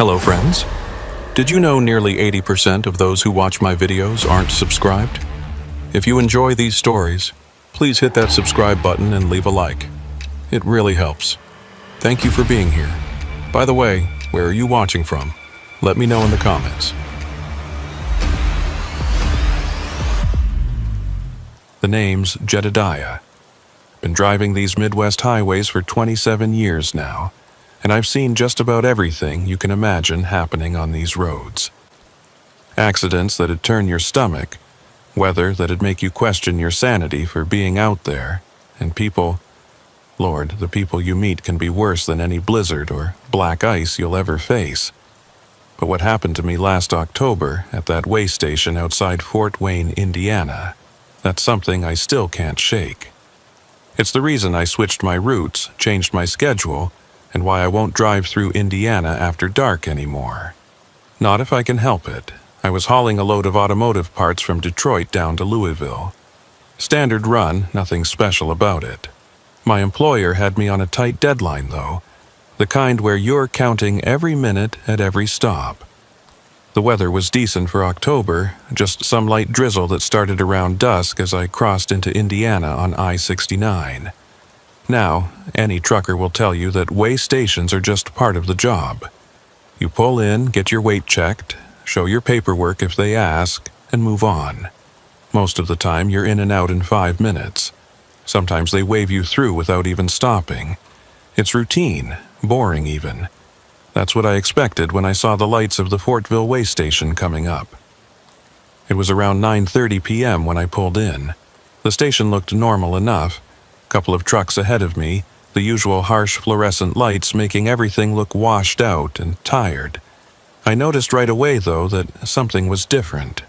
Hello friends. Did you know nearly 80% of those who watch my videos aren't subscribed? If you enjoy these stories, please hit that subscribe button and leave a like. It really helps. Thank you for being here. By the way, where are you watching from? Let me know in the comments. The name's Jedediah. Been driving these Midwest highways for 27 years now, and I've seen just about everything you can imagine happening on these roads. Accidents that'd turn your stomach, weather that'd make you question your sanity for being out there, and people, Lord, the people you meet can be worse than any blizzard or black ice you'll ever face. But what happened to me last October at that way station outside Fort Wayne, Indiana, that's something I still can't shake. It's the reason I switched my routes, changed my schedule, and why I won't drive through Indiana after dark anymore. Not if I can help it. I was hauling a load of automotive parts from Detroit down to Louisville. Standard run, nothing special about it. My employer had me on a tight deadline though, the kind where you're counting every minute at every stop. The weather was decent for October, just some light drizzle that started around dusk as I crossed into Indiana on I-69. Now, any trucker will tell you that way stations are just part of the job. You pull in, get your weight checked, show your paperwork if they ask, and move on. Most of the time, you're in and out in 5 minutes. Sometimes they wave you through without even stopping. It's routine, boring even. That's what I expected when I saw the lights of the Fortville way station coming up. It was around 9:30 p.m. when I pulled in. The station looked normal enough. Couple of trucks ahead of me, the usual harsh fluorescent lights making everything look washed out and tired. I noticed right away, though, that something was different.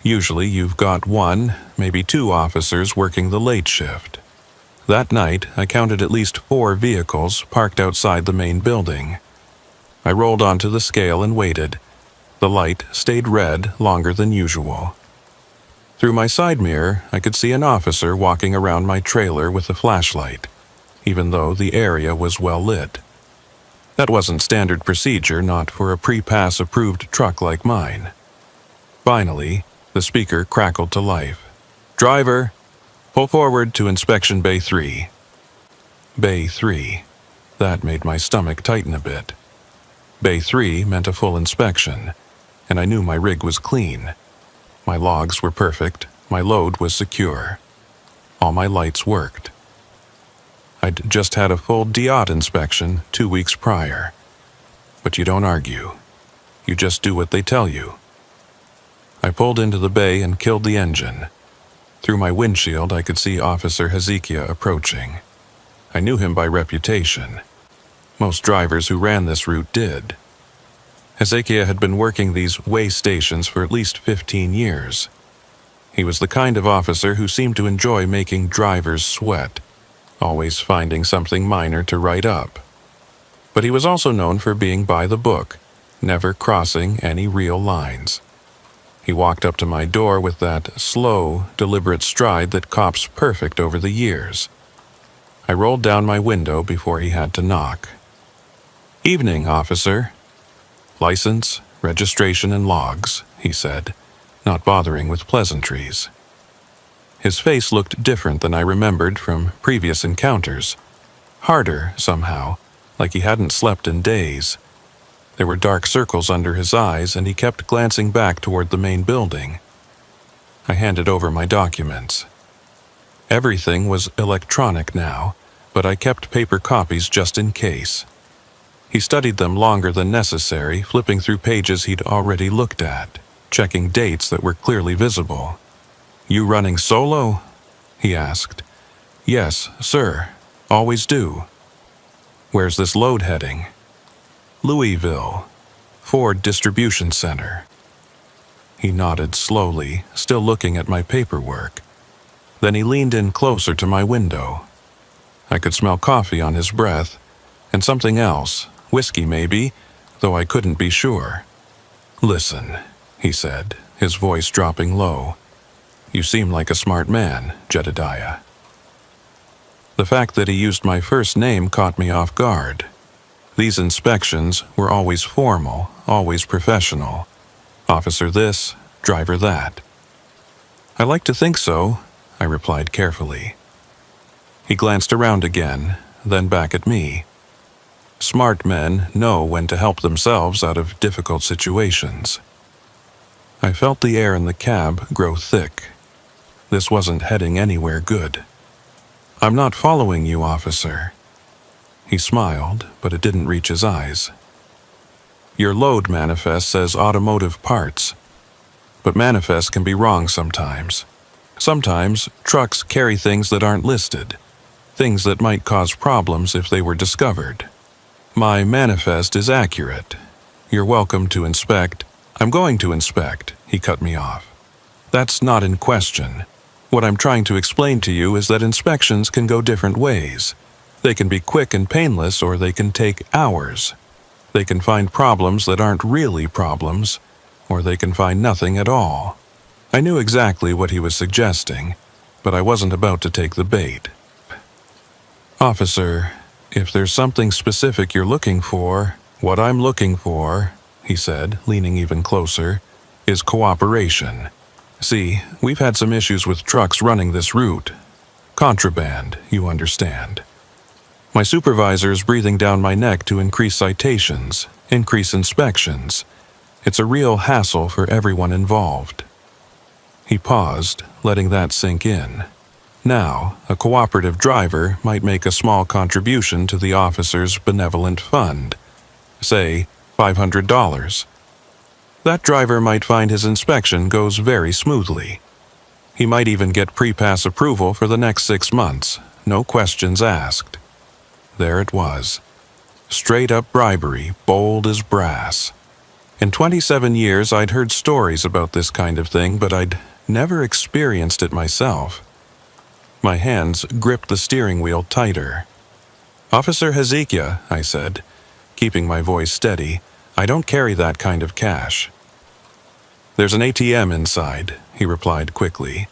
Usually you've got 1, maybe 2 officers working the late shift. That night, I counted at least 4 vehicles parked outside the main building. I rolled onto the scale and waited. The light stayed red longer than usual. Through my side mirror, I could see an officer walking around my trailer with a flashlight, even though the area was well lit. That wasn't standard procedure, not for a pre-pass approved truck like mine. Finally, the speaker crackled to life. "Driver, pull forward to inspection bay 3. Bay 3. That made my stomach tighten a bit. Bay 3 meant a full inspection, and I knew my rig was clean. My logs were perfect, my load was secure. All my lights worked. I'd just had a full DOT inspection 2 weeks prior. But you don't argue. You just do what they tell you. I pulled into the bay and killed the engine. Through my windshield, I could see Officer Hezekiah approaching. I knew him by reputation. Most drivers who ran this route did. Hezekiah had been working these way stations for at least 15 years. He was the kind of officer who seemed to enjoy making drivers sweat, always finding something minor to write up. But he was also known for being by the book, never crossing any real lines. He walked up to my door with that slow, deliberate stride that cops perfect over the years. I rolled down my window before he had to knock. "Evening, officer." "License, registration, and logs," he said, not bothering with pleasantries. His face looked different than I remembered from previous encounters. Harder, somehow, like he hadn't slept in days. There were dark circles under his eyes, and he kept glancing back toward the main building. I handed over my documents. Everything was electronic now, but I kept paper copies just in case. He studied them longer than necessary, flipping through pages he'd already looked at, checking dates that were clearly visible. "You running solo?" he asked. "Yes, sir. Always do." "Where's this load heading?" "Louisville. Ford Distribution Center." He nodded slowly, still looking at my paperwork. Then he leaned in closer to my window. I could smell coffee on his breath, and something else, whiskey maybe, though I couldn't be sure. "Listen," he said, his voice dropping low. "You seem like a smart man, Jedediah." The fact that he used my first name caught me off guard. These inspections were always formal, always professional. Officer this, driver that. I like to think so, I replied carefully. He glanced around again, then back at me. Smart men know when to help themselves out of difficult situations. I felt the air in the cab grow thick. This wasn't heading anywhere good. I'm not following you, officer. He smiled, but it didn't reach his eyes. Your load manifest says automotive parts, but manifest can be wrong sometimes. Sometimes trucks carry things that aren't listed, things that might cause problems if they were discovered. My manifest is accurate. You're welcome to inspect. I'm going to inspect, he cut me off. That's not in question. What I'm trying to explain to you is that inspections can go different ways. They can be quick and painless, or they can take hours. They can find problems that aren't really problems, or they can find nothing at all. I knew exactly what he was suggesting, but I wasn't about to take the bait. Officer, if there's something specific you're looking for, what I'm looking for, he said, leaning even closer, is cooperation. See, we've had some issues with trucks running this route. Contraband, you understand. My supervisor's breathing down my neck to increase citations, increase inspections. It's a real hassle for everyone involved. He paused, letting that sink in. Now, a cooperative driver might make a small contribution to the officer's benevolent fund, say $500. That driver might find his inspection goes very smoothly. He might even get pre-pass approval for the next 6 months, no questions asked. There it was. Straight-up bribery, bold as brass. In 27 years, I'd heard stories about this kind of thing, but I'd never experienced it myself. My hands gripped the steering wheel tighter. Officer Hezekiah, I said, keeping my voice steady, I don't carry that kind of cash. There's an ATM inside, he replied quickly,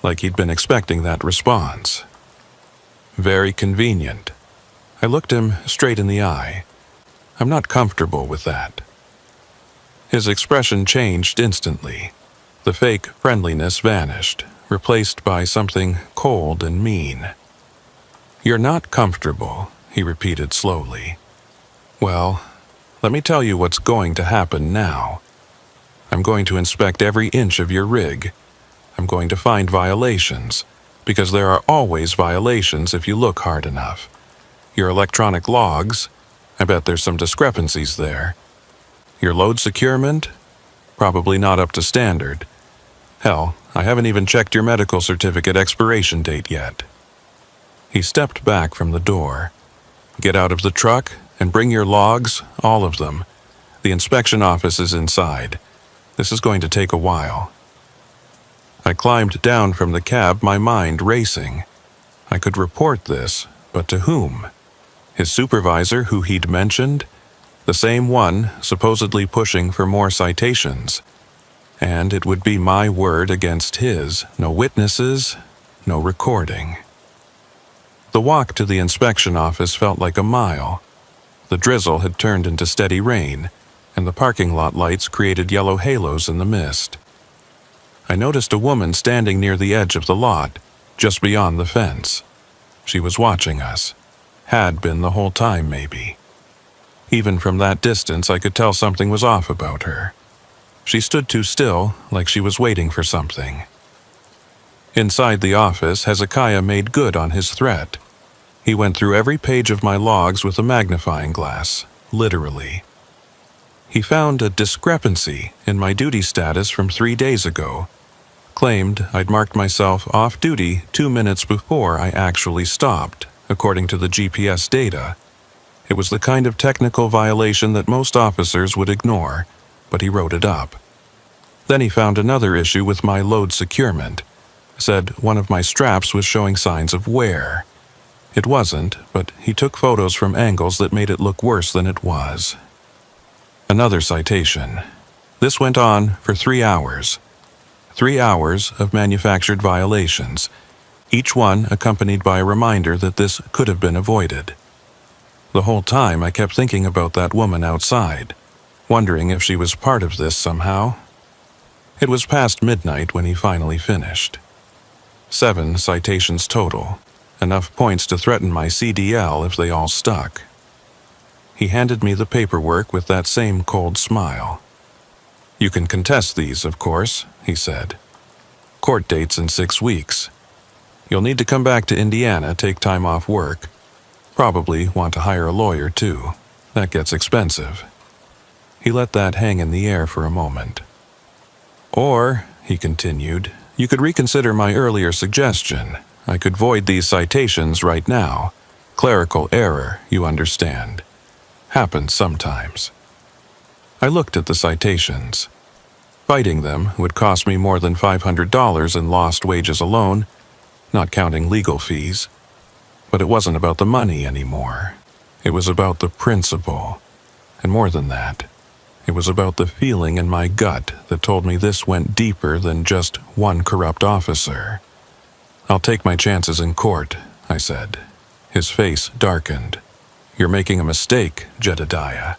like he'd been expecting that response. Very convenient. I looked him straight in the eye. I'm not comfortable with that. His expression changed instantly. The fake friendliness vanished, replaced by something cold and mean. You're not comfortable, he repeated slowly. Well, let me tell you what's going to happen now. I'm going to inspect every inch of your rig. I'm going to find violations, because there are always violations if you look hard enough. Your electronic logs, I bet there's some discrepancies there. Your load securement? Probably not up to standard. Hell, I haven't even checked your medical certificate expiration date yet. He stepped back from the door. Get out of the truck and bring your logs, all of them. The inspection office is inside. This is going to take a while. I climbed down from the cab, my mind racing. I could report this, but to whom? His supervisor, who he'd mentioned? The same one, supposedly pushing for more citations. And it would be my word against his, no witnesses, no recording. The walk to the inspection office felt like a mile. The drizzle had turned into steady rain, and the parking lot lights created yellow halos in the mist. I noticed a woman standing near the edge of the lot, just beyond the fence. She was watching us. Had been the whole time, maybe. Even from that distance, I could tell something was off about her. She stood too still, like she was waiting for something. Inside the office, Hezekiah made good on his threat. He went through every page of my logs with a magnifying glass, literally. He found a discrepancy in my duty status from 3 days ago. Claimed I'd marked myself off duty 2 minutes before I actually stopped, according to the GPS data. It was the kind of technical violation that most officers would ignore, but he wrote it up. Then he found another issue with my load securement. Said one of my straps was showing signs of wear. It wasn't, but he took photos from angles that made it look worse than it was. Another citation. This went on for 3 hours. 3 hours of manufactured violations, each one accompanied by a reminder that this could have been avoided. The whole time I kept thinking about that woman outside, wondering if she was part of this somehow. It was past midnight when he finally finished. 7 citations total, enough points to threaten my CDL if they all stuck. He handed me the paperwork with that same cold smile. "You can contest these, of course," he said. "Court date's in 6 weeks. You'll need to come back to Indiana, take time off work. Probably want to hire a lawyer, too. That gets expensive." He let that hang in the air for a moment. "Or," he continued, "you could reconsider my earlier suggestion. I could void these citations right now. Clerical error, you understand. Happens sometimes." I looked at the citations. Fighting them would cost me more than $500 in lost wages alone, not counting legal fees. But it wasn't about the money anymore. It was about the principle. And more than that, it was about the feeling in my gut that told me this went deeper than just one corrupt officer. "I'll take my chances in court," I said. His face darkened. "You're making a mistake, Jedediah.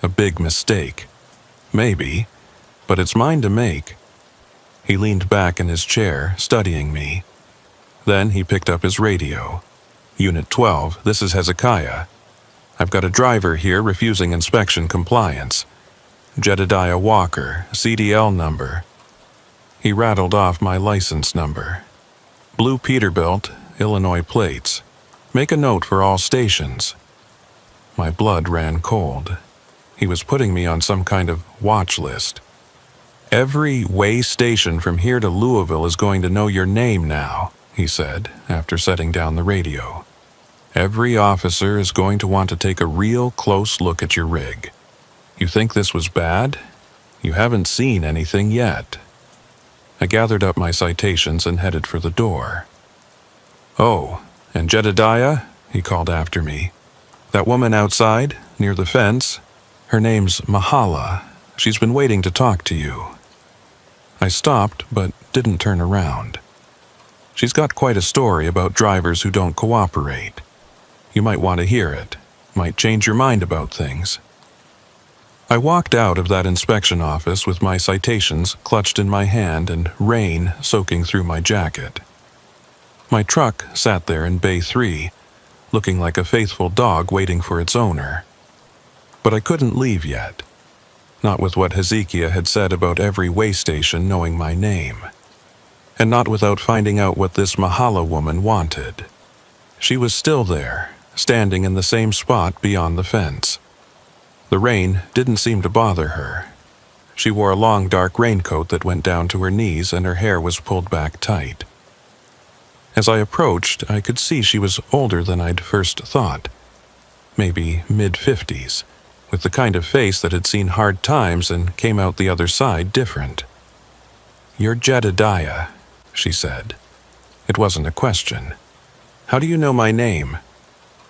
A big mistake. Maybe, but it's mine to make." He leaned back in his chair, studying me. Then he picked up his radio. "Unit 12, this is Hezekiah. I've got a driver here refusing inspection compliance. Jedediah Walker, CDL number." He rattled off my license number. "Blue Peterbilt, Illinois plates. Make a note for all stations." My blood ran cold. He was putting me on some kind of watch list. "Every way station from here to Louisville is going to know your name now," he said, after setting down the radio. "Every officer is going to want to take a real close look at your rig. You think this was bad? You haven't seen anything yet." I gathered up my citations and headed for the door. "Oh, and Jedediah," he called after me. "That woman outside, near the fence, her name's Mahala. She's been waiting to talk to you." I stopped, but didn't turn around. She's got quite a story about drivers who don't cooperate. You might want to hear it. Might change your mind about things. I walked out of that inspection office with my citations clutched in my hand and rain soaking through my jacket. My truck sat there in Bay 3, looking like a faithful dog waiting for its owner. But I couldn't leave yet. Not with what Hezekiah had said about every way station knowing my name. And not without finding out what this Mahala woman wanted. She was still there, standing in the same spot beyond the fence. The rain didn't seem to bother her. She wore a long dark raincoat that went down to her knees and her hair was pulled back tight. As I approached, I could see she was older than I'd first thought. Maybe mid-50s, with the kind of face that had seen hard times and came out the other side different. "You're Jedediah," she said. It wasn't a question. "How do you know my name?"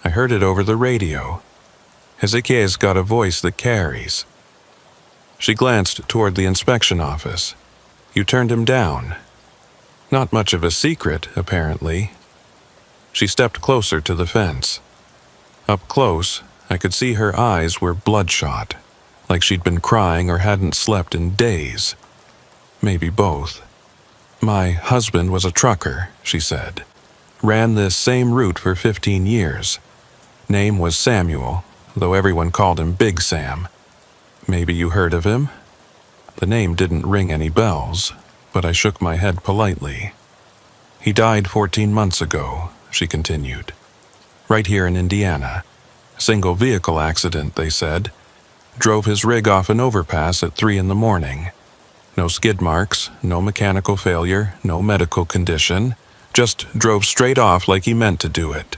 "I heard it over the radio. Hezekiah's got a voice that carries." She glanced toward the inspection office. "You turned him down." Not much of a secret, apparently. She stepped closer to the fence. Up close, I could see her eyes were bloodshot, like she'd been crying or hadn't slept in days. Maybe both. "My husband was a trucker," she said. "Ran this same route for 15 years. Name was Samuel, though everyone called him Big Sam. Maybe you heard of him?" The name didn't ring any bells, but I shook my head politely. "He died 14 months ago," she continued. "Right here in Indiana. Single vehicle accident, they said. Drove his rig off an overpass at 3 in the morning. No skid marks, no mechanical failure, no medical condition. Just drove straight off like he meant to do it."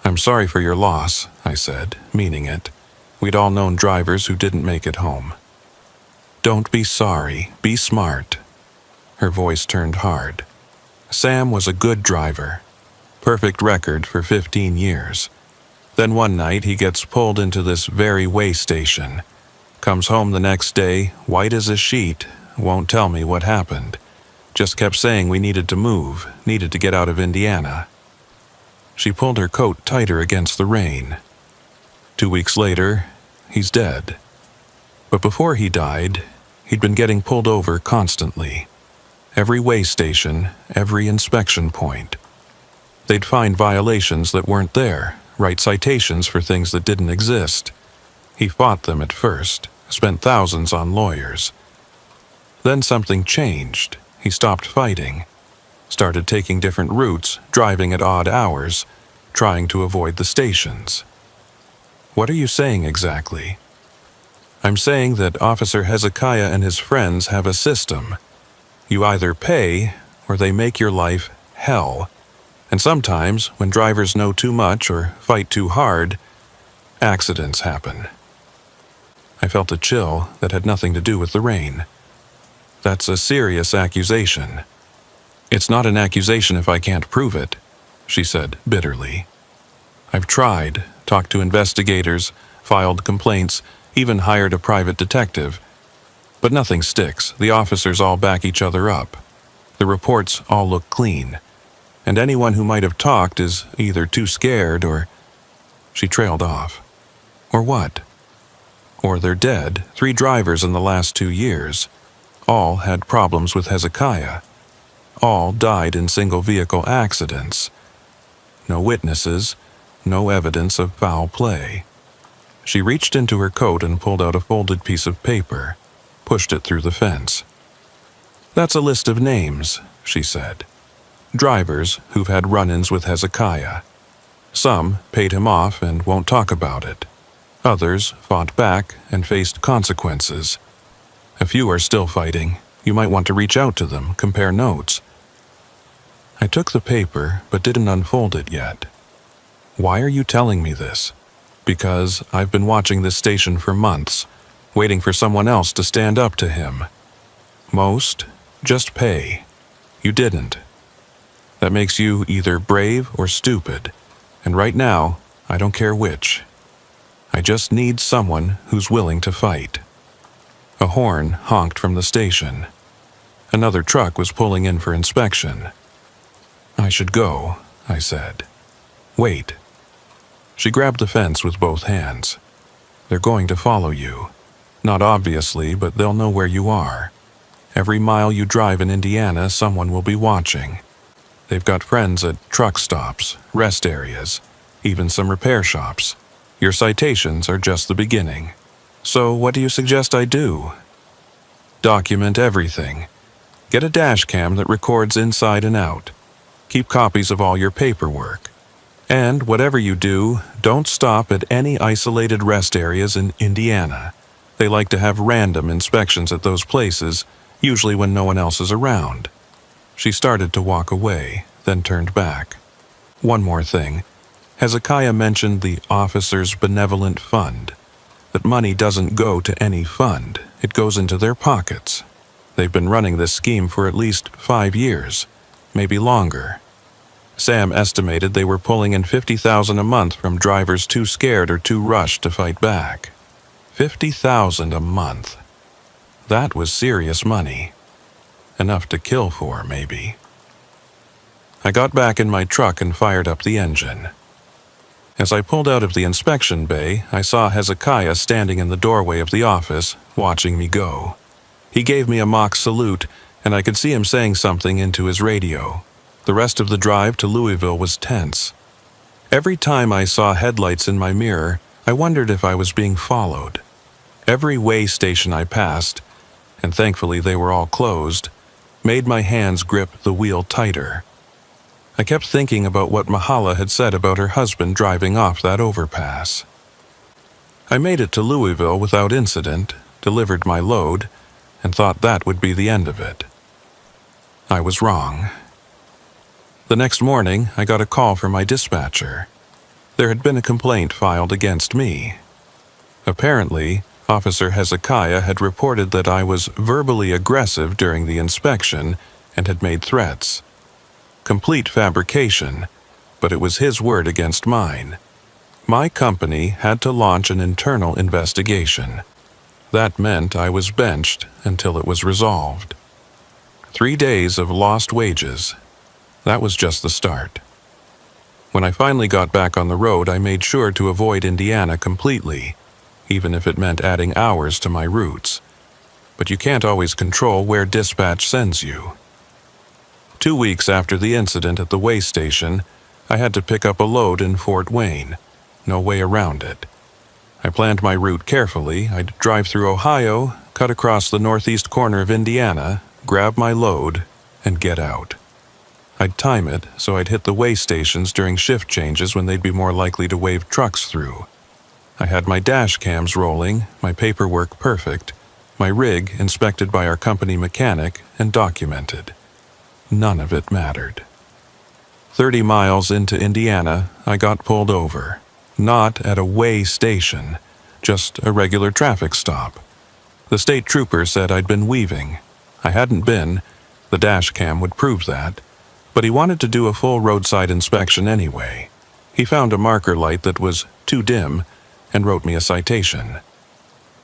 "I'm sorry for your loss," I said, meaning it. We'd all known drivers who didn't make it home. "Don't be sorry, be smart." Her voice turned hard. "Sam was a good driver. Perfect record for 15 years. Then one night he gets pulled into this very way station. Comes home the next day, white as a sheet, won't tell me what happened. Just kept saying we needed to move, needed to get out of Indiana." She pulled her coat tighter against the rain. 2 weeks later, he's dead. But before he died, he'd been getting pulled over constantly. Every weigh station, every inspection point. They'd find violations that weren't there, write citations for things that didn't exist. He fought them at first, spent thousands on lawyers. Then something changed. He stopped fighting, started taking different routes, driving at odd hours, trying to avoid the stations. What are you saying exactly? I'm saying that Officer Hezekiah and his friends have a system. You either pay, or they make your life hell. And sometimes, when drivers know too much or fight too hard, accidents happen. I felt a chill that had nothing to do with the rain. That's a serious accusation. It's not an accusation if I can't prove it, she said bitterly. I've tried, talked to investigators, filed complaints, even hired a private detective. But nothing sticks. The officers all back each other up. The reports all look clean. And anyone who might have talked is either too scared or... She trailed off. Or what? Or they're dead. 3 drivers in the last 2 years. All had problems with Hezekiah. All died in single-vehicle accidents. No witnesses, no evidence of foul play. She reached into her coat and pulled out a folded piece of paper, pushed it through the fence. That's a list of names, she said. Drivers who've had run-ins with Hezekiah. Some paid him off and won't talk about it. Others fought back and faced consequences. A few are still fighting. You might want to reach out to them, compare notes. I took the paper, but didn't unfold it yet. Why are you telling me this? Because I've been watching this station for months, waiting for someone else to stand up to him. Most just pay. You didn't. That makes you either brave or stupid, and right now, I don't care which. I just need someone who's willing to fight. A horn honked from the station. Another truck was pulling in for inspection. I should go, I said. Wait. She grabbed the fence with both hands. They're going to follow you. Not obviously, but they'll know where you are. Every mile you drive in Indiana, someone will be watching. They've got friends at truck stops, rest areas, even some repair shops. Your citations are just the beginning. So what do you suggest I do? Document everything. Get a dash cam that records inside and out. Keep copies of all your paperwork. And whatever you do, don't stop at any isolated rest areas in Indiana. They like to have random inspections at those places, usually when no one else is around. She started to walk away, then turned back. One more thing. Hezekiah mentioned the Officers' Benevolent Fund. That money doesn't go to any fund. It goes into their pockets. They've been running this scheme for at least 5 years, maybe longer. Sam estimated they were pulling in $50,000 a month from drivers too scared or too rushed to fight back. $50,000 a month. That was serious money. Enough to kill for, maybe. I got back in my truck and fired up the engine. As I pulled out of the inspection bay, I saw Hezekiah standing in the doorway of the office, watching me go. He gave me a mock salute, and I could see him saying something into his radio. The rest of the drive to Louisville was tense. Every time I saw headlights in my mirror, I wondered if I was being followed. Every weigh station I passed, and thankfully they were all closed, made my hands grip the wheel tighter. I kept thinking about what Mahala had said about her husband driving off that overpass. I made it to Louisville without incident, delivered my load, and thought that would be the end of it. I was wrong. The next morning, I got a call from my dispatcher. There had been a complaint filed against me. Apparently, Officer Hezekiah had reported that I was verbally aggressive during the inspection and had made threats. Complete fabrication, but it was his word against mine. My company had to launch an internal investigation. That meant I was benched until it was resolved. 3 days of lost wages. That was just the start. When I finally got back on the road, I made sure to avoid Indiana completely, even if it meant adding hours to my routes. But you can't always control where dispatch sends you. 2 weeks after the incident at the way station, I had to pick up a load in Fort Wayne. No way around it. I planned my route carefully. I'd drive through Ohio, cut across the northeast corner of Indiana, grab my load, and get out. I'd time it so I'd hit the way stations during shift changes when they'd be more likely to wave trucks through. I had my dash cams rolling, my paperwork perfect, my rig inspected by our company mechanic and documented. None of it mattered. 30 miles into Indiana, I got pulled over. Not at a way station, just a regular traffic stop. The state trooper said I'd been weaving. I hadn't been. The dash cam would prove that. But he wanted to do a full roadside inspection anyway. He found a marker light that was too dim and wrote me a citation.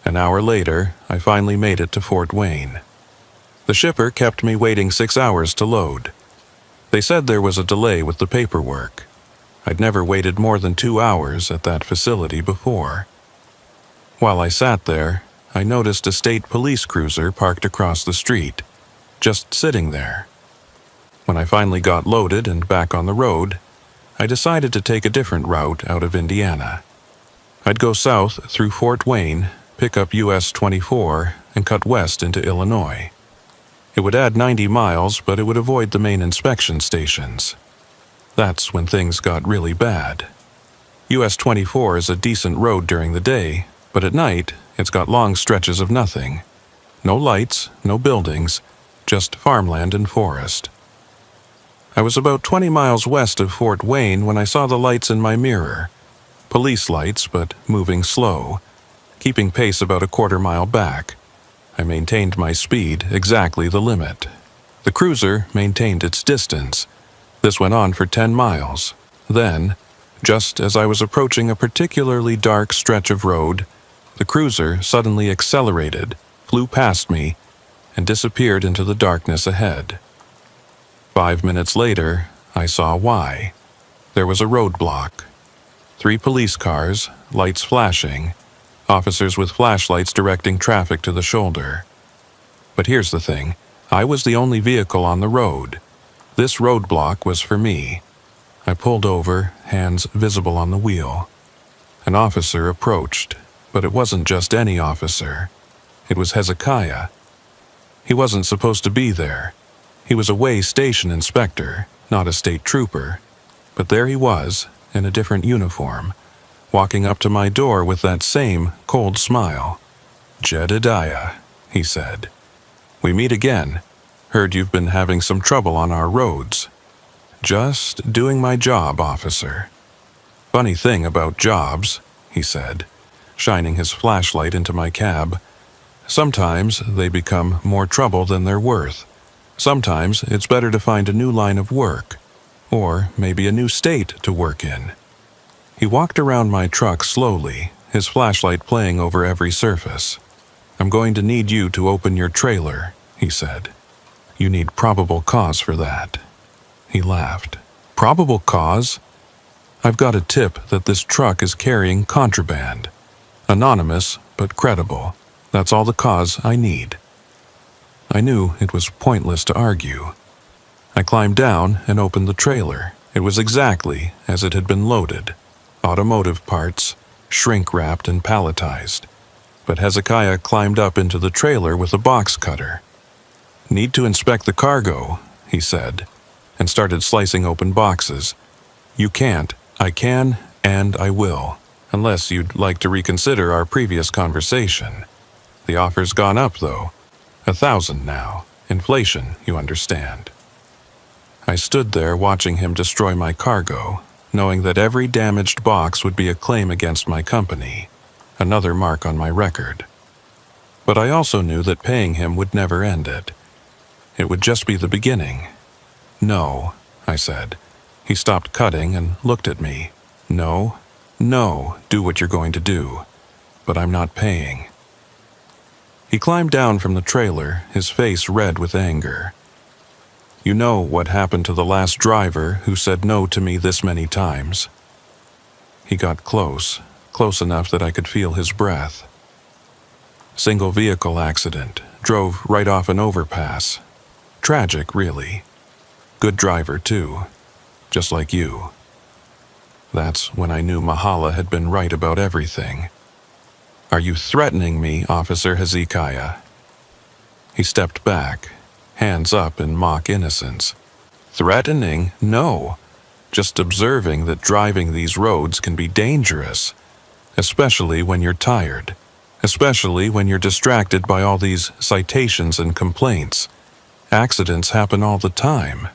An hour later, I finally made it to Fort Wayne. The shipper kept me waiting 6 hours to load. They said there was a delay with the paperwork. I'd never waited more than 2 hours at that facility before. While I sat there, I noticed a state police cruiser parked across the street, just sitting there. When I finally got loaded and back on the road, I decided to take a different route out of Indiana. I'd go south through Fort Wayne, pick up US 24, and cut west into Illinois. It would add 90 miles, but it would avoid the main inspection stations. That's when things got really bad. US 24 is a decent road during the day, but at night, it's got long stretches of nothing. No lights, no buildings, just farmland and forest. I was about 20 miles west of Fort Wayne when I saw the lights in my mirror. Police lights, but moving slow, keeping pace about a quarter mile back. I maintained my speed, exactly the limit. The cruiser maintained its distance. This went on for 10 miles. Then, just as I was approaching a particularly dark stretch of road, the cruiser suddenly accelerated, flew past me, and disappeared into the darkness ahead. 5 minutes later, I saw why. There was a roadblock. 3 police cars, lights flashing, officers with flashlights directing traffic to the shoulder. But here's the thing, I was the only vehicle on the road. This roadblock was for me. I pulled over, hands visible on the wheel. An officer approached, but it wasn't just any officer. It was Hezekiah. He wasn't supposed to be there. He was a way station inspector, not a state trooper. But there he was, in a different uniform, walking up to my door with that same cold smile. "Jedediah," he said. "We meet again. Heard you've been having some trouble on our roads." "Just doing my job, officer." "Funny thing about jobs," he said, shining his flashlight into my cab. "Sometimes they become more trouble than they're worth. Sometimes it's better to find a new line of work, or maybe a new state to work in." He walked around my truck slowly, his flashlight playing over every surface. "I'm going to need you to open your trailer," he said. "You need probable cause for that." He laughed. "Probable cause? I've got a tip that this truck is carrying contraband. Anonymous, but credible. That's all the cause I need." I knew it was pointless to argue. I climbed down and opened the trailer. It was exactly as it had been loaded. Automotive parts, shrink-wrapped and palletized. But Hezekiah climbed up into the trailer with a box cutter. "Need to inspect the cargo," he said, and started slicing open boxes. "You can't, I can, and I will, unless you'd like to reconsider our previous conversation. The offer's gone up, though. 1,000 now. Inflation, you understand." I stood there watching him destroy my cargo, knowing that every damaged box would be a claim against my company, another mark on my record. But I also knew that paying him would never end it. It would just be the beginning. "No," I said. He stopped cutting and looked at me. "No, do what you're going to do. But I'm not paying." He climbed down from the trailer, his face red with anger. You know what happened to the last driver who said no to me this many times. He got close enough that I could feel his breath. Single vehicle accident, drove right off an overpass. Tragic, really. Good driver, too, just like you. That's when I knew Mahala had been right about everything. Are you threatening me, Officer Hezekiah? He stepped back, hands up in mock innocence. Threatening? No. Just observing that driving these roads can be dangerous, especially when you're tired, especially when you're distracted by all these citations and complaints. Accidents happen all the time.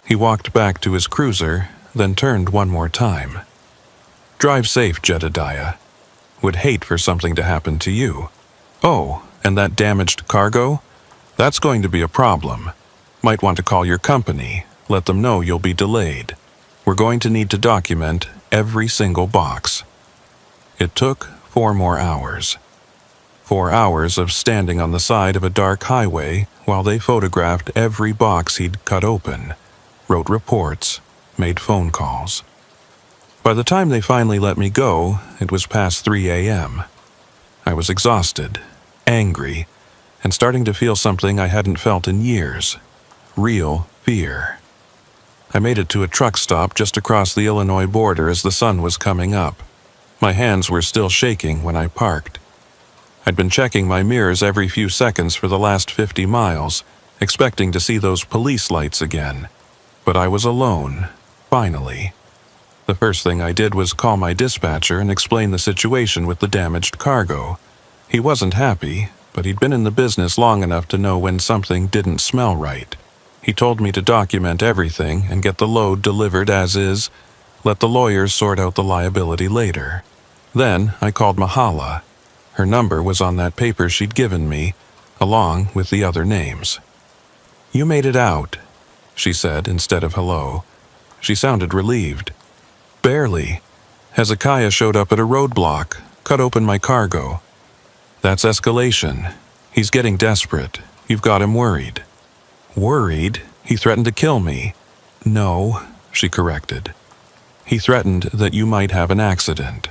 He walked back to his cruiser, then turned one more time. Drive safe, Jedediah. Would hate for something to happen to you. Oh, and that damaged cargo? That's going to be a problem. Might want to call your company, let them know you'll be delayed. We're going to need to document every single box. It took 4 more hours. 4 hours of standing on the side of a dark highway while they photographed every box he'd cut open, wrote reports, made phone calls. By the time they finally let me go, it was past 3 a.m. I was exhausted, angry, and starting to feel something I hadn't felt in years. Real fear. I made it to a truck stop just across the Illinois border as the sun was coming up. My hands were still shaking when I parked. I'd been checking my mirrors every few seconds for the last 50 miles, expecting to see those police lights again. But I was alone, finally. The first thing I did was call my dispatcher and explain the situation with the damaged cargo. He wasn't happy, but he'd been in the business long enough to know when something didn't smell right. He told me to document everything and get the load delivered as is, let the lawyers sort out the liability later. Then I called Mahala. Her number was on that paper she'd given me, along with the other names. "You made it out," she said instead of hello. She sounded relieved. "Barely. Hezekiah showed up at a roadblock, cut open my cargo. That's escalation. He's getting desperate. You've got him worried." "Worried? He threatened to kill me." "No," she corrected. "He threatened that you might have an accident.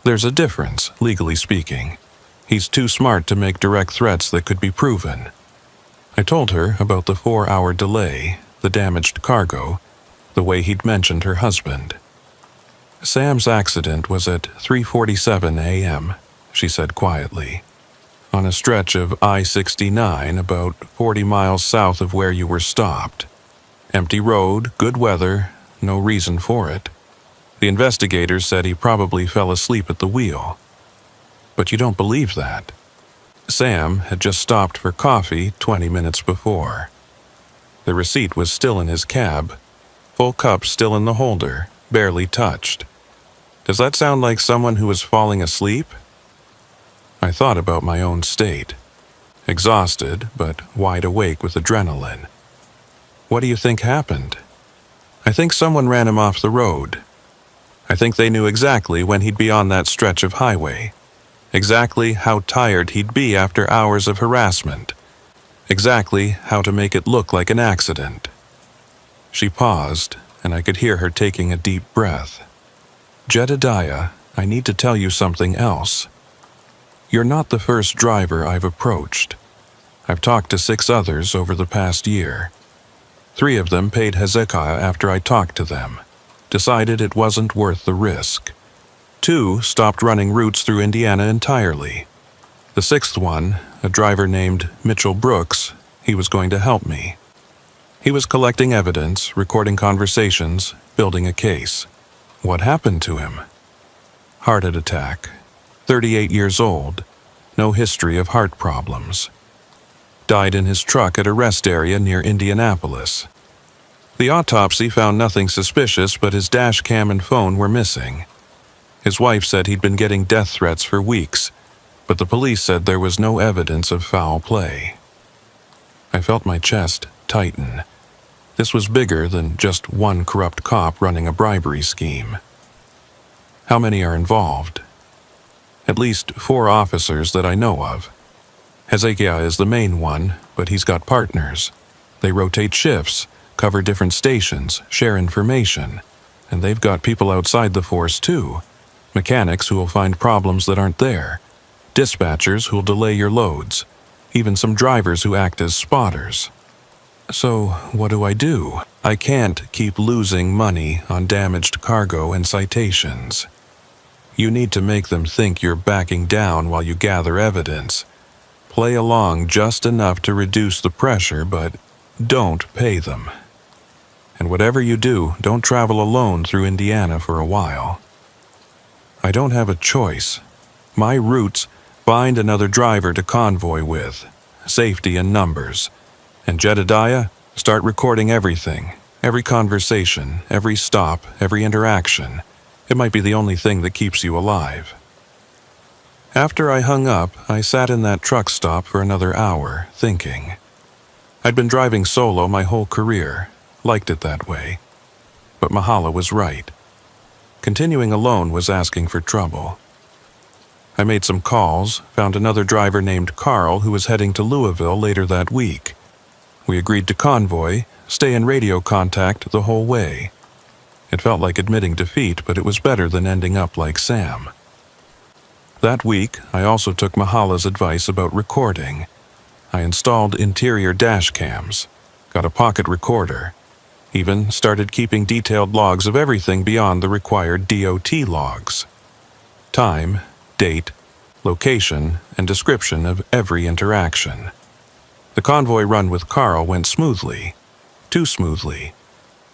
There's a difference, legally speaking. He's too smart to make direct threats that could be proven." I told her about the 4-hour delay, the damaged cargo, the way he'd mentioned her husband. "Sam's accident was at 3:47 a.m., she said quietly, "on a stretch of I-69 about 40 miles south of where you were stopped. Empty road, good weather, no reason for it. The investigators said he probably fell asleep at the wheel. But you don't believe that. Sam had just stopped for coffee 20 minutes before. The receipt was still in his cab, full cup still in the holder, barely touched. Does that sound like someone who was falling asleep?" I thought about my own state. Exhausted, but wide awake with adrenaline. "What do you think happened?" "I think someone ran him off the road. I think they knew exactly when he'd be on that stretch of highway. Exactly how tired he'd be after hours of harassment. Exactly how to make it look like an accident." She paused, and I could hear her taking a deep breath. "Jedediah, I need to tell you something else. You're not the first driver I've approached. I've talked to 6 others over the past year. 3 of them paid Hezekiah after I talked to them, decided it wasn't worth the risk. 2 stopped running routes through Indiana entirely. The 6th one, a driver named Mitchell Brooks, he was going to help me. He was collecting evidence, recording conversations, building a case. What happened to him? Heart attack. 38 years old. No history of heart problems. Died in his truck at a rest area near Indianapolis. The autopsy found nothing suspicious, but his dash cam and phone were missing. His wife said he'd been getting death threats for weeks, but the police said there was no evidence of foul play. I felt my chest tighten. This was bigger than just one corrupt cop running a bribery scheme. How many are involved? At least 4 officers that I know of. Hezekiah is the main one, but he's got partners. They rotate shifts, cover different stations, share information, and they've got people outside the force too. Mechanics who will find problems that aren't there, dispatchers who'll delay your loads, even some drivers who act as spotters. So, what do? I can't keep losing money on damaged cargo and citations. You need to make them think you're backing down while you gather evidence. Play along just enough to reduce the pressure, but don't pay them. And whatever you do, don't travel alone through Indiana for a while. I don't have a choice. My route's find another driver to convoy with. Safety in numbers. And Jedediah, start recording everything. Every conversation, every stop, every interaction. It might be the only thing that keeps you alive. After I hung up, I sat in that truck stop for another hour, thinking. I'd been driving solo my whole career, liked it that way. But Mahala was right. Continuing alone was asking for trouble. I made some calls, found another driver named Carl who was heading to Louisville later that week. We agreed to convoy, stay in radio contact the whole way. It felt like admitting defeat, but it was better than ending up like Sam. That week, I also took Mahala's advice about recording. I installed interior dash cams, got a pocket recorder, even started keeping detailed logs of everything beyond the required DOT logs. Time, date, location, and description of every interaction. The convoy run with Carl went smoothly. Too smoothly.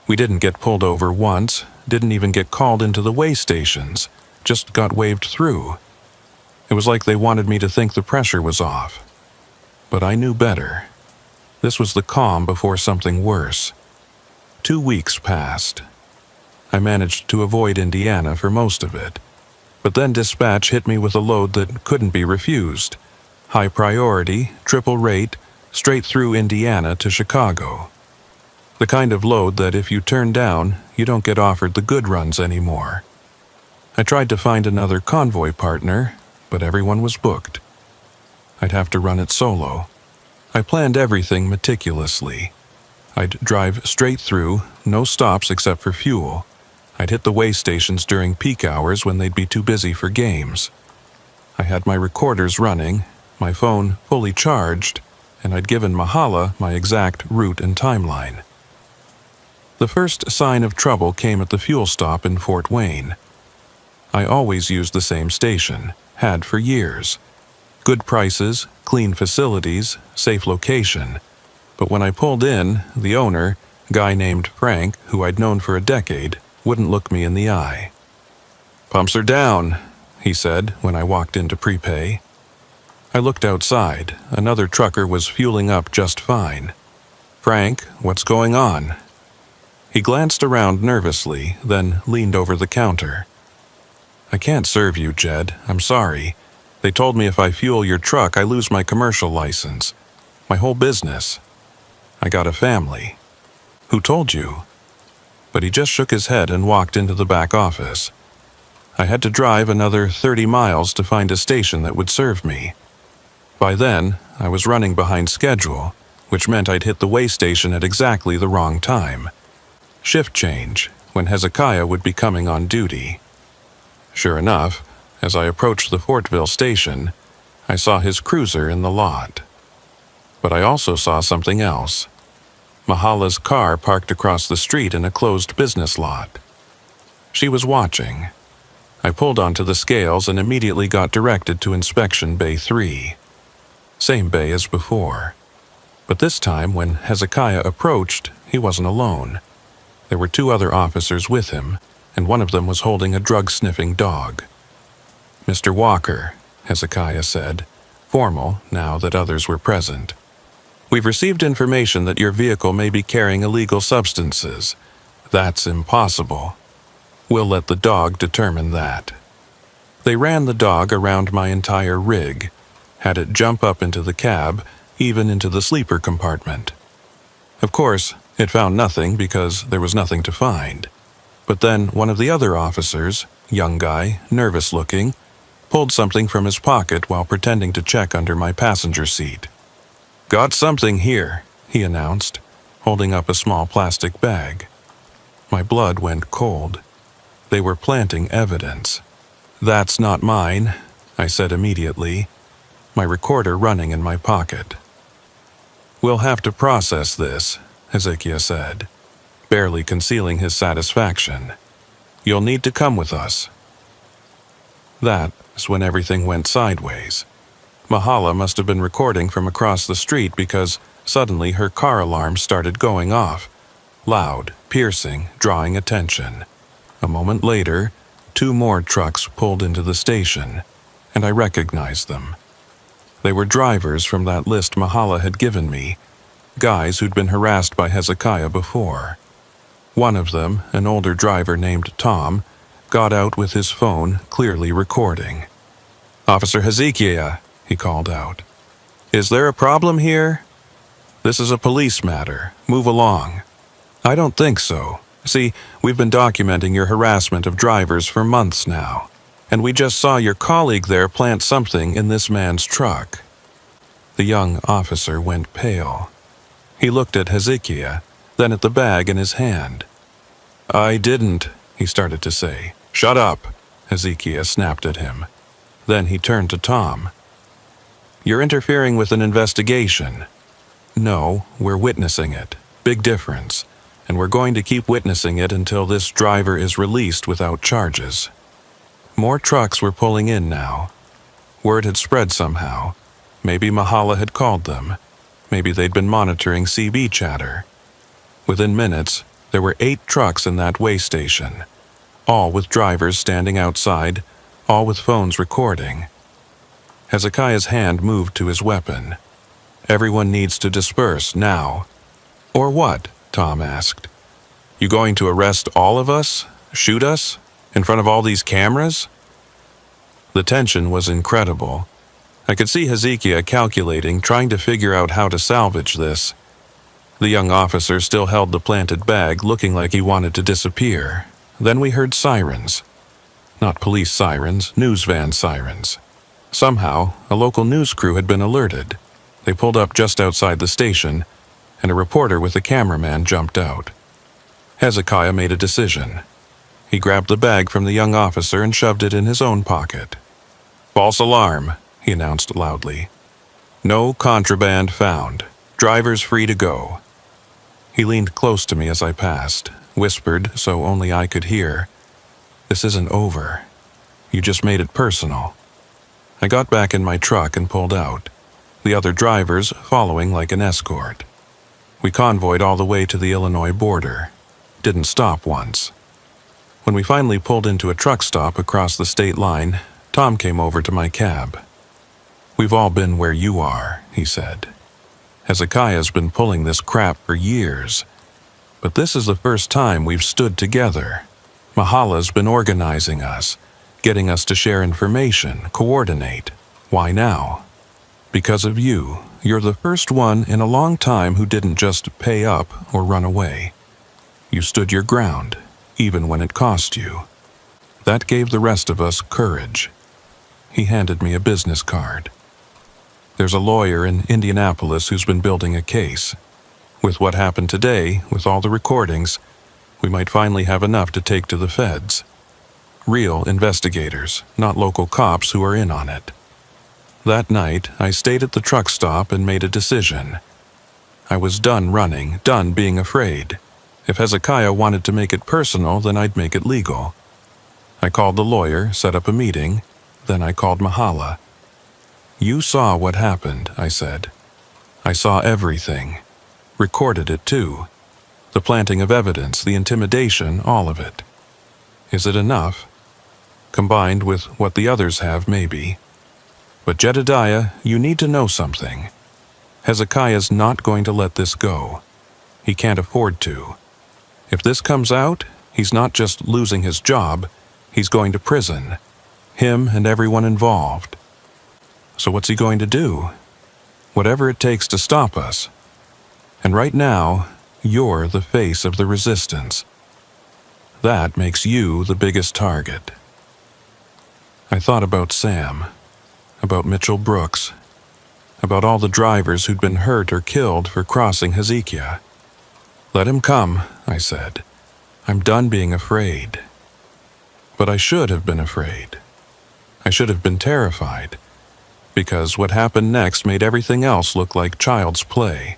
We didn't get pulled over once, didn't even get called into the way stations, just got waved through. It was like they wanted me to think the pressure was off. But I knew better. This was the calm before something worse. 2 weeks passed. I managed to avoid Indiana for most of it. But then dispatch hit me with a load that couldn't be refused. High priority, triple rate, straight through Indiana to Chicago. The kind of load that if you turn down, you don't get offered the good runs anymore. I tried to find another convoy partner, but everyone was booked. I'd have to run it solo. I planned everything meticulously. I'd drive straight through, no stops except for fuel. I'd hit the way stations during peak hours when they'd be too busy for games. I had my recorders running, my phone fully charged, and I'd given Mahala my exact route and timeline. The first sign of trouble came at the fuel stop in Fort Wayne. I always used the same station, had for years. Good prices, clean facilities, safe location. But when I pulled in, the owner, a guy named Frank, who I'd known for a decade, wouldn't look me in the eye. "Pumps are down," he said when I walked in to prepay. I looked outside. Another trucker was fueling up just fine. "Frank, what's going on?" He glanced around nervously, then leaned over the counter. "I can't serve you, Jed. I'm sorry. They told me if I fuel your truck, I lose my commercial license. My whole business. I got a family." "Who told you?" But he just shook his head and walked into the back office. I had to drive another 30 miles to find a station that would serve me. By then, I was running behind schedule, which meant I'd hit the way station at exactly the wrong time. Shift change, when Hezekiah would be coming on duty. Sure enough, as I approached the Fortville station, I saw his cruiser in the lot. But I also saw something else. Mahala's car parked across the street in a closed business lot. She was watching. I pulled onto the scales and immediately got directed to Inspection Bay 3. Same bay as before. But this time, when Hezekiah approached, he wasn't alone. There were 2 other officers with him, and one of them was holding a drug-sniffing dog. "Mr. Walker," Hezekiah said, formal now that others were present. "We've received information that your vehicle may be carrying illegal substances. That's impossible. We'll let the dog determine that." They ran the dog around my entire rig, had it jump up into the cab, even into the sleeper compartment. Of course, it found nothing because there was nothing to find. But then one of the other officers, young guy, nervous looking, pulled something from his pocket while pretending to check under my passenger seat. "Got something here," he announced. holding up a small plastic bag. My blood went cold. They were planting evidence. "That's not mine," I said immediately, my recorder running in my pocket. "We'll have to process this," Hezekiah said, barely concealing his satisfaction. "You'll need to come with us." That is when everything went sideways. Mahala must have been recording from across the street because suddenly her car alarm started going off, loud, piercing, drawing attention. A moment later, 2 more trucks pulled into the station, and I recognized them. They were drivers from that list Mahala had given me, guys who'd been harassed by Hezekiah before. One of them, an older driver named Tom, got out with his phone, clearly recording. "Officer Hezekiah," he called out. "Is there a problem here? This is a police matter. Move along." "I don't think so. See, we've been documenting your harassment of drivers for months now, and we just saw your colleague there plant something in this man's truck." The young officer went pale. He looked at Hezekiah, then at the bag in his hand. "I didn't," he started to say. "Shut up," Hezekiah snapped at him. Then he turned to Tom. "You're interfering with an investigation." "No, we're witnessing it. Big difference. And we're going to keep witnessing it until this driver is released without charges." More trucks were pulling in now. Word had spread somehow. Maybe Mahala had called them. Maybe they'd been monitoring CB chatter. Within minutes, there were 8 trucks in that way station, all with drivers standing outside, all with phones recording. Hezekiah's hand moved to his weapon. "Everyone needs to disperse now." "Or what?" Tom asked. "You going to arrest all of us? Shoot us? In front of all these cameras?" The tension was incredible. I could see Hezekiah calculating, trying to figure out how to salvage this. The young officer still held the planted bag, looking like he wanted to disappear. Then we heard sirens. Not police sirens, news van sirens. Somehow, a local news crew had been alerted. They pulled up just outside the station, and a reporter with a cameraman jumped out. Hezekiah made a decision. He grabbed the bag from the young officer and shoved it in his own pocket. "False alarm," he announced loudly. "No contraband found. Drivers free to go." He leaned close to me as I passed, whispered so only I could hear, "This isn't over. You just made it personal." I got back in my truck and pulled out, the other drivers following like an escort. We convoyed all the way to the Illinois border. Didn't stop once. When we finally pulled into a truck stop across the state line, Tom came over to my cab. "We've all been where you are," he said. "Hezekiah's been pulling this crap for years. But this is the first time we've stood together. Mahala's been organizing us, getting us to share information, coordinate. Why now? Because of you. You're the first one in a long time who didn't just pay up or run away. You stood your ground, even when it cost you. That gave the rest of us courage." He handed me a business card. "There's a lawyer in Indianapolis who's been building a case. With what happened today, with all the recordings, we might finally have enough to take to the feds. Real investigators, not local cops who are in on it." That night, I stayed at the truck stop and made a decision. I was done running, done being afraid. If Hezekiah wanted to make it personal, then I'd make it legal. I called the lawyer, set up a meeting, then I called Mahala. "You saw what happened," I said. "I saw everything. Recorded it too. The planting of evidence, the intimidation, all of it. Is it enough? Combined with what the others have, maybe. But Jedediah, you need to know something. Hezekiah's not going to let this go. He can't afford to. If this comes out, he's not just losing his job, he's going to prison. Him and everyone involved. So what's he going to do? Whatever it takes to stop us. And right now, you're the face of the resistance. That makes you the biggest target." I thought about Sam, about Mitchell Brooks, about all the drivers who'd been hurt or killed for crossing Hezekiah. "Let him come," I said. "I'm done being afraid." But I should have been afraid. I should have been terrified, because what happened next made everything else look like child's play.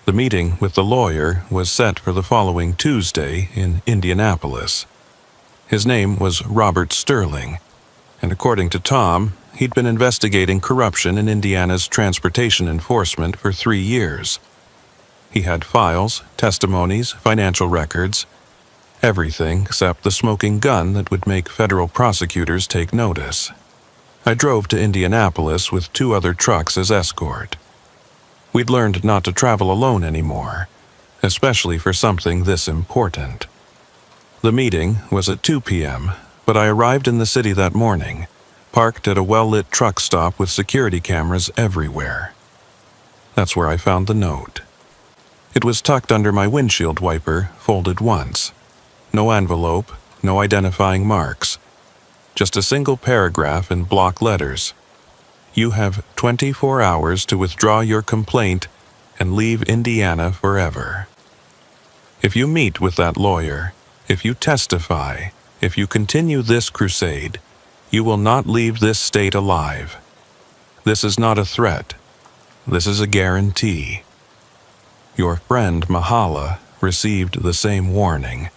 The meeting with the lawyer was set for the following Tuesday in Indianapolis. His name was Robert Sterling, and according to Tom, he'd been investigating corruption in Indiana's transportation enforcement for 3 years. He had files, testimonies, financial records, everything except the smoking gun that would make federal prosecutors take notice. I drove to Indianapolis with 2 other trucks as escort. We'd learned not to travel alone anymore, especially for something this important. The meeting was at 2 p.m., but I arrived in the city that morning, parked at a well-lit truck stop with security cameras everywhere. That's where I found the note. It was tucked under my windshield wiper, folded once. No envelope, no identifying marks. Just a single paragraph in block letters. "You have 24 hours to withdraw your complaint and leave Indiana forever. If you meet with that lawyer, if you testify, if you continue this crusade, you will not leave this state alive. This is not a threat. This is a guarantee." Your friend Mahala received the same warning.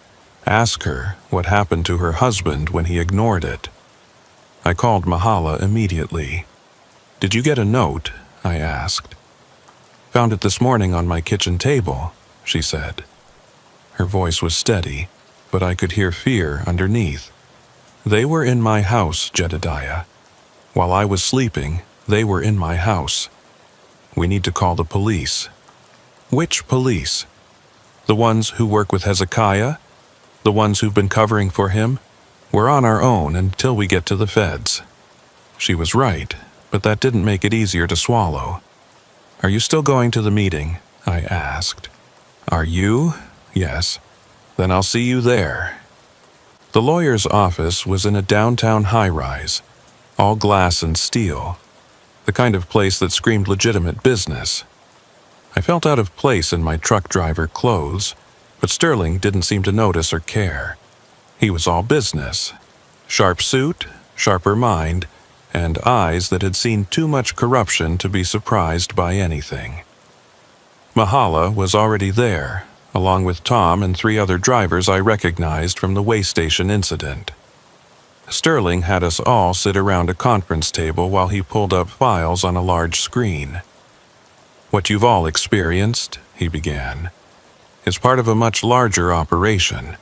Ask her what happened to her husband when he ignored it. I called Mahala immediately. "Did you get a note?" I asked. "Found it this morning on my kitchen table," she said. Her voice was steady, but I could hear fear underneath. "They were in my house, Jedediah. While I was sleeping, they were in my house. We need to call the police." "Which police? The ones who work with Hezekiah? The ones who've been covering for him? We're on our own until we get to the feds." She was right, but that didn't make it easier to swallow. "Are you still going to the meeting?" I asked. "Are you?" "Yes." "Then I'll see you there." The lawyer's office was in a downtown high-rise, all glass and steel, the kind of place that screamed legitimate business. I felt out of place in my truck driver clothes, but Sterling didn't seem to notice or care. He was all business. Sharp suit, sharper mind, and eyes that had seen too much corruption to be surprised by anything. Mahala was already there, along with Tom and 3 other drivers I recognized from the way station incident. Sterling had us all sit around a conference table while he pulled up files on a large screen. "What you've all experienced," he began, "is part of a much larger operation.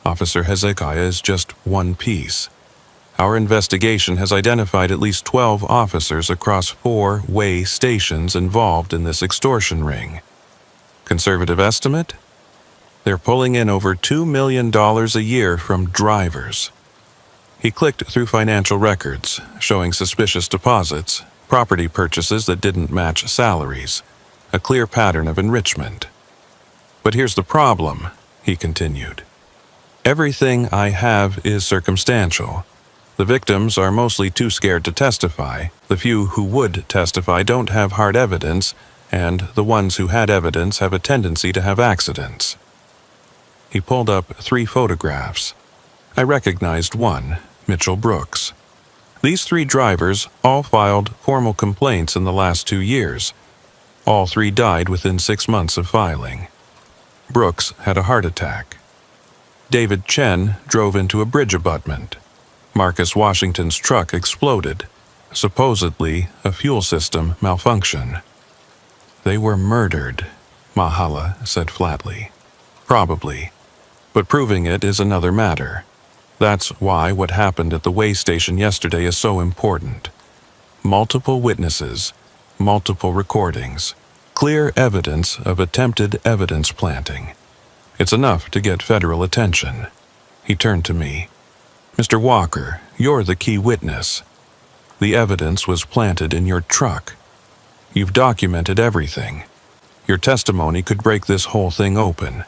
Officer Hezekiah is just one piece. Our investigation has identified at least 12 officers across 4 way stations involved in this extortion ring. Conservative estimate? They're pulling in over $2 million a year from drivers." He clicked through financial records, showing suspicious deposits, property purchases that didn't match salaries, a clear pattern of enrichment. "But here's the problem," he continued. "Everything I have is circumstantial. The victims are mostly too scared to testify. The few who would testify don't have hard evidence, and the ones who had evidence have a tendency to have accidents." He pulled up 3 photographs. I recognized one, Mitchell Brooks. These 3 drivers all filed formal complaints in the last 2 years. All 3 died within 6 months of filing. Brooks had a heart attack. David Chen drove into a bridge abutment. Marcus Washington's truck exploded, supposedly a fuel system malfunction. "They were murdered," Mahala said flatly. "Probably. But proving it is another matter. That's why what happened at the way station yesterday is so important. Multiple witnesses, multiple recordings, clear evidence of attempted evidence planting. It's enough to get federal attention." He turned to me. "Mr. Walker, you're the key witness. The evidence was planted in your truck. You've documented everything. Your testimony could break this whole thing open."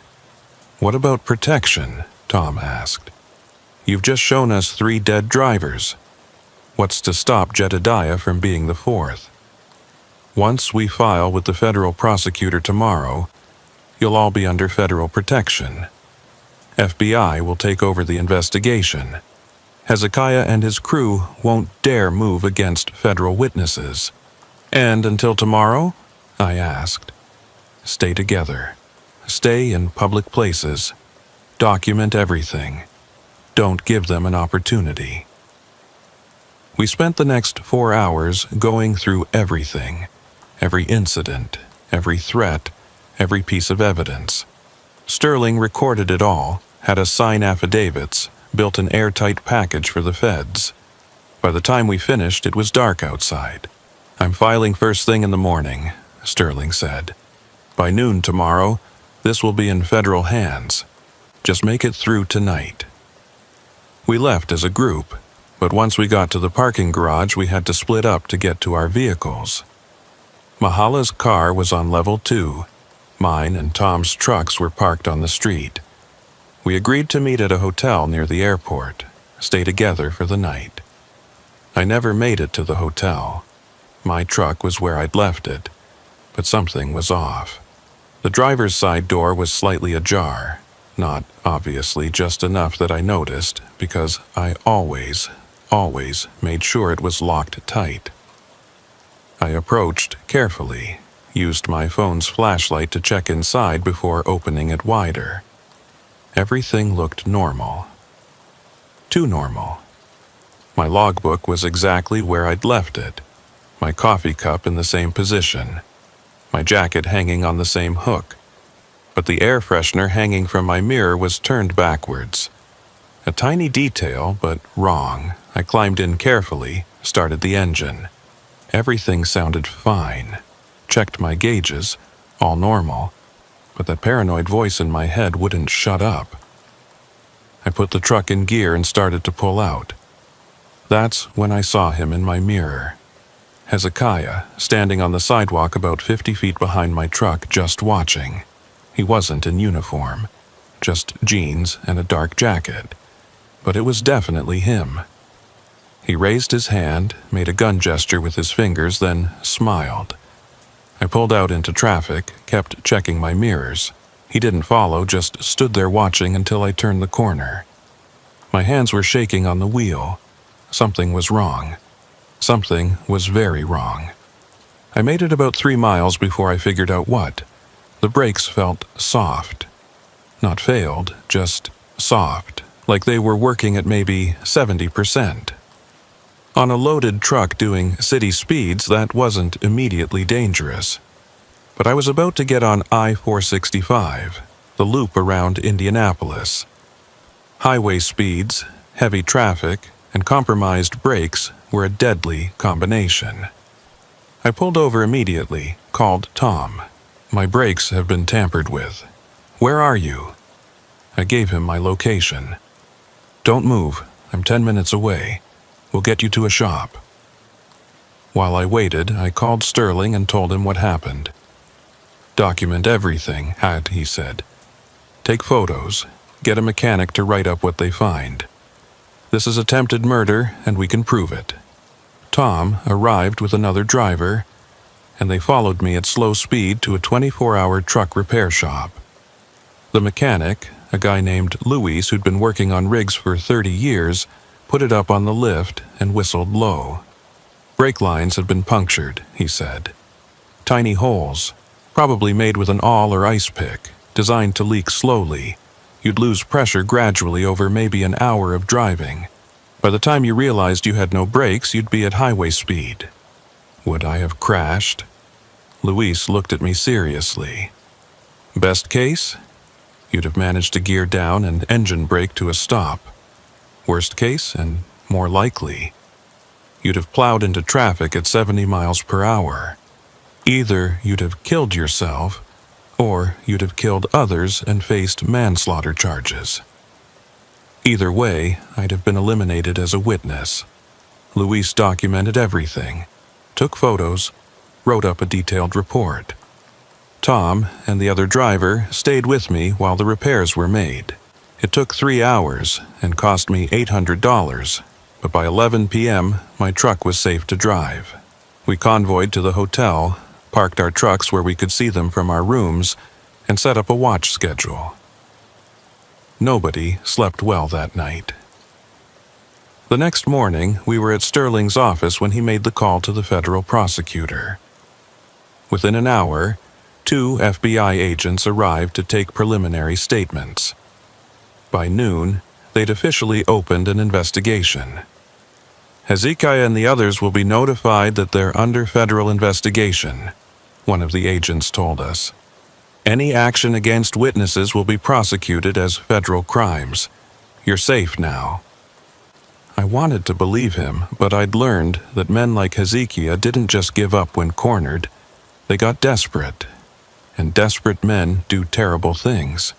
"What about protection?" Tom asked. "You've just shown us 3 dead drivers. What's to stop Jedediah from being the 4th? Once we file with the federal prosecutor tomorrow, you'll all be under federal protection. FBI will take over the investigation. Hezekiah and his crew won't dare move against federal witnesses. And until tomorrow? I asked. Stay together. Stay in public places. Document everything. Don't give them an opportunity. We spent the next 4 hours going through everything. Every incident, every threat, every piece of evidence. Sterling recorded it all, had us sign affidavits, built an airtight package for the feds. By the time we finished, it was dark outside. I'm filing first thing in the morning, Sterling said. By noon tomorrow, this will be in federal hands. Just make it through tonight. We left as a group, but once we got to the parking garage, we had to split up to get to our vehicles. Mahala's car was on level 2. Mine and Tom's trucks were parked on the street. We agreed to meet at a hotel near the airport, stay together for the night. I never made it to the hotel. My truck was where I'd left it, but something was off. The driver's side door was slightly ajar, not obviously just enough that I noticed, because I always made sure it was locked tight. I approached carefully, used my phone's flashlight to check inside before opening it wider. Everything looked normal. Too normal. My logbook was exactly where I'd left it, my coffee cup in the same position, my jacket hanging on the same hook, but the air freshener hanging from my mirror was turned backwards. A tiny detail, but wrong. I climbed in carefully, started the engine. Everything sounded fine. Checked my gauges, all normal, but that paranoid voice in my head wouldn't shut up. I put the truck in gear and started to pull out. That's when I saw him in my mirror. Hezekiah, standing on the sidewalk about 50 feet behind my truck, just watching. He wasn't in uniform, just jeans and a dark jacket, but it was definitely him. He raised his hand, made a gun gesture with his fingers, then smiled. I pulled out into traffic, kept checking my mirrors. He didn't follow, just stood there watching until I turned the corner. My hands were shaking on the wheel. Something was wrong. Something was very wrong. I made it about 3 miles before I figured out what. The brakes felt soft. Not failed, just soft, like they were working at maybe 70%. On a loaded truck doing city speeds, that wasn't immediately dangerous. But I was about to get on I-465, the loop around Indianapolis. Highway speeds, heavy traffic, and compromised brakes were a deadly combination. I pulled over immediately, called Tom. My brakes have been tampered with. Where are you? I gave him my location. Don't move, I'm 10 minutes away. We'll get you to a shop. While I waited, I called Sterling and told him what happened. Document everything, he said. Take photos, get a mechanic to write up what they find. This is attempted murder, and we can prove it. Tom arrived with another driver, and they followed me at slow speed to a 24-hour truck repair shop. The mechanic, a guy named Luis who'd been working on rigs for 30 years, put it up on the lift and whistled low. Brake lines had been punctured, he said. Tiny holes, probably made with an awl or ice pick, designed to leak slowly. You'd lose pressure gradually over maybe an hour of driving. By the time you realized you had no brakes, you'd be at highway speed. Would I have crashed? Luis looked at me seriously. Best case? You'd have managed to gear down and engine brake to a stop. Worst case, and more likely, you'd have plowed into traffic at 70 miles per hour. Either you'd have killed yourself, or you'd have killed others and faced manslaughter charges. Either way, I'd have been eliminated as a witness. Luis documented everything, took photos, wrote up a detailed report. Tom and the other driver stayed with me while the repairs were made. It took 3 hours and cost me $800, but by 11 p.m., my truck was safe to drive. We convoyed to the hotel, parked our trucks where we could see them from our rooms, and set up a watch schedule. Nobody slept well that night. The next morning, we were at Sterling's office when he made the call to the federal prosecutor. Within an hour, 2 FBI agents arrived to take preliminary statements. By noon, they'd officially opened an investigation. Hezekiah and the others will be notified that they're under federal investigation, one of the agents told us. Any action against witnesses will be prosecuted as federal crimes. You're safe now. I wanted to believe him, but I'd learned that men like Hezekiah didn't just give up when cornered. They got desperate. And desperate men do terrible things.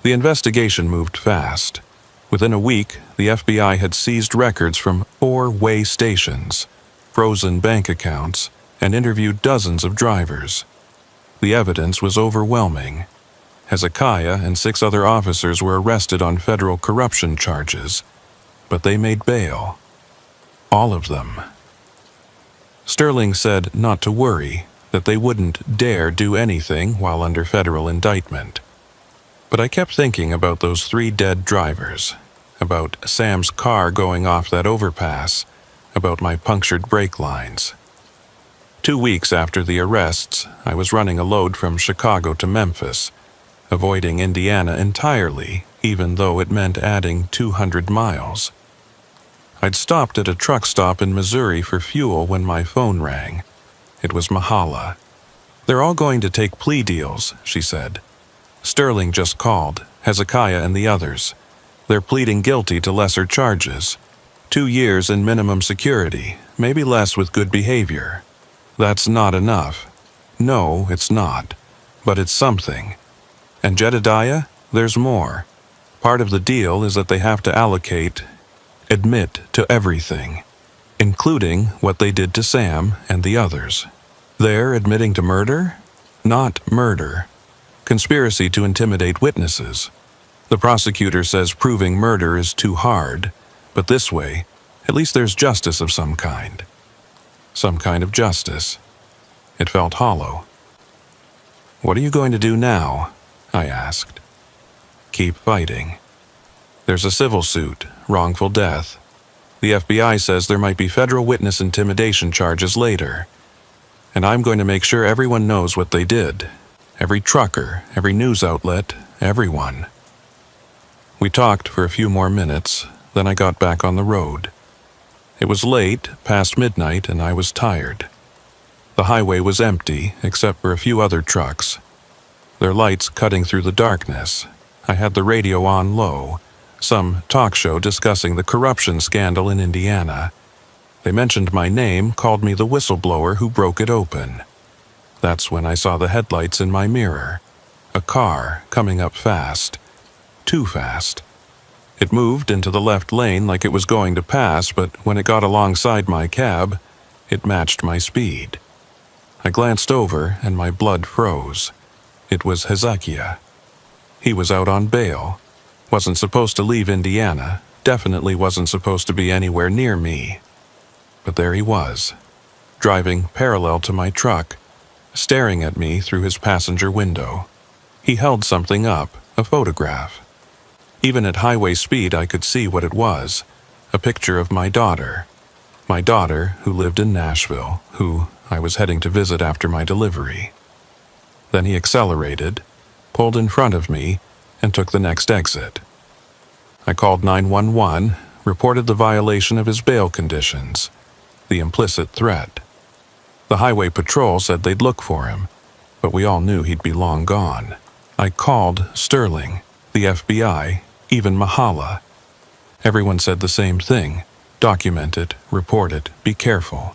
The investigation moved fast. Within a week, the FBI had seized records from 4 weigh stations, frozen bank accounts, and interviewed dozens of drivers. The evidence was overwhelming. Hezekiah and 6 other officers were arrested on federal corruption charges, but they made bail. All of them. Sterling said not to worry, that they wouldn't dare do anything while under federal indictment. But I kept thinking about those 3 dead drivers, about Sam's car going off that overpass, about my punctured brake lines. 2 weeks after the arrests, I was running a load from Chicago to Memphis, avoiding Indiana entirely, even though it meant adding 200 miles. I'd stopped at a truck stop in Missouri for fuel when my phone rang. It was Mahala. They're all going to take plea deals, she said. Sterling just called, Hezekiah and the others. They're pleading guilty to lesser charges. 2 years in minimum security, maybe less with good behavior. That's not enough. No, it's not. But it's something. And Jedediah, there's more. Part of the deal is that they have to admit to everything, including what they did to Sam and the others. They're admitting to murder? Not murder. Conspiracy to intimidate witnesses. The prosecutor says proving murder is too hard, but this way, at least there's justice of some kind. Some kind of justice. It felt hollow. What are you going to do now? I asked. Keep fighting. There's a civil suit, wrongful death. The FBI says there might be federal witness intimidation charges later. And I'm going to make sure everyone knows what they did. Every trucker, every news outlet, everyone. We talked for a few more minutes, then I got back on the road. It was late, past midnight, and I was tired. The highway was empty, except for a few other trucks. Their lights cutting through the darkness. I had the radio on low, some talk show discussing the corruption scandal in Indiana. They mentioned my name, called me the whistleblower who broke it open. That's when I saw the headlights in my mirror. A car coming up fast. Too fast. It moved into the left lane like it was going to pass, but when it got alongside my cab, it matched my speed. I glanced over and my blood froze. It was Hezekiah. He was out on bail. Wasn't supposed to leave Indiana. Definitely wasn't supposed to be anywhere near me. But there he was, driving parallel to my truck, staring at me through his passenger window. He held something up, a photograph. Even at highway speed, I could see what it was, a picture of my daughter. My daughter, who lived in Nashville, who I was heading to visit after my delivery. Then he accelerated, pulled in front of me, and took the next exit. I called 911, reported the violation of his bail conditions, the implicit threat. The highway patrol said they'd look for him, but we all knew he'd be long gone. I called Sterling, the FBI, even Mahala. Everyone said the same thing. Document it, report it, be careful.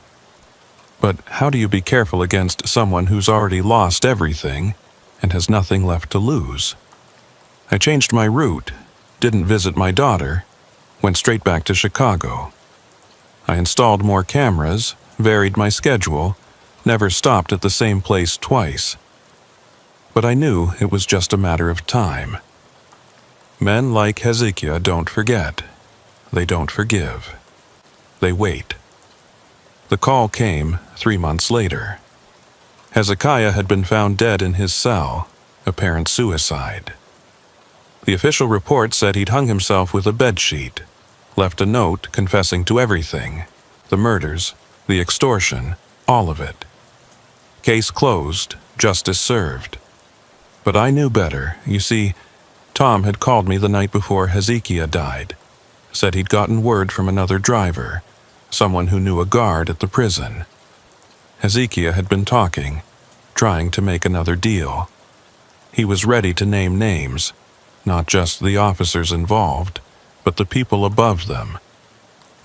But how do you be careful against someone who's already lost everything and has nothing left to lose? I changed my route, didn't visit my daughter, went straight back to Chicago. I installed more cameras, varied my schedule, never stopped at the same place twice. But I knew it was just a matter of time. Men like Hezekiah don't forget. They don't forgive. They wait. The call came 3 months later. Hezekiah had been found dead in his cell. apparent suicide. The official report said he'd hung himself with a bedsheet, left a note confessing to everything, the murders, the extortion, all of it. Case closed, justice served. But I knew better. You see, Tom had called me the night before Hezekiah died, said he'd gotten word from another driver, someone who knew a guard at the prison. Hezekiah had been talking, trying to make another deal. He was ready to name names, not just the officers involved, but the people above them,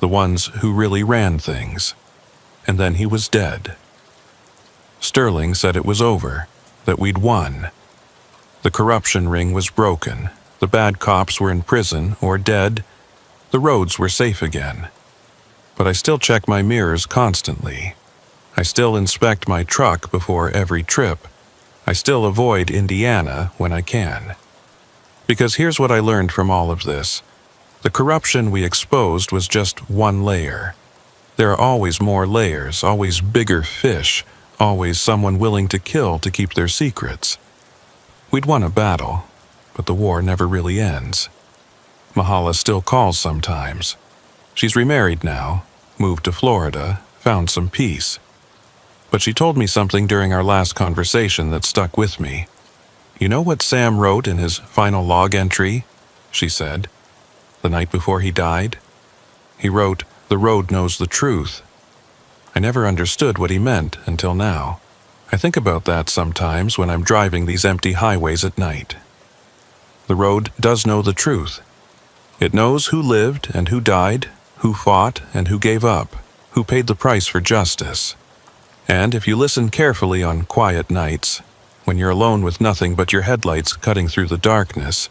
the ones who really ran things. And then he was dead. Sterling said it was over, that we'd won. The corruption ring was broken, the bad cops were in prison or dead, the roads were safe again. But I still check my mirrors constantly. I still inspect my truck before every trip. I still avoid Indiana when I can. Because here's what I learned from all of this. The corruption we exposed was just one layer. There are always more layers, always bigger fish, always someone willing to kill to keep their secrets. We'd won a battle, but the war never really ends. Mahala still calls sometimes. She's remarried now, moved to Florida, found some peace. But she told me something during our last conversation that stuck with me. You know what Sam wrote in his final log entry? She said, the night before he died? He wrote, "The road knows the truth." I never understood what he meant until now. I think about that sometimes when I'm driving these empty highways at night. The road does know the truth. It knows who lived and who died, who fought and who gave up, who paid the price for justice. And if you listen carefully on quiet nights, when you're alone with nothing but your headlights cutting through the darkness,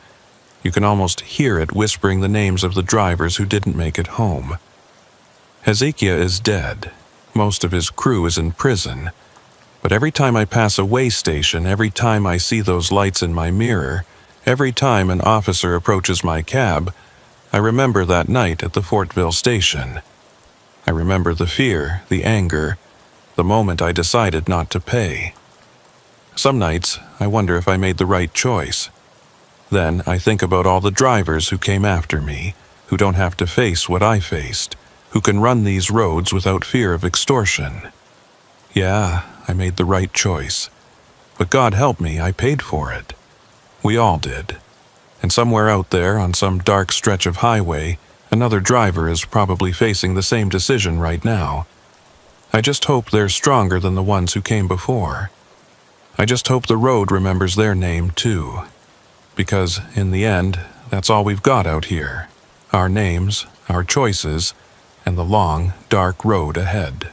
you can almost hear it whispering the names of the drivers who didn't make it home. Hezekiah is dead. Most of his crew is in prison. But every time I pass a way station, every time I see those lights in my mirror, every time an officer approaches my cab, I remember that night at the Fortville station. I remember the fear, the anger, the moment I decided not to pay. Some nights, I wonder if I made the right choice. Then I think about all the drivers who came after me, who don't have to face what I faced, who can run these roads without fear of extortion. Yeah, I made the right choice. But God help me, I paid for it. We all did. And somewhere out there on some dark stretch of highway, another driver is probably facing the same decision right now. I just hope they're stronger than the ones who came before. I just hope the road remembers their name too. Because in the end, that's all we've got out here. Our names, our choices, and the long, dark road ahead.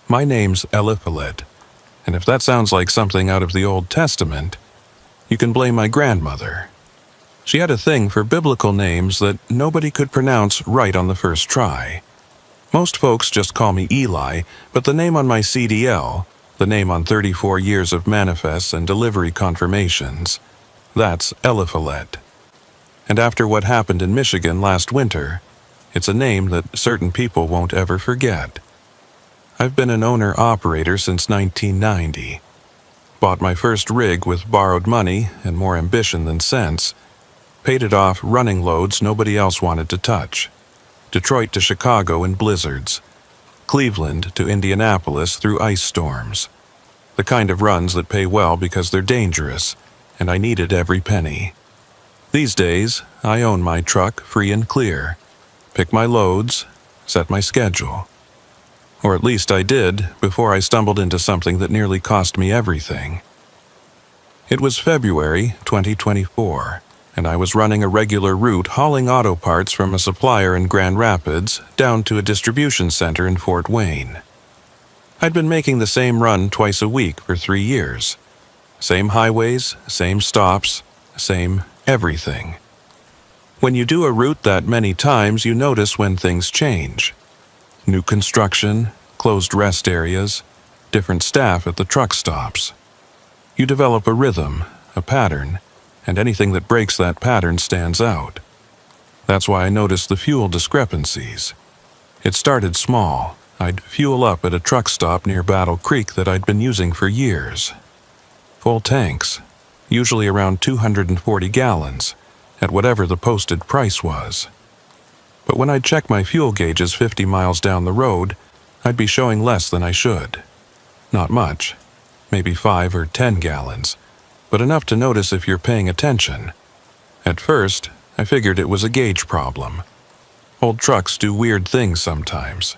My name's Eliphalet, and if that sounds like something out of the Old Testament, you can blame my grandmother. She had a thing for biblical names that nobody could pronounce right on the first try. Most folks just call me Eli, but the name on my CDL, the name on 34 years of manifests and delivery confirmations, that's Eliphalet. And after what happened in Michigan last winter, it's a name that certain people won't ever forget. I've been an owner-operator since 1990. Bought my first rig with borrowed money and more ambition than sense. Paid it off running loads nobody else wanted to touch. Detroit to Chicago in blizzards. Cleveland to Indianapolis through ice storms. The kind of runs that pay well because they're dangerous, and I needed every penny. These days, I own my truck free and clear. Pick my loads, set my schedule. Or at least I did before I stumbled into something that nearly cost me everything. It was February 2024, and I was running a regular route hauling auto parts from a supplier in Grand Rapids down to a distribution center in Fort Wayne. I'd been making the same run twice a week for 3 years. Same highways, same stops, same everything. When you do a route that many times, you notice when things change. New construction, closed rest areas, different staff at the truck stops. You develop a rhythm, a pattern, and anything that breaks that pattern stands out. That's why I noticed the fuel discrepancies. It started small. I'd fuel up at a truck stop near Battle Creek that I'd been using for years. Full tanks, usually around 240 gallons, at whatever the posted price was. But when I'd check my fuel gauges 50 miles down the road, I'd be showing less than I should. Not much, maybe 5 or 10 gallons, but enough to notice if you're paying attention. At first, I figured it was a gauge problem. Old trucks do weird things sometimes.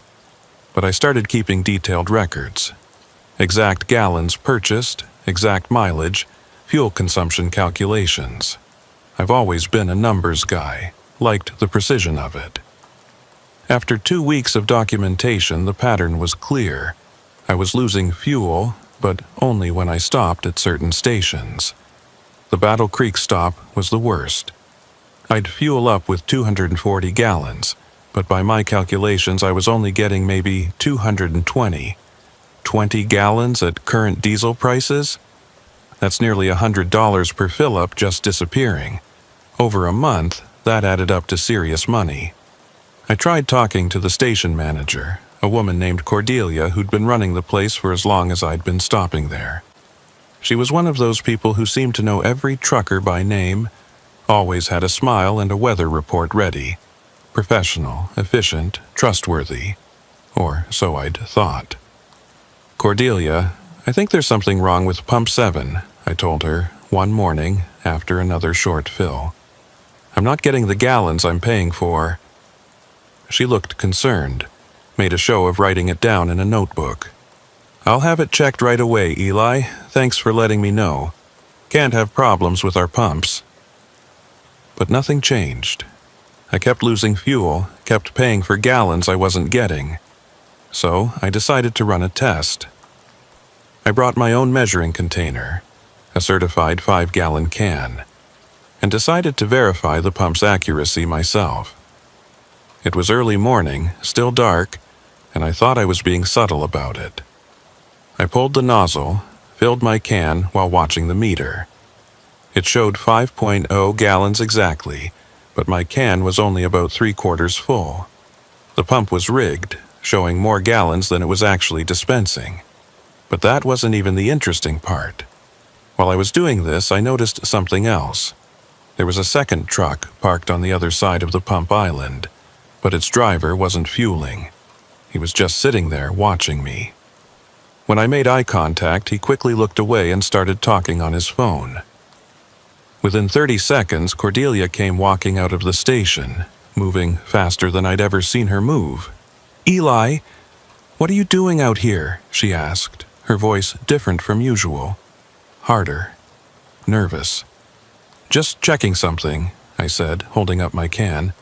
But I started keeping detailed records. Exact gallons purchased, exact mileage, fuel consumption calculations. I've always been a numbers guy, liked the precision of it. After 2 weeks of documentation, the pattern was clear. I was losing fuel, but only when I stopped at certain stations. The Battle Creek stop was the worst. I'd fuel up with 240 gallons, but by my calculations I was only getting maybe 220. 20 gallons at current diesel prices? That's nearly $100 per fill-up just disappearing. Over a month, that added up to serious money. I tried talking to the station manager, a woman named Cordelia who'd been running the place for as long as I'd been stopping there. She was one of those people who seemed to know every trucker by name, always had a smile and a weather report ready. Professional, efficient, trustworthy. Or so I'd thought. "Cordelia, I think there's something wrong with Pump 7, I told her, one morning after another short fill. I'm not getting the gallons I'm paying for." She looked concerned, made a show of writing it down in a notebook. "I'll have it checked right away, Eli. Thanks for letting me know. Can't have problems with our pumps." But nothing changed. I kept losing fuel, kept paying for gallons I wasn't getting. So I decided to run a test. I brought my own measuring container, a certified 5-gallon can, and decided to verify the pump's accuracy myself. It was early morning, still dark, and I thought I was being subtle about it. I pulled the nozzle, filled my can while watching the meter. It showed 5.0 gallons exactly, but my can was only about 3/4 full. The pump was rigged, showing more gallons than it was actually dispensing. But that wasn't even the interesting part. While I was doing this, I noticed something else. There was a second truck parked on the other side of the pump island, but its driver wasn't fueling. He was just sitting there watching me. When I made eye contact, he quickly looked away and started talking on his phone. Within 30 seconds, Cordelia came walking out of the station, moving faster than I'd ever seen her move. "Eli, what are you doing out here?" she asked, her voice different from usual. Harder. Nervous. "Just checking something," I said, holding up my can.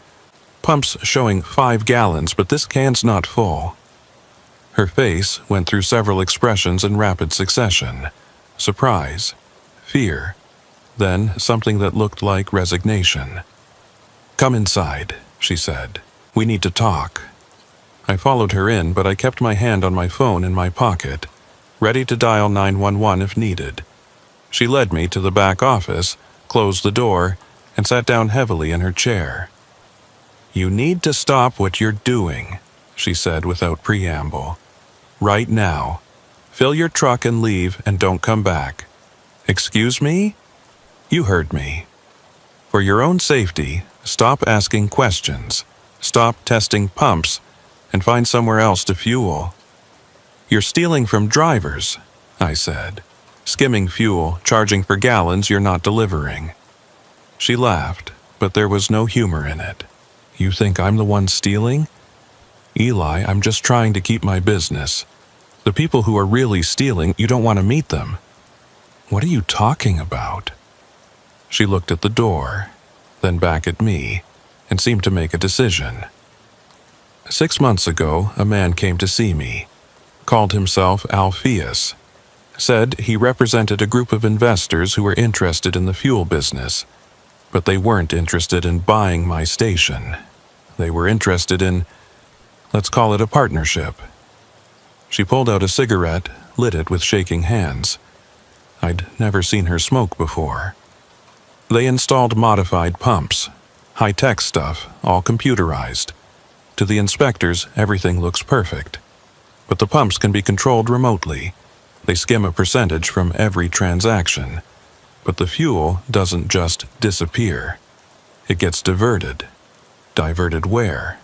"Pump's showing 5 gallons, but this can's not full." Her face went through several expressions in rapid succession. Surprise. Fear. Then something that looked like resignation. "Come inside," she said. "We need to talk." I followed her in, but I kept my hand on my phone in my pocket, ready to dial 911 if needed. She led me to the back office, closed the door, and sat down heavily in her chair. "You need to stop what you're doing," she said without preamble. "Right now. Fill your truck and leave, and don't come back." "Excuse me?" "You heard me. For your own safety, stop asking questions, stop testing pumps, and find somewhere else to fuel." "You're stealing from drivers," I said. "Skimming fuel, charging for gallons you're not delivering." She laughed, but there was no humor in it. "You think I'm the one stealing?" "Eli, I'm just trying to keep my business. The people who are really stealing, you don't want to meet them." "What are you talking about?" She looked at the door, then back at me, and seemed to make a decision. 6 months ago, a man came to see me. Called himself Alpheus. Said he represented a group of investors who were interested in the fuel business, but they weren't interested in buying my station. They were interested in, let's call it a partnership. She pulled out a cigarette, lit it with shaking hands. I'd never seen her smoke before. They installed modified pumps, high-tech stuff, all computerized. To the inspectors, everything looks perfect. But the pumps can be controlled remotely. They skim a percentage from every transaction. But the fuel doesn't just disappear. It gets diverted. Diverted where?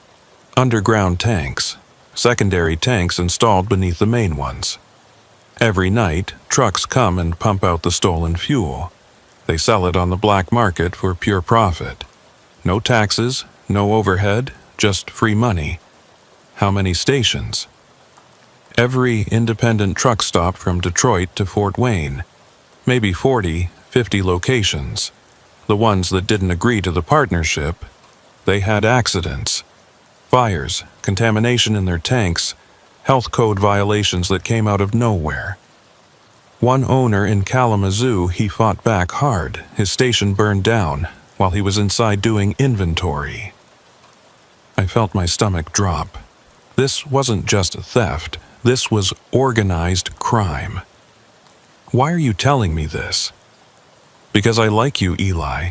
Underground tanks. Secondary tanks installed beneath the main ones. Every night, trucks come and pump out the stolen fuel. They sell it on the black market for pure profit. No taxes, no overhead, just free money. How many stations? Every independent truck stop from Detroit to Fort Wayne. Maybe 40, 50 locations. The ones that didn't agree to the partnership, they had accidents. Fires, contamination in their tanks, health code violations that came out of nowhere. One owner in Kalamazoo, he fought back hard. His station burned down while he was inside doing inventory. I felt my stomach drop. This wasn't just theft. This was organized crime. Why are you telling me this? Because I like you, Eli.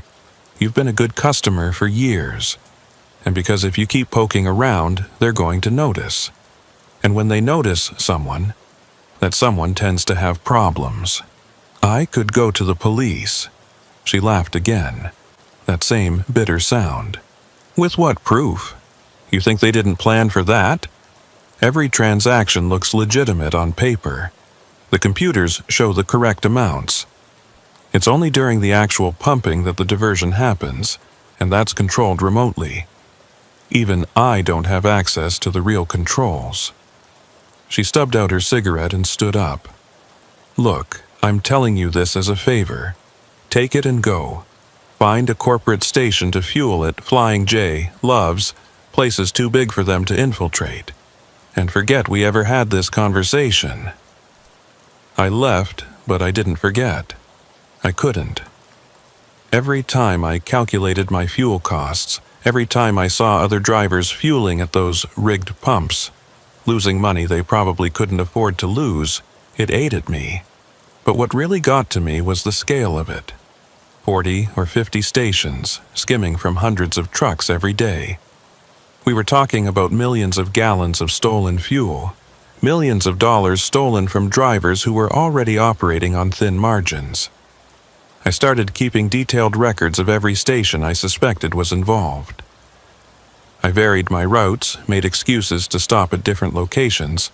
You've been a good customer for years. And because if you keep poking around, they're going to notice. And when they notice someone, that someone tends to have problems. I could go to the police. She laughed again. That same bitter sound. With what proof? You think they didn't plan for that? Every transaction looks legitimate on paper. The computers show the correct amounts. It's only during the actual pumping that the diversion happens, and that's controlled remotely. Even I don't have access to the real controls. She stubbed out her cigarette and stood up. Look, I'm telling you this as a favor. Take it and go. Find a corporate station to fuel it. Flying J loves places too big for them to infiltrate. And forget we ever had this conversation. I left, but I didn't forget. I couldn't. Every time I calculated my fuel costs, every time I saw other drivers fueling at those rigged pumps, losing money they probably couldn't afford to lose, it ate at me. But what really got to me was the scale of it. 40 or 50 stations, skimming from hundreds of trucks every day. We were talking about millions of gallons of stolen fuel, millions of dollars stolen from drivers who were already operating on thin margins. I started keeping detailed records of every station I suspected was involved. I varied my routes, made excuses to stop at different locations,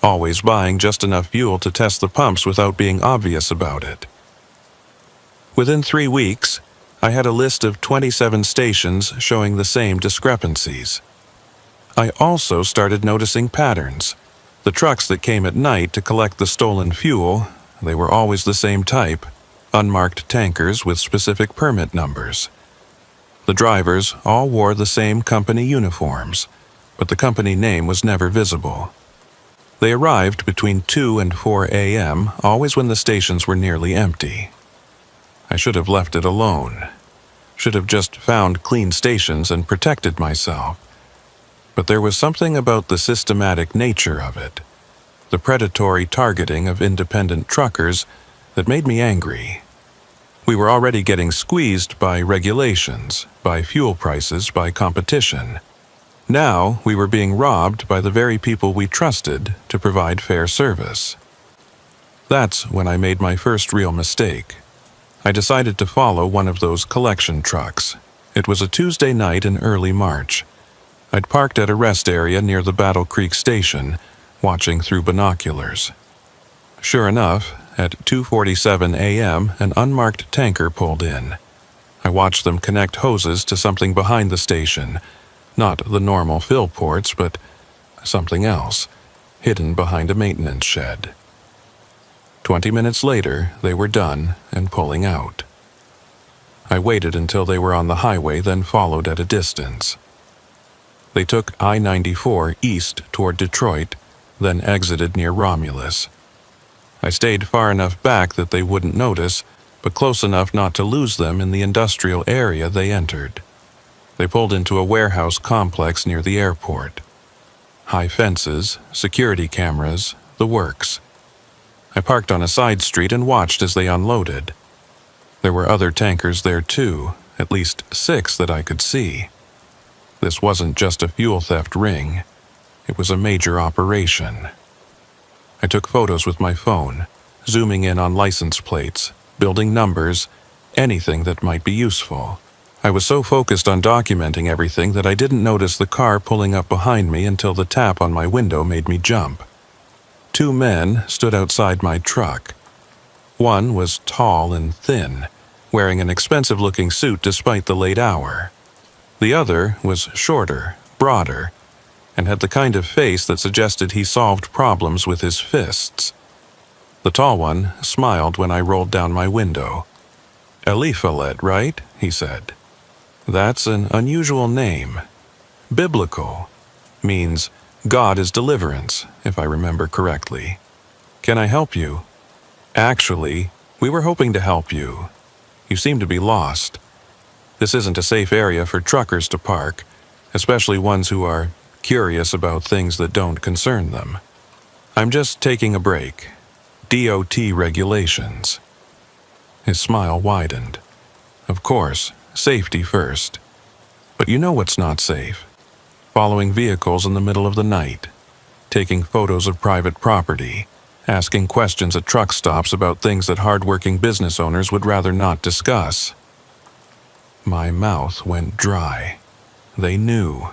always buying just enough fuel to test the pumps without being obvious about it. Within 3 weeks, I had a list of 27 stations showing the same discrepancies. I also started noticing patterns. The trucks that came at night to collect the stolen fuel, they were always the same type, unmarked tankers with specific permit numbers. The drivers all wore the same company uniforms, but the company name was never visible. They arrived between 2 and 4 a.m., always when the stations were nearly empty. I should have left it alone. Should have just found clean stations and protected myself. But there was something about the systematic nature of it, the predatory targeting of independent truckers, that made me angry. We were already getting squeezed by regulations, by fuel prices, by competition. Now we were being robbed by the very people we trusted to provide fair service. That's when I made my first real mistake. I decided to follow one of those collection trucks. It was a Tuesday night in early March. I'd parked at a rest area near the Battle Creek station, watching through binoculars. Sure enough, at 2:47 a.m., an unmarked tanker pulled in. I watched them connect hoses to something behind the station, not the normal fill ports, but something else, hidden behind a maintenance shed. 20 minutes later, they were done and pulling out. I waited until they were on the highway, then followed at a distance. They took I-94 east toward Detroit, then exited near Romulus. I stayed far enough back that they wouldn't notice, but close enough not to lose them in the industrial area they entered. They pulled into a warehouse complex near the airport. High fences, security cameras, the works. I parked on a side street and watched as they unloaded. There were other tankers there too, at least 6 that I could see. This wasn't just a fuel theft ring. It was a major operation. I took photos with my phone, zooming in on license plates, building numbers, anything that might be useful. I was so focused on documenting everything that I didn't notice the car pulling up behind me until the tap on my window made me jump. 2 men stood outside my truck. One was tall and thin, wearing an expensive-looking suit despite the late hour. The other was shorter, broader, and had the kind of face that suggested he solved problems with his fists. The tall one smiled when I rolled down my window. Eliphalet, right? He said. That's an unusual name. Biblical. Means God is deliverance, if I remember correctly. Can I help you? Actually, we were hoping to help you. You seem to be lost. This isn't a safe area for truckers to park, especially ones who are curious about things that don't concern them. I'm just taking a break. DOT regulations. His smile widened. Of course, safety first. But you know what's not safe? Following vehicles in the middle of the night, taking photos of private property, asking questions at truck stops about things that hard-working business owners would rather not discuss. My mouth went dry. They knew.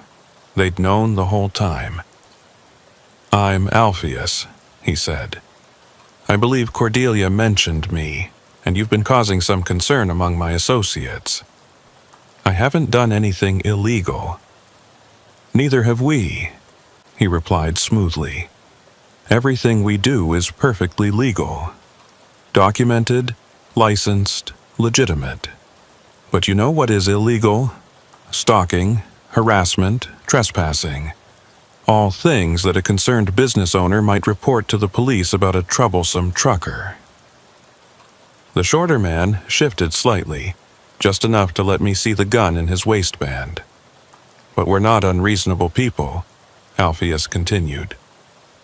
They'd known the whole time. I'm Alpheus, he said. I believe Cordelia mentioned me, and you've been causing some concern among my associates. I haven't done anything illegal. Neither have we, he replied smoothly. Everything we do is perfectly legal. Documented, licensed, legitimate. But you know what is illegal? Stalking, harassment, trespassing. All things that a concerned business owner might report to the police about a troublesome trucker. The shorter man shifted slightly, just enough to let me see the gun in his waistband. But we're not unreasonable people, Alpheus continued.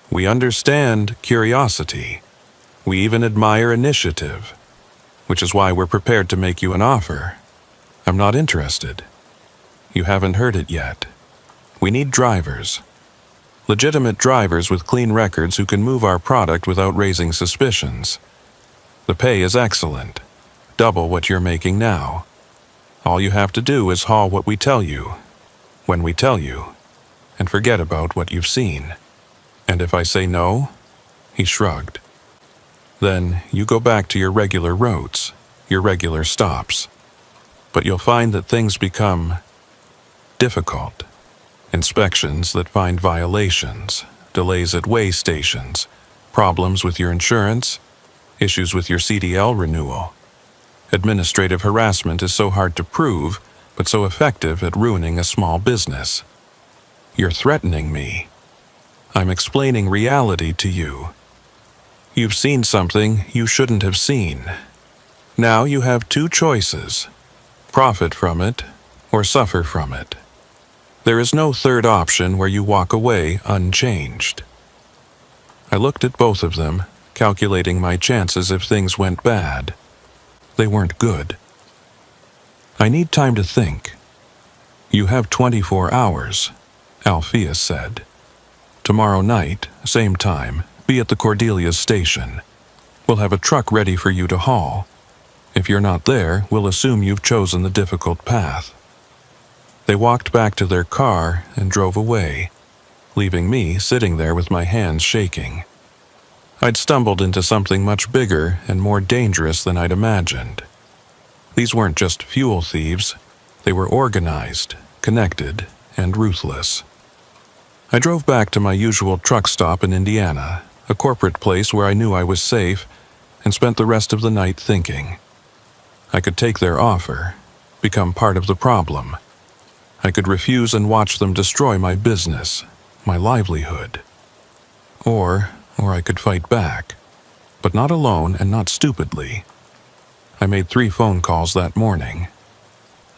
We understand curiosity. We even admire initiative, which is why we're prepared to make you an offer. I'm not interested. You haven't heard it yet. We need drivers. Legitimate drivers with clean records who can move our product without raising suspicions. The pay is excellent, double what you're making now. All you have to do is haul what we tell you, when we tell you, and forget about what you've seen. And if I say no, he shrugged. Then you go back to your regular routes, your regular stops. But you'll find that things become difficult. Inspections that find violations, delays at way stations, problems with your insurance, issues with your CDL renewal. Administrative harassment is so hard to prove, but so effective at ruining a small business. You're threatening me. I'm explaining reality to you. You've seen something you shouldn't have seen. Now you have 2 choices: profit from it or suffer from it. There is no third option where you walk away unchanged. I looked at both of them, calculating my chances if things went bad. They weren't good. I need time to think. You have 24 hours, Alpheus said. Tomorrow night, same time, be at the Cordelia's station. We'll have a truck ready for you to haul. If you're not there, we'll assume you've chosen the difficult path. They walked back to their car and drove away, leaving me sitting there with my hands shaking. I'd stumbled into something much bigger and more dangerous than I'd imagined. These weren't just fuel thieves. They were organized, connected, and ruthless. I drove back to my usual truck stop in Indiana, a corporate place where I knew I was safe, and spent the rest of the night thinking. I could take their offer, become part of the problem. I could refuse and watch them destroy my business, my livelihood. Or I could fight back, but not alone and not stupidly. I made 3 phone calls that morning.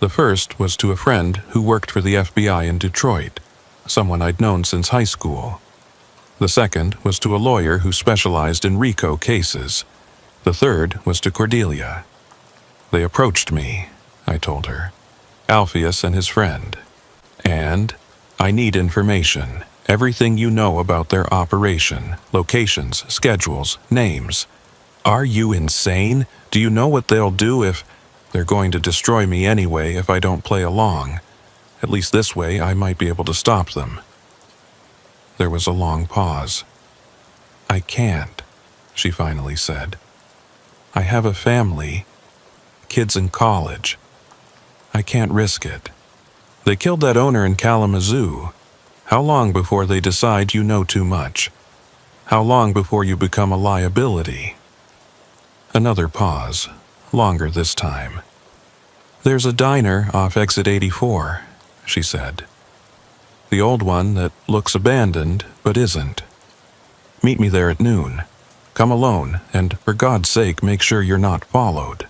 The first was to a friend who worked for the FBI in Detroit, someone I'd known since high school. The second was to a lawyer who specialized in RICO cases. The third was to Cordelia. They approached me, I told her. Alpheus and his friend. And I need information, Everything you know about their operation, locations, schedules, names. Are you insane? Do you know what they'll do if... They're going to destroy me anyway if I don't play along. At least this way I might be able to stop them. There was a long pause. I can't, she finally said. I have a family, kids in college. I can't risk it. They killed that owner in Kalamazoo. How long before they decide you know too much? How long before you become a liability? Another pause, longer this time. There's a diner off exit 84, she said. The old one that looks abandoned but isn't. Meet me there at noon. Come alone, and for God's sake, make sure you're not followed.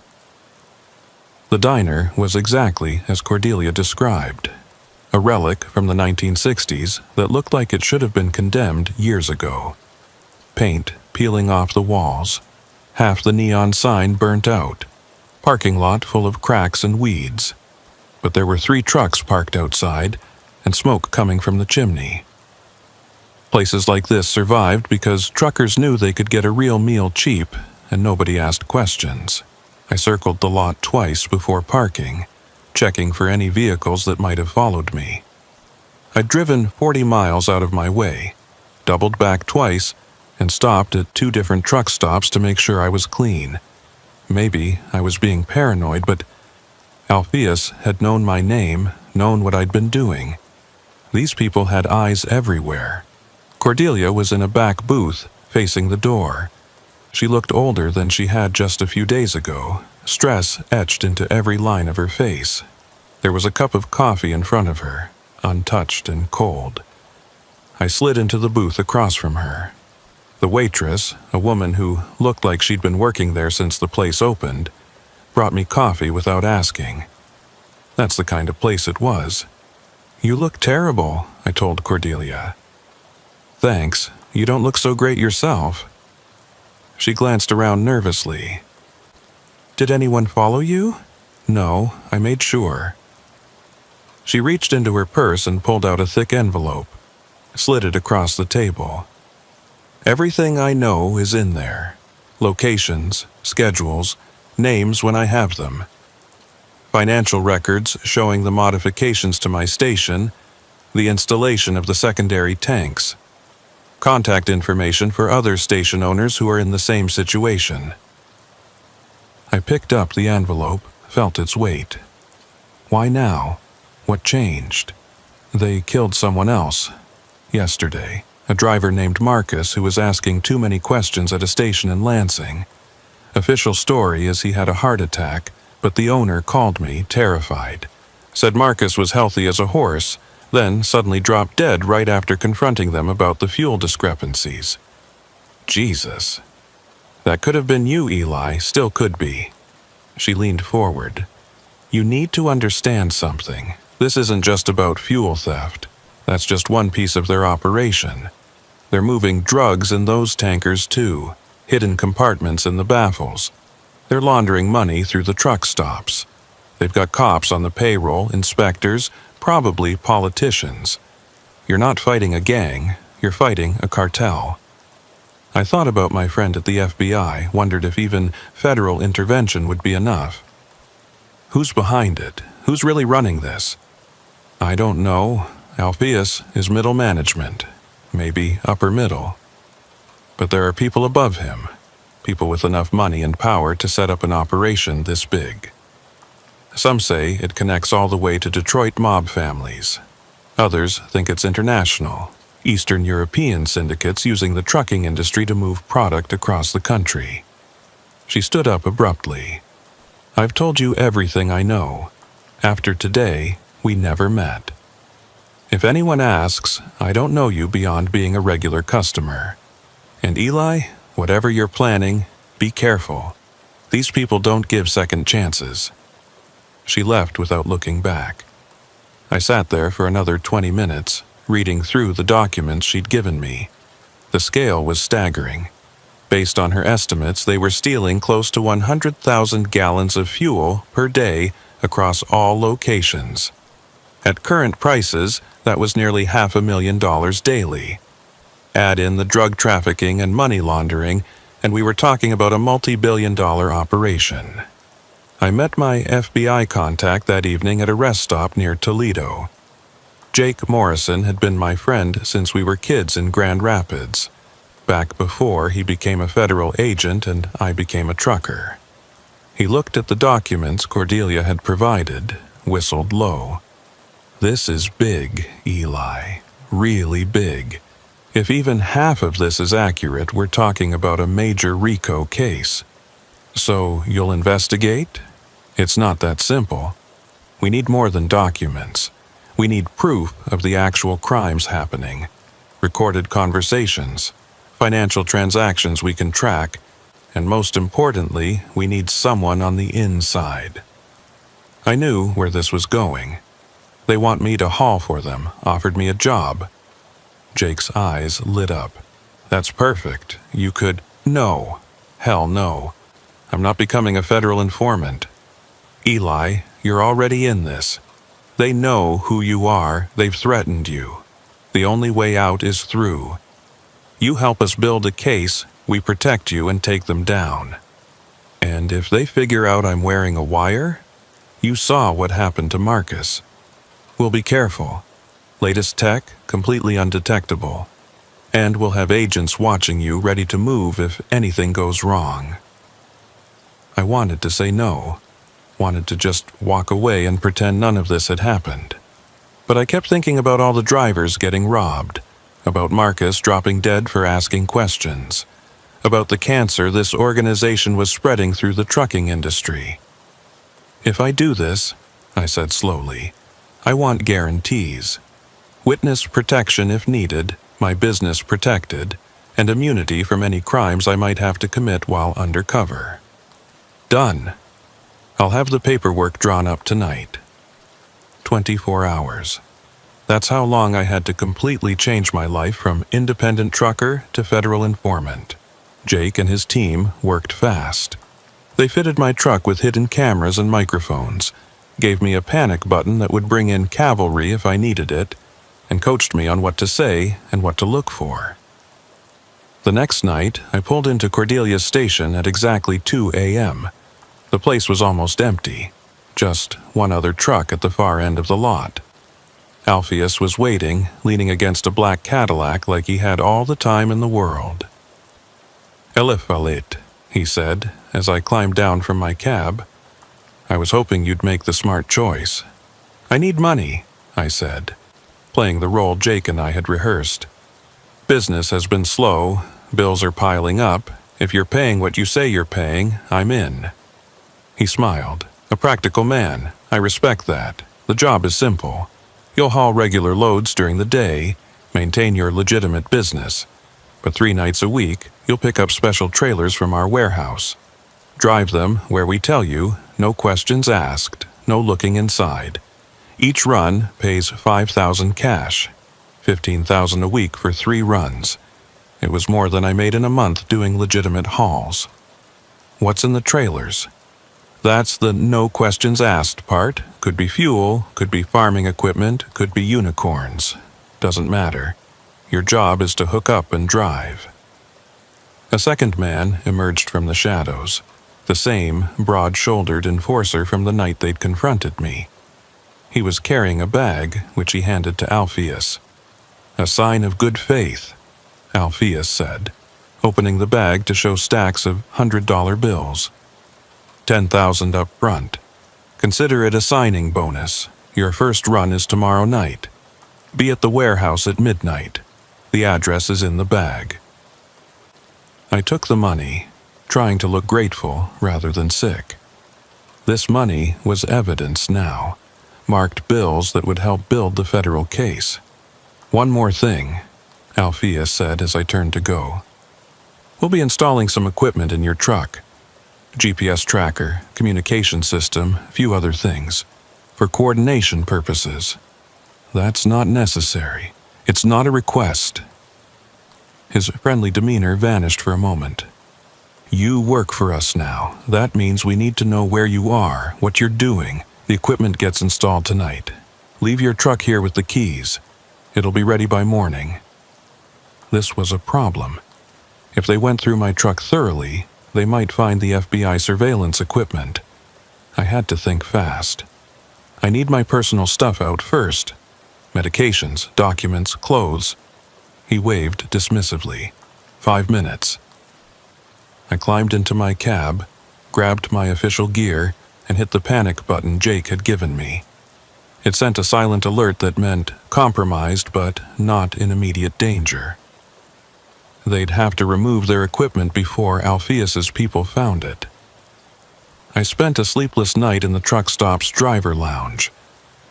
The diner was exactly as Cordelia described. A relic from the 1960s that looked like it should have been condemned years ago. Paint peeling off the walls. Half the neon sign burnt out. Parking lot full of cracks and weeds. But there were 3 trucks parked outside, and smoke coming from the chimney. Places like this survived because truckers knew they could get a real meal cheap, and nobody asked questions. I circled the lot twice before parking, checking for any vehicles that might have followed me. I'd driven 40 miles out of my way, doubled back twice, and stopped at 2 different truck stops to make sure I was clean. Maybe I was being paranoid, but Alpheus had known my name, known what I'd been doing. These people had eyes everywhere. Cordelia was in a back booth, facing the door. She looked older than she had just a few days ago, stress etched into every line of her face. There was a cup of coffee in front of her, untouched and cold. I slid into the booth across from her. The waitress, a woman who looked like she'd been working there since the place opened, brought me coffee without asking. That's the kind of place it was. You look terrible, I told Cordelia. Thanks, you don't look so great yourself. She glanced around nervously. Did anyone follow you? No, I made sure. She reached into her purse and pulled out a thick envelope, slid it across the table. Everything I know is in there. Locations, schedules, names when I have them. Financial records showing the modifications to my station, the installation of the secondary tanks. Contact information for other station owners who are in the same situation. I picked up the envelope, felt its weight. Why now? What changed? They killed someone else. Yesterday, a driver named Marcus who was asking too many questions at a station in Lansing. Official story is he had a heart attack, but the owner called me, terrified. Said Marcus was healthy as a horse, then suddenly dropped dead right after confronting them about the fuel discrepancies. Jesus. That could have been you, Eli, still could be. She leaned forward. You need to understand something. This isn't just about fuel theft. That's just one piece of their operation. They're moving drugs in those tankers too, hidden compartments in the baffles. They're laundering money through the truck stops. They've got cops on the payroll, inspectors, probably politicians. You're not fighting a gang, you're fighting a cartel. I thought about my friend at the FBI, wondered if even federal intervention would be enough. Who's behind it? Who's really running this? I don't know. Alpheus is middle management, maybe upper middle. But there are people above him, people with enough money and power to set up an operation this big. Some say it connects all the way to Detroit mob families. Others think it's international, Eastern European syndicates using the trucking industry to move product across the country. She stood up abruptly. I've told you everything I know. After today, we never met. If anyone asks, I don't know you beyond being a regular customer. And Eli, whatever you're planning, be careful. These people don't give second chances. She left without looking back. I sat there for another 20 minutes, reading through the documents she'd given me. The scale was staggering. Based on her estimates, they were stealing close to 100,000 gallons of fuel per day across all locations. At current prices, That was nearly $500,000 daily. Add in the drug trafficking and money laundering, and we were talking about a multi-billion-dollar operation. I met my FBI contact that evening at a rest stop near Toledo. Jake Morrison had been my friend since we were kids in Grand Rapids, back before he became a federal agent and I became a trucker. He looked at the documents Cordelia had provided, whistled low. "This is big, Eli. Really big. If even half of this is accurate, we're talking about a major RICO case. So you'll investigate? It's not that simple. We need more than documents. We need proof of the actual crimes happening, recorded conversations, financial transactions we can track, and most importantly, we need someone on the inside." I knew where this was going. They want me to haul for them, offered me a job. Jake's eyes lit up. "That's perfect. You could—" "No. Hell no. I'm not becoming a federal informant. Eli, you're already in this. They know who you are. They've threatened you. The only way out is through. You help us build a case, we protect you and take them down. And if they figure out I'm wearing a wire, you saw what happened to Marcus. We'll be careful. Latest tech, completely undetectable. And we'll have agents watching you, ready to move if anything goes wrong." I wanted to say no, wanted to just walk away and pretend none of this had happened. But I kept thinking about all the drivers getting robbed, about Marcus dropping dead for asking questions, about the cancer this organization was spreading through the trucking industry. "If I do this," I said slowly, "I want guarantees. Witness protection if needed, my business protected, and immunity from any crimes I might have to commit while undercover. Done. I'll have the paperwork drawn up tonight." 24 hours. That's how long I had to completely change my life from independent trucker to federal informant. Jake and his team worked fast. They fitted my truck with hidden cameras and microphones, gave me a panic button that would bring in cavalry if I needed it, and coached me on what to say and what to look for. The next night, I pulled into Cordelia's station at exactly 2 a.m. The place was almost empty, just one other truck at the far end of the lot. Alpheus was waiting, leaning against a black Cadillac like he had all the time in the world. "Eliphalit," he said, as I climbed down from my cab. "I was hoping you'd make the smart choice." "I need money," I said, playing the role Jake and I had rehearsed. "Business has been slow, bills are piling up. If you're paying what you say you're paying, I'm in." He smiled. "A practical man. I respect that. The job is simple. You'll haul regular loads during the day, maintain your legitimate business. But 3 nights a week, you'll pick up special trailers from our warehouse. Drive them where we tell you, no questions asked, no looking inside. Each run pays $5,000 cash, $15,000 a week for 3 runs. It was more than I made in a month doing legitimate hauls." "What's in the trailers?" "That's the no questions asked part. Could be fuel, could be farming equipment, could be unicorns. Doesn't matter. Your job is to hook up and drive." A second man emerged from the shadows, the same broad-shouldered enforcer from the night they'd confronted me. He was carrying a bag, which he handed to Alpheus. "A sign of good faith," Alpheus said, opening the bag to show stacks of $100 bills. $10,000 up front. Consider it a signing bonus. Your first run is tomorrow night. Be at the warehouse at midnight. The address is in the bag." I took the money, trying to look grateful rather than sick. This money was evidence now, marked bills that would help build the federal case. "One more thing," Alpheus said as I turned to go. "We'll be installing some equipment in your truck. GPS tracker, communication system, few other things. For coordination purposes. That's not necessary. It's not a request." His friendly demeanor vanished for a moment. "You work for us now. That means we need to know where you are, what you're doing. The equipment gets installed tonight. Leave your truck here with the keys. It'll be ready by morning. This was a problem. If they went through my truck thoroughly, they might find the FBI surveillance equipment. I had to think fast. I need my personal stuff out first. Medications, documents, clothes. He waved dismissively. 5 minutes. I climbed into my cab, grabbed my official gear, and hit the panic button Jake had given me. It sent a silent alert that meant compromised but not in immediate danger. They'd have to remove their equipment before Alpheus's people found it. I spent a sleepless night in the truck stop's driver lounge,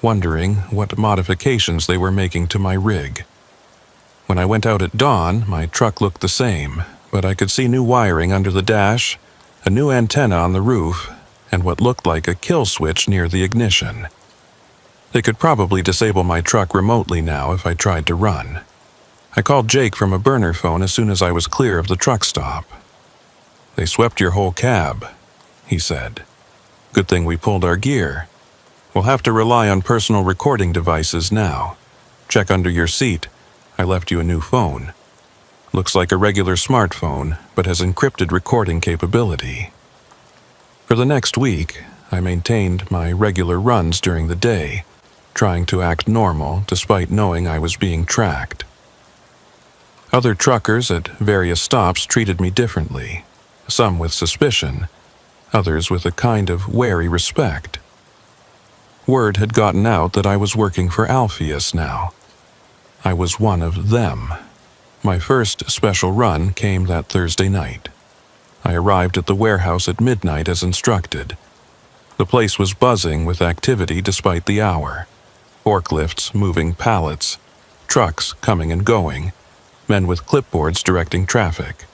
wondering what modifications they were making to my rig. When I went out at dawn, my truck looked the same, but I could see new wiring under the dash, a new antenna on the roof, and what looked like a kill switch near the ignition. They could probably disable my truck remotely now if I tried to run. I called Jake from a burner phone as soon as I was clear of the truck stop. "They swept your whole cab," he said. "Good thing we pulled our gear. We'll have to rely on personal recording devices now. Check under your seat. I left you a new phone. Looks like a regular smartphone, but has encrypted recording capability." For the next week, I maintained my regular runs during the day, trying to act normal despite knowing I was being tracked. Other truckers at various stops treated me differently, some with suspicion, others with a kind of wary respect. Word had gotten out that I was working for Alpheus now. I was one of them. My first special run came that Thursday night. I arrived at the warehouse at midnight as instructed. The place was buzzing with activity despite the hour. Forklifts moving pallets, trucks coming and going, men with clipboards directing traffic.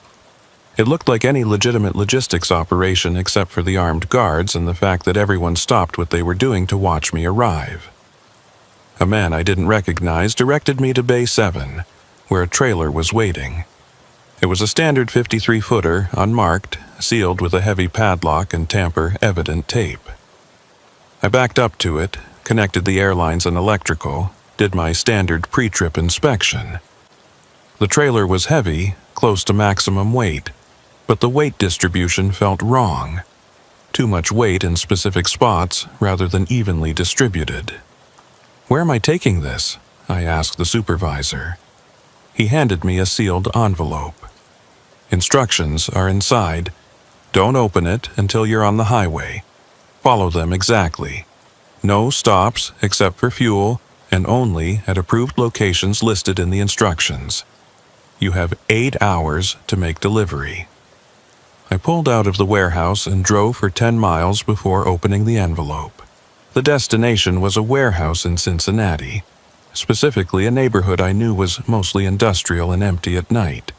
It looked like any legitimate logistics operation except for the armed guards and the fact that everyone stopped what they were doing to watch me arrive. A man I didn't recognize directed me to Bay 7, where a trailer was waiting. It was a standard 53-footer, unmarked, sealed with a heavy padlock and tamper-evident tape. I backed up to it, connected the airlines and electrical, did my standard pre-trip inspection. The trailer was heavy, close to maximum weight, but the weight distribution felt wrong. Too much weight in specific spots rather than evenly distributed. "Where am I taking this?" I asked the supervisor. He handed me a sealed envelope. "Instructions are inside. Don't open it until you're on the highway. Follow them exactly. No stops except for fuel and only at approved locations listed in the instructions. You have 8 hours to make delivery." I pulled out of the warehouse and drove for 10 miles before opening the envelope. The destination was a warehouse in Cincinnati, specifically a neighborhood I knew was mostly industrial and empty at night.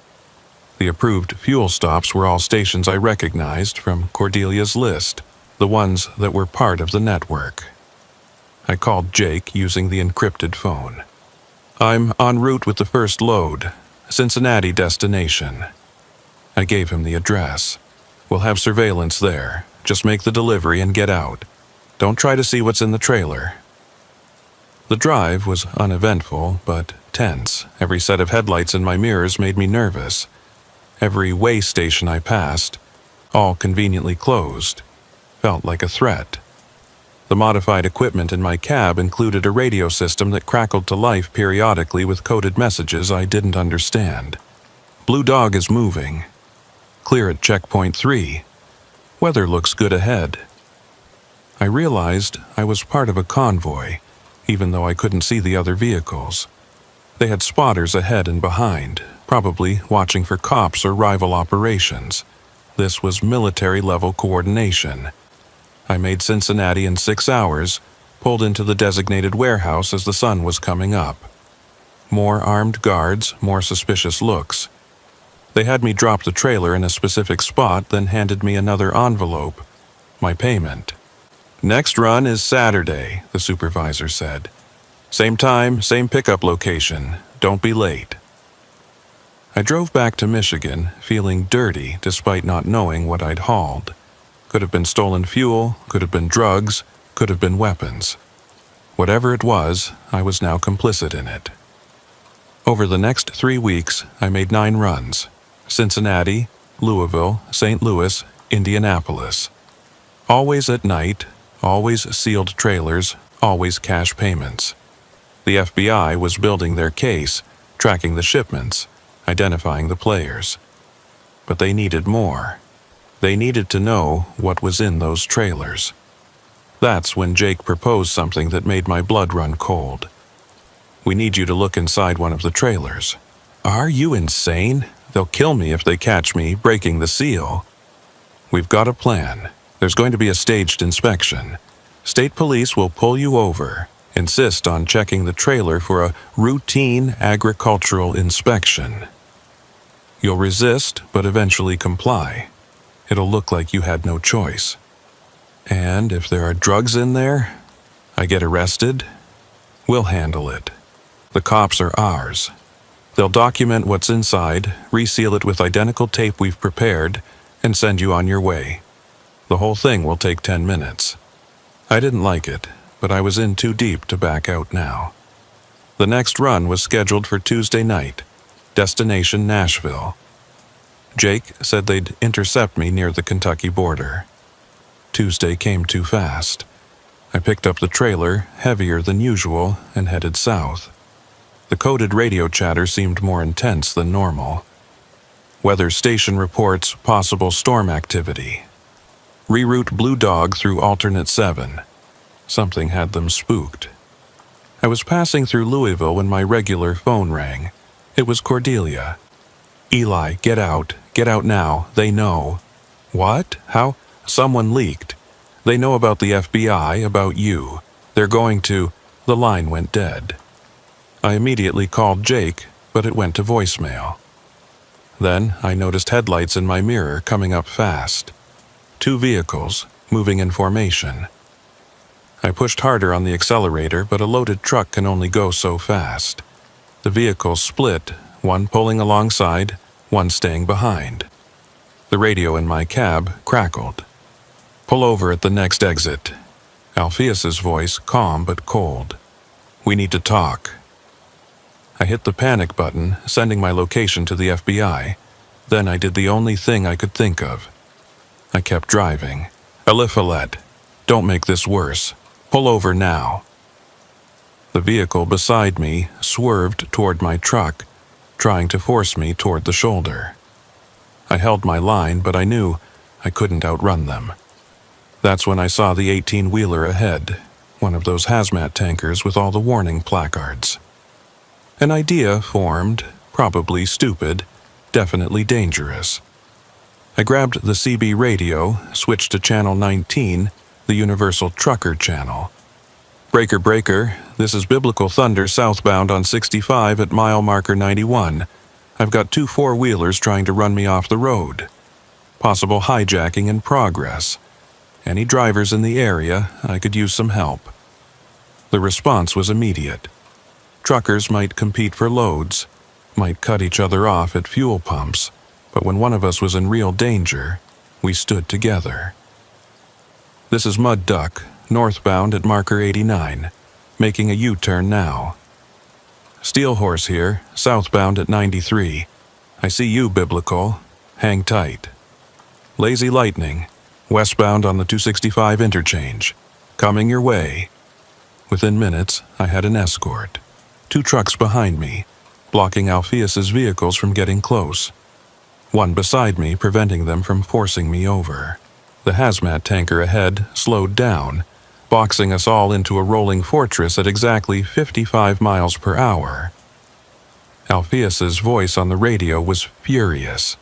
The approved fuel stops were all stations I recognized from Cordelia's list, the ones that were part of the network. I called Jake using the encrypted phone. "I'm en route with the first load. Cincinnati destination." I gave him the address. "We'll have surveillance there. Just make the delivery and get out. Don't try to see what's in the trailer." The drive was uneventful, but tense. Every set of headlights in my mirrors made me nervous. Every way station I passed, all conveniently closed, felt like a threat. The modified equipment in my cab included a radio system that crackled to life periodically with coded messages I didn't understand. "Blue Dog is moving. Clear at checkpoint 3. Weather looks good ahead." I realized I was part of a convoy, even though I couldn't see the other vehicles. They had spotters ahead and behind, probably watching for cops or rival operations. This was military-level coordination. I made Cincinnati in 6 hours, pulled into the designated warehouse as the sun was coming up. More armed guards, more suspicious looks. They had me drop the trailer in a specific spot, then handed me another envelope. My payment. "Next run is Saturday," the supervisor said. "Same time, same pickup location. Don't be late." I drove back to Michigan, feeling dirty despite not knowing what I'd hauled. Could have been stolen fuel, could have been drugs, could have been weapons. Whatever it was, I was now complicit in it. Over the next 3 weeks, I made 9 runs: Cincinnati, Louisville, St. Louis, Indianapolis. Always at night, always sealed trailers, always cash payments. The FBI was building their case, tracking the shipments, identifying the players. But they needed more. They needed to know what was in those trailers. That's when Jake proposed something that made my blood run cold. "We need you to look inside one of the trailers." "Are you insane? They'll kill me if they catch me breaking the seal." "We've got a plan. There's going to be a staged inspection. State police will pull you over, insist on checking the trailer for a routine agricultural inspection. You'll resist, but eventually comply. It'll look like you had no choice. And if there are drugs in there, I get arrested, we'll handle it. The cops are ours. They'll document what's inside, reseal it with identical tape we've prepared, and send you on your way. The whole thing will take 10 minutes. I didn't like it, but I was in too deep to back out now. The next run was scheduled for Tuesday night, destination Nashville. Jake said they'd intercept me near the Kentucky border. Tuesday came too fast. I picked up the trailer, heavier than usual, and headed south. The coded radio chatter seemed more intense than normal. Weather station reports possible storm activity. Reroute Blue Dog through alternate 7. Something had them spooked. I was passing through Louisville when my regular phone rang. It was Cordelia. "Eli, get out now, they know." "What? How?" "Someone leaked. They know about the FBI, about you. They're going to..." The line went dead. I immediately called Jake, but it went to voicemail. Then I noticed headlights in my mirror coming up fast. 2 vehicles, moving in formation. I pushed harder on the accelerator, but a loaded truck can only go so fast. The vehicles split, one pulling alongside, one staying behind. The radio in my cab crackled. "Pull over at the next exit." Alpheus's voice calm but cold. "We need to talk." I hit the panic button, sending my location to the FBI. Then I did the only thing I could think of. I kept driving. "Eliphalet, don't make this worse. Pull over now." The vehicle beside me swerved toward my truck, trying to force me toward the shoulder. I held my line, but I knew I couldn't outrun them. That's when I saw the 18-wheeler ahead, one of those hazmat tankers with all the warning placards. An idea formed, probably stupid, definitely dangerous. I grabbed the CB radio, switched to channel 19, the Universal Trucker channel. "Breaker, breaker, this is Biblical Thunder southbound on 65 at mile marker 91. I've got 2 four-wheelers trying to run me off the road. Possible hijacking in progress. Any drivers in the area, I could use some help." The response was immediate. Truckers might compete for loads, might cut each other off at fuel pumps, but when one of us was in real danger, we stood together. "This is Mud Duck, northbound at marker 89, making a U-turn now. Steel Horse here, southbound at 93. I see you, Biblical. Hang tight. Lazy Lightning, westbound on the 265 interchange. Coming your way." Within minutes, I had an escort. 2 trucks behind me, blocking Alpheus's vehicles from getting close. One beside me, preventing them from forcing me over. The hazmat tanker ahead slowed down, boxing us all into a rolling fortress at exactly 55 miles per hour. Alpheus's voice on the radio was furious.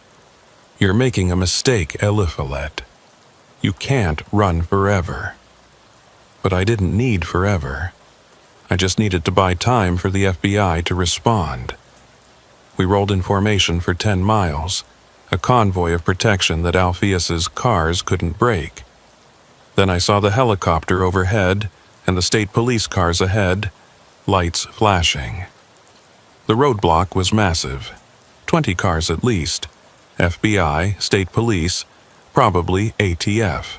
"You're making a mistake, Eliphalet. You can't run forever." But I didn't need forever. I just needed to buy time for the FBI to respond. We rolled in formation for 10 miles, a convoy of protection that Alpheus's cars couldn't break. Then I saw the helicopter overhead and the state police cars ahead, lights flashing. The roadblock was massive, 20 cars at least, FBI, state police, probably ATF.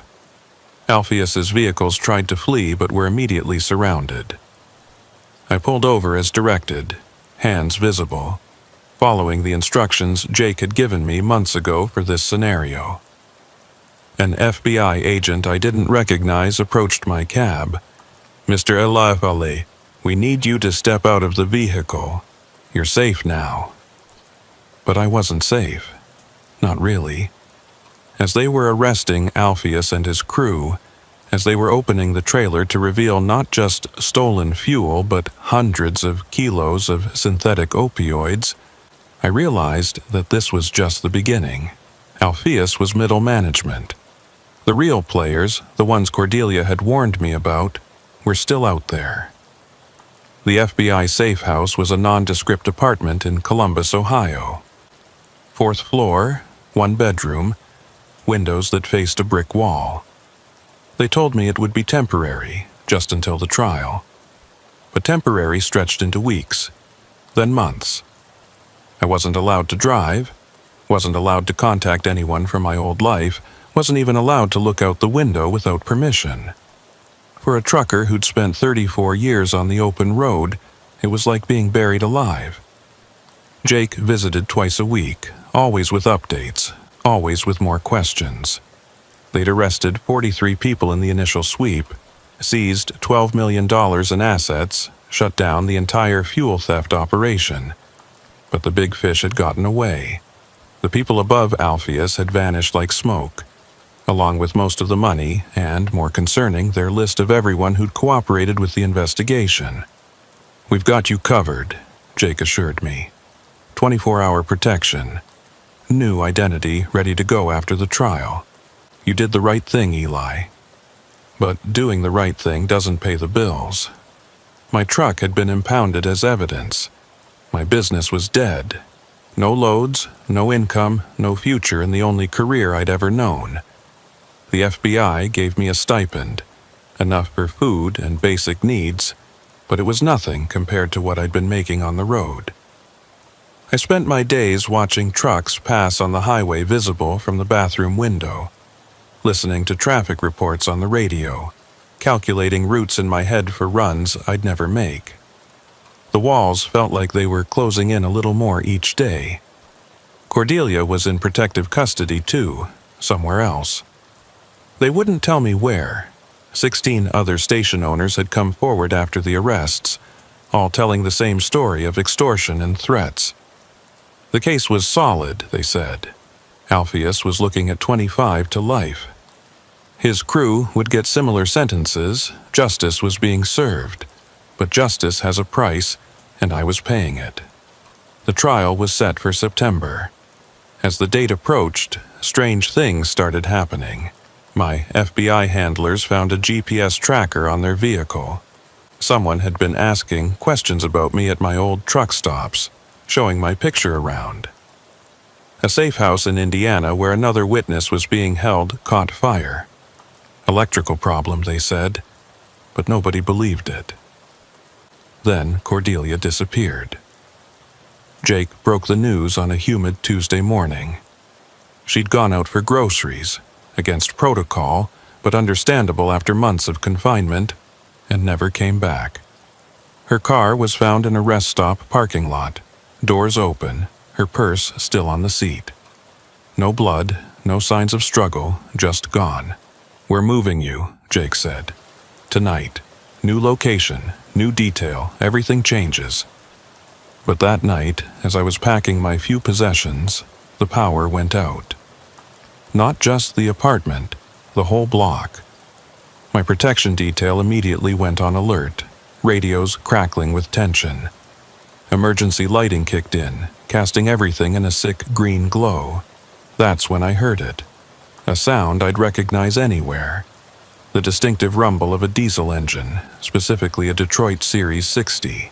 Alpheus's vehicles tried to flee but were immediately surrounded. I pulled over as directed, hands visible, following the instructions Jake had given me months ago for this scenario. An FBI agent I didn't recognize approached my cab. "Mr. Elafale, we need you to step out of the vehicle. You're safe now." But I wasn't safe. Not really. As they were arresting Alpheus and his crew, as they were opening the trailer to reveal not just stolen fuel but hundreds of kilos of synthetic opioids, I realized that this was just the beginning. Alpheus was middle management. The real players, the ones Cordelia had warned me about, were still out there. The FBI safe house was a nondescript apartment in Columbus, Ohio. 4th floor, 1 bedroom, windows that faced a brick wall. They told me it would be temporary, just until the trial. But temporary stretched into weeks, then months. I wasn't allowed to drive, wasn't allowed to contact anyone from my old life, wasn't even allowed to look out the window without permission. For a trucker who'd spent 34 years on the open road, it was like being buried alive. Jake visited twice a week, always with updates, always with more questions. They'd arrested 43 people in the initial sweep, seized $12 million in assets, shut down the entire fuel theft operation. But the big fish had gotten away. The people above Alpheus had vanished like smoke, along with most of the money and, more concerning, their list of everyone who'd cooperated with the investigation. "We've got you covered," Jake assured me. 24-hour protection. New identity ready to go after the trial. You did the right thing, Eli. But doing the right thing doesn't pay the bills. My truck had been impounded as evidence. My business was dead. No loads, no income, no future in the only career I'd ever known. The FBI gave me a stipend, enough for food and basic needs, but it was nothing compared to what I'd been making on the road. I spent my days watching trucks pass on the highway visible from the bathroom window, listening to traffic reports on the radio, calculating routes in my head for runs I'd never make. The walls felt like they were closing in a little more each day. Cordelia was in protective custody too, somewhere else. They wouldn't tell me where. 16 other station owners had come forward after the arrests, all telling the same story of extortion and threats. The case was solid, they said. Alpheus was looking at 25 to life. His crew would get similar sentences, justice was being served. But justice has a price, and I was paying it. The trial was set for September. As the date approached, strange things started happening. My FBI handlers found a GPS tracker on their vehicle. Someone had been asking questions about me at my old truck stops, showing my picture around. A safe house in Indiana where another witness was being held caught fire. Electrical problem, they said, but nobody believed it. Then Cordelia disappeared. Jake broke the news on a humid Tuesday morning. She'd gone out for groceries, against protocol, but understandable after months of confinement, and never came back. Her car was found in a rest stop parking lot, doors open, her purse still on the seat. No blood, no signs of struggle, just gone. "We're moving you," Jake said. "Tonight. New location, new detail, everything changes." But that night, as I was packing my few possessions, the power went out. Not just the apartment, the whole block. My protection detail immediately went on alert, radios crackling with tension. Emergency lighting kicked in, casting everything in a sick green glow. That's when I heard it. A sound I'd recognize anywhere. The distinctive rumble of a diesel engine, specifically a Detroit Series 60.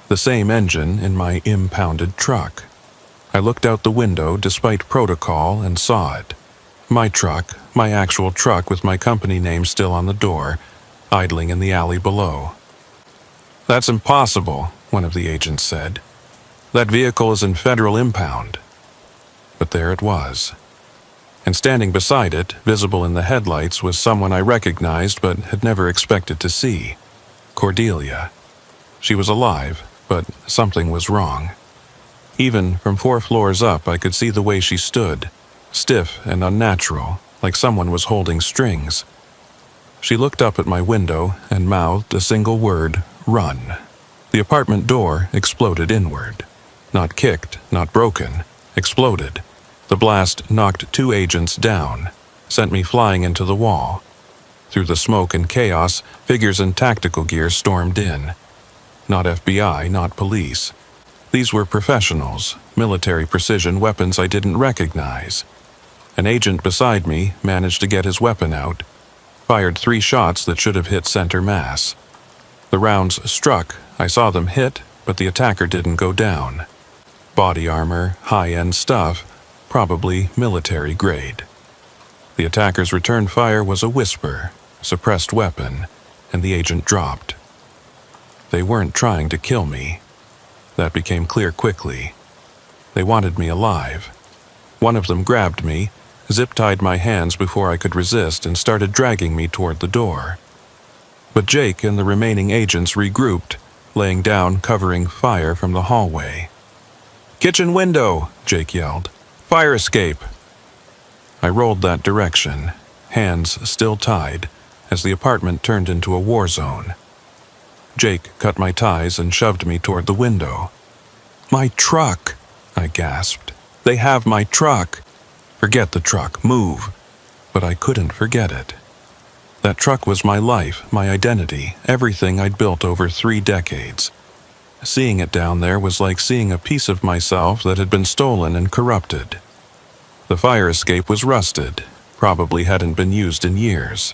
The same engine in my impounded truck. I looked out the window despite protocol and saw it. My truck, my actual truck with my company name still on the door, idling in the alley below. "That's impossible," one of the agents said. "That vehicle is in federal impound." But there it was. And standing beside it, visible in the headlights, was someone I recognized but had never expected to see. Cordelia. She was alive, But something was wrong. Even from 4 floors up, I could see the way she stood, stiff and unnatural, like someone was holding strings. She looked up at my window and mouthed a single word, "Run." The apartment door exploded inward. Not kicked, not broken, exploded. The blast knocked 2 agents down, sent me flying into the wall. Through the smoke and chaos, figures in tactical gear stormed in. Not FBI, not police. These were professionals, military precision weapons I didn't recognize. An agent beside me managed to get his weapon out, fired 3 shots that should have hit center mass. The rounds struck, I saw them hit, but the attacker didn't go down. Body armor, high-end stuff, probably military grade. The attacker's return fire was a whisper, suppressed weapon, and the agent dropped. They weren't trying to kill me. That became clear quickly. They wanted me alive. One of them grabbed me, zip-tied my hands before I could resist, and started dragging me toward the door. But Jake and the remaining agents regrouped, laying down covering fire from the hallway. "Kitchen window!" Jake yelled. "Fire escape!" I rolled that direction, hands still tied, as the apartment turned into a war zone. Jake cut my ties and shoved me toward the window. "My truck!" I gasped. "They have my truck!" "Forget the truck, move!" But I couldn't forget it. That truck was my life, my identity, everything I'd built over 3 decades. Seeing it down there was like seeing a piece of myself that had been stolen and corrupted. The fire escape was rusted, probably hadn't been used in years.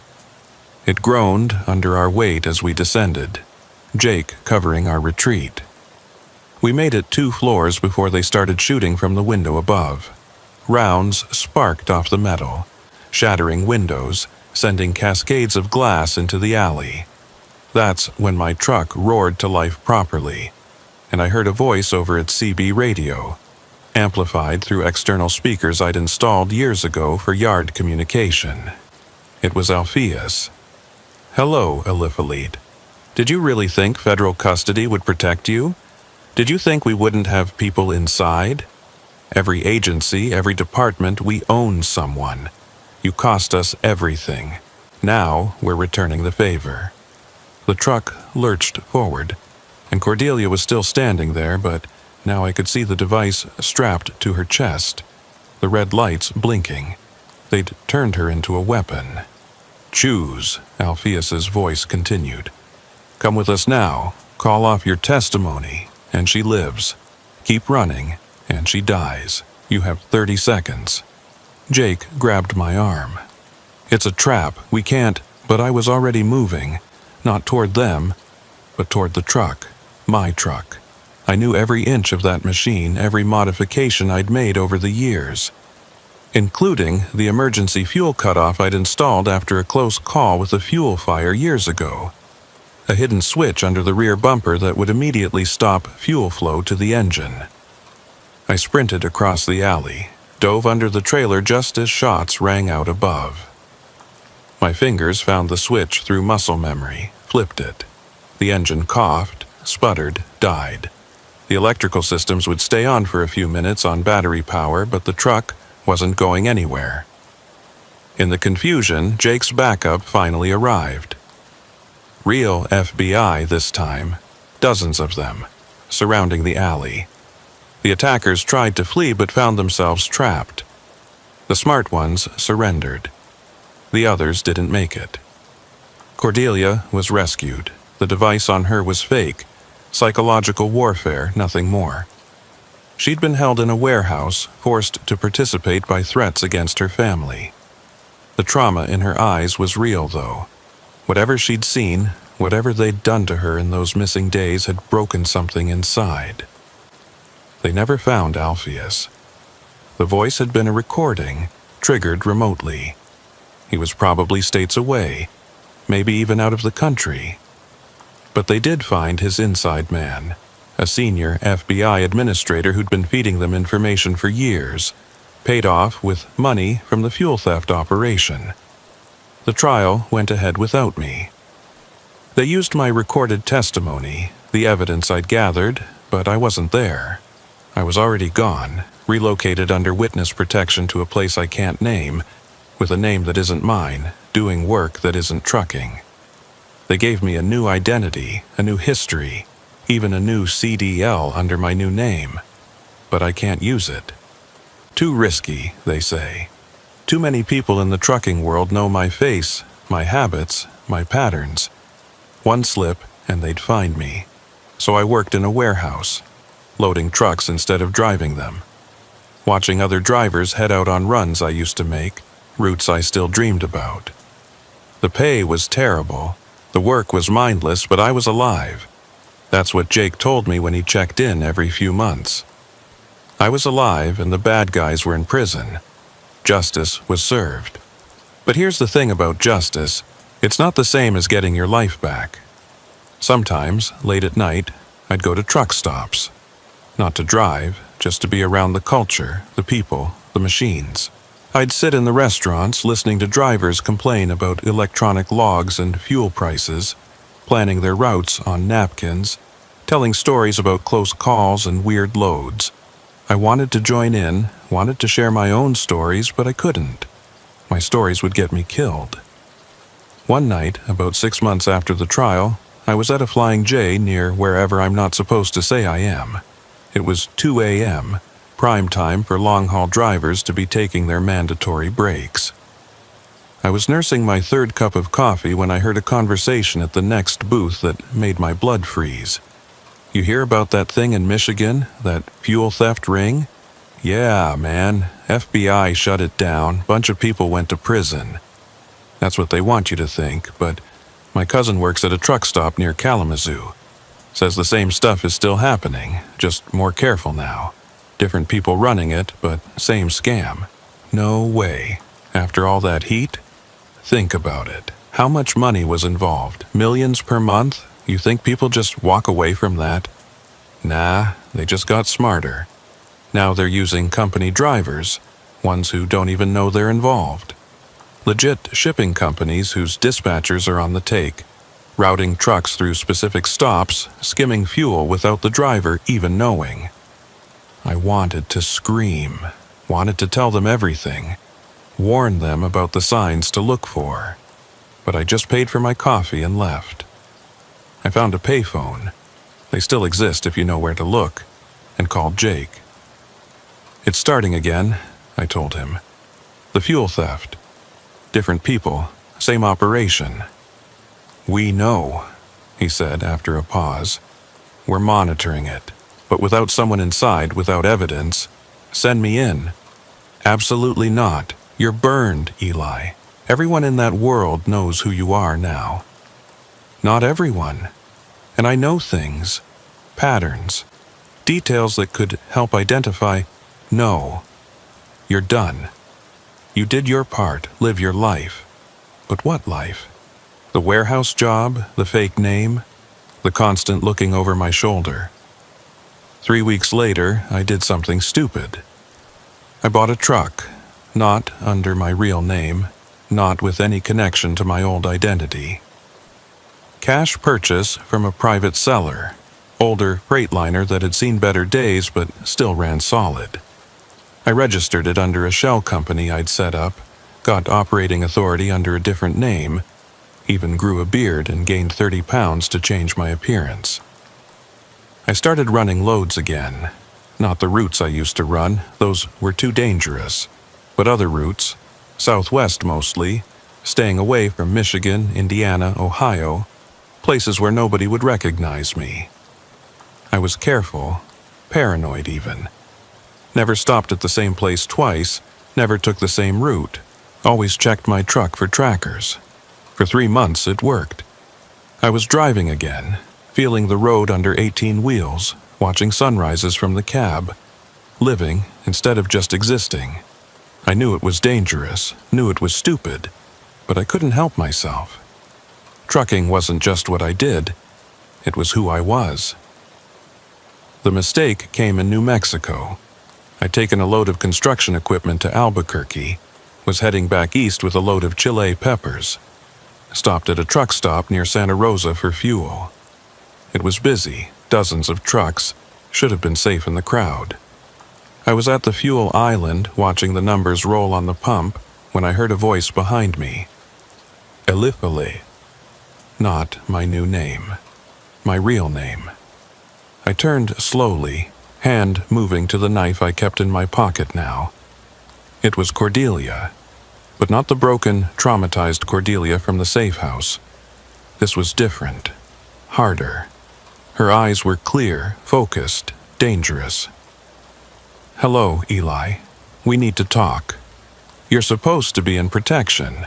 It groaned under our weight as we descended, Jake covering our retreat. We made it 2 floors before they started shooting from the window above. Rounds sparked off the metal, shattering windows, sending cascades of glass into the alley. That's when my truck roared to life properly, and I heard a voice over its CB radio, amplified through external speakers I'd installed years ago for yard communication. It was Alpheus. "Hello, Eliphalet. Did you really think federal custody would protect you? Did you think we wouldn't have people inside? Every agency, every department, we own someone. You cost us everything. Now we're returning the favor." The truck lurched forward, and Cordelia was still standing there, but now I could see the device strapped to her chest, the red lights blinking. They'd turned her into a weapon. "Choose," Alpheus's voice continued. "Come with us now, call off your testimony, and she lives. Keep running, and she dies. You have 30 seconds. Jake grabbed my arm. "It's a trap, we can't," but I was already moving, not toward them, but toward the truck, my truck. I knew every inch of that machine, every modification I'd made over the years, including the emergency fuel cutoff I'd installed after a close call with a fuel fire years ago. A hidden switch under the rear bumper that would immediately stop fuel flow to the engine. I sprinted across the alley, dove under the trailer just as shots rang out above. My fingers found the switch through muscle memory, flipped it. The engine coughed, sputtered, died. The electrical systems would stay on for a few minutes on battery power, but the truck wasn't going anywhere. In the confusion, Jake's backup finally arrived. Real FBI this time, dozens of them, surrounding the alley. The attackers tried to flee but found themselves trapped. The smart ones surrendered. The others didn't make it. Cordelia was rescued. The device on her was fake. Psychological warfare, nothing more. She'd been held in a warehouse, forced to participate by threats against her family. The trauma in her eyes was real, though. Whatever she'd seen, whatever they'd done to her in those missing days had broken something inside. They never found Alpheus. The voice had been a recording, triggered remotely. He was probably states away, maybe even out of the country. But they did find his inside man, a senior FBI administrator who'd been feeding them information for years, paid off with money from the fuel theft operation. The trial went ahead without me. They used my recorded testimony, the evidence I'd gathered, but I wasn't there. I was already gone, relocated under witness protection to a place I can't name, with a name that isn't mine, doing work that isn't trucking. They gave me a new identity, a new history, even a new CDL under my new name. But I can't use it. Too risky, they say. Too many people in the trucking world know my face, my habits, my patterns. One slip, and they'd find me. So I worked in a warehouse, loading trucks instead of driving them. Watching other drivers head out on runs I used to make, routes I still dreamed about. The pay was terrible. The work was mindless, but I was alive. That's what Jake told me when he checked in every few months. I was alive and the bad guys were in prison. Justice was served. But here's the thing about justice. It's not the same as getting your life back. Sometimes, late at night, I'd go to truck stops. Not to drive, just to be around the culture, the people, the machines. I'd sit in the restaurants listening to drivers complain about electronic logs and fuel prices, planning their routes on napkins, telling stories about close calls and weird loads. I wanted to join in, wanted to share my own stories, but I couldn't. My stories would get me killed. One night, about 6 months after the trial, I was at a Flying J near wherever I'm not supposed to say I am. It was 2 a.m., prime time for long-haul drivers to be taking their mandatory breaks. I was nursing my third cup of coffee when I heard a conversation at the next booth that made my blood freeze. You hear about that thing in Michigan, that fuel theft ring? Yeah, man, FBI shut it down, bunch of people went to prison. That's what they want you to think, but my cousin works at a truck stop near Kalamazoo. Says the same stuff is still happening, just more careful now. Different people running it, but same scam. No way. After all that heat? Think about it. How much money was involved? Millions per month? You think people just walk away from that? Nah, they just got smarter. Now they're using company drivers, ones who don't even know they're involved. Legit shipping companies whose dispatchers are on the take, routing trucks through specific stops, skimming fuel without the driver even knowing. I wanted to scream, wanted to tell them everything, warn them about the signs to look for. But I just paid for my coffee and left. I found a payphone. They still exist if you know where to look, and called Jake. It's starting again, I told him. The fuel theft. Different people, same operation. We know, he said after a pause. We're monitoring it, but without someone inside, without evidence. Send me in. Absolutely not. You're burned, Eli. Everyone in that world knows who you are now. Not everyone. And I know things, patterns, details that could help identify. No. You're done. You did your part, live your life. But what life? The warehouse job, the fake name, the constant looking over my shoulder. 3 weeks later, I did something stupid. I bought a truck, not under my real name, not with any connection to my old identity. Cash purchase from a private seller, older Freightliner that had seen better days but still ran solid. I registered it under a shell company I'd set up, got operating authority under a different name, even grew a beard and gained 30 pounds to change my appearance. I started running loads again. Not the routes I used to run, those were too dangerous, but other routes, southwest mostly, staying away from Michigan, Indiana, Ohio, places where nobody would recognize me. I was careful, paranoid even. Never stopped at the same place twice, never took the same route, always checked my truck for trackers. For 3 months it worked. I was driving again, feeling the road under 18 wheels, watching sunrises from the cab, living instead of just existing. I knew it was dangerous, knew it was stupid, but I couldn't help myself. Trucking wasn't just what I did, it was who I was. The mistake came in New Mexico. I'd taken a load of construction equipment to Albuquerque, was heading back east with a load of Chile peppers. Stopped at a truck stop near Santa Rosa for fuel. It was busy, dozens of trucks, should have been safe in the crowd. I was at the fuel island watching the numbers roll on the pump when I heard a voice behind me. Elifale. Not my new name. My real name. I turned slowly, hand moving to the knife I kept in my pocket now. It was Cordelia, but not the broken, traumatized Cordelia from the safe house. This was different, harder. Her eyes were clear, focused, dangerous. Hello, Eli. We need to talk. You're supposed to be in protection.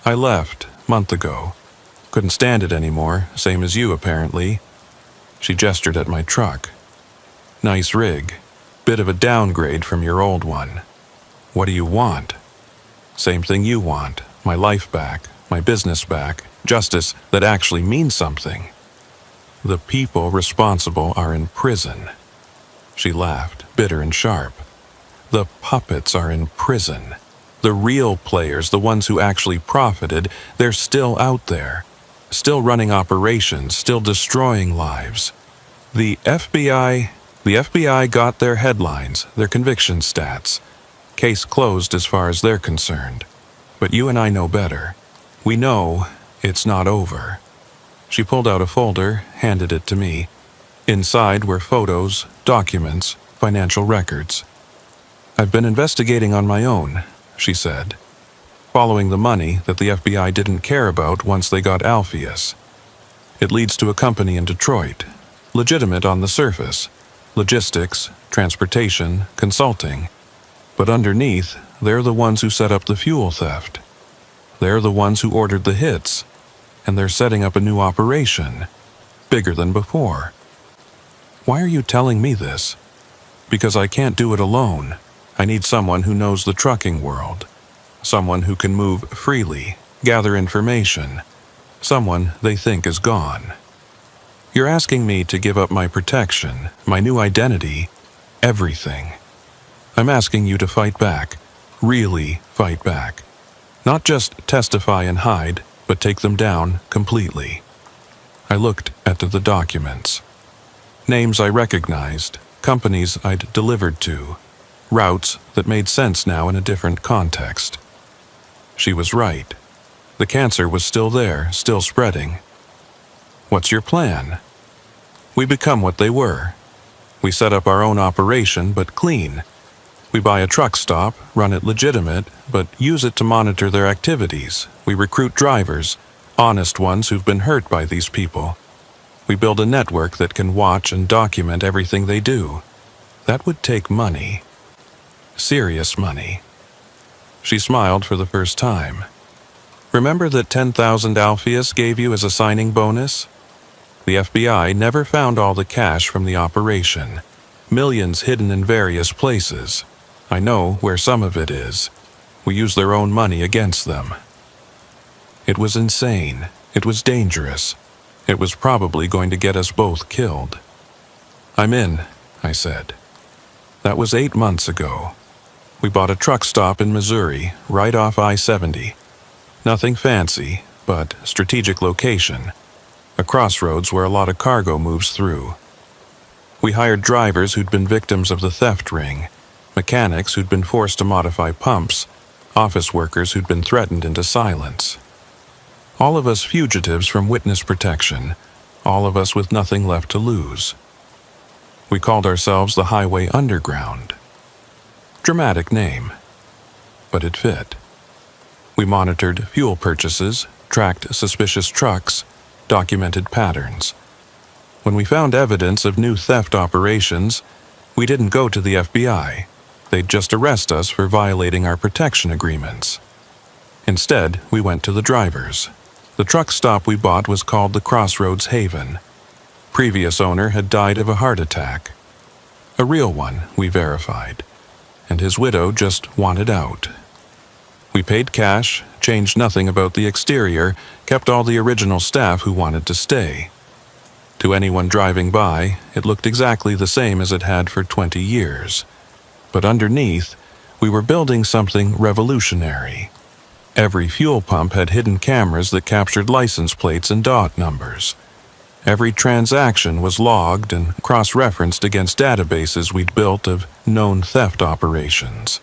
I left, month ago. Couldn't stand it anymore, same as you apparently. She gestured at my truck. Nice rig. Bit of a downgrade from your old one. What do you want? Same thing you want. My life back, my business back, justice that actually means something. The people responsible are in prison. She laughed, bitter and sharp. The puppets are in prison. The real players, the ones who actually profited, they're still out there. Still running operations, still destroying lives. The FBI got their headlines, their conviction stats. Case closed as far as they're concerned. But you and I know better. We know it's not over. She pulled out a folder, handed it to me. Inside were photos, documents, financial records. I've been investigating on my own, she said, following the money that the FBI didn't care about once they got Alpheus. It leads to a company in Detroit, legitimate on the surface, logistics, transportation, consulting. But underneath, they're the ones who set up the fuel theft. They're the ones who ordered the hits, and they're setting up a new operation, bigger than before. Why are you telling me this? Because I can't do it alone. I need someone who knows the trucking world. Someone who can move freely, gather information. Someone they think is gone. You're asking me to give up my protection, my new identity, everything. I'm asking you to fight back, really fight back. Not just testify and hide, but take them down completely. I looked at the documents. Names I recognized, companies I'd delivered to, routes that made sense now in a different context. She was right. The cancer was still there, still spreading. What's your plan? We become what they were. We set up our own operation, but clean. We buy a truck stop, run it legitimate, but use it to monitor their activities. We recruit drivers, honest ones who've been hurt by these people. We build a network that can watch and document everything they do. That would take money. Serious money. She smiled for the first time. Remember that 10,000 Alpheus gave you as a signing bonus? The FBI never found all the cash from the operation. Millions hidden in various places. I know where some of it is. We use their own money against them. It was insane. It was dangerous. It was probably going to get us both killed. I'm in, I said. That was 8 months ago. We bought a truck stop in Missouri, right off I-70. Nothing fancy, but strategic location. A crossroads where a lot of cargo moves through. We hired drivers who'd been victims of the theft ring, mechanics who'd been forced to modify pumps, office workers who'd been threatened into silence. All of us fugitives from witness protection, all of us with nothing left to lose. We called ourselves the Highway Underground. Dramatic name, but it fit. We monitored fuel purchases, tracked suspicious trucks, documented patterns. When we found evidence of new theft operations, we didn't go to the FBI. They'd just arrest us for violating our protection agreements. Instead, we went to the drivers. The truck stop we bought was called the Crossroads Haven. Previous owner had died of a heart attack. A real one, we verified. And his widow just wanted out. We paid cash, changed nothing about the exterior, kept all the original staff who wanted to stay. To anyone driving by, it looked exactly the same as it had for 20 years. But underneath, we were building something revolutionary. Every fuel pump had hidden cameras that captured license plates and dot numbers. Every transaction was logged and cross-referenced against databases we'd built of known theft operations.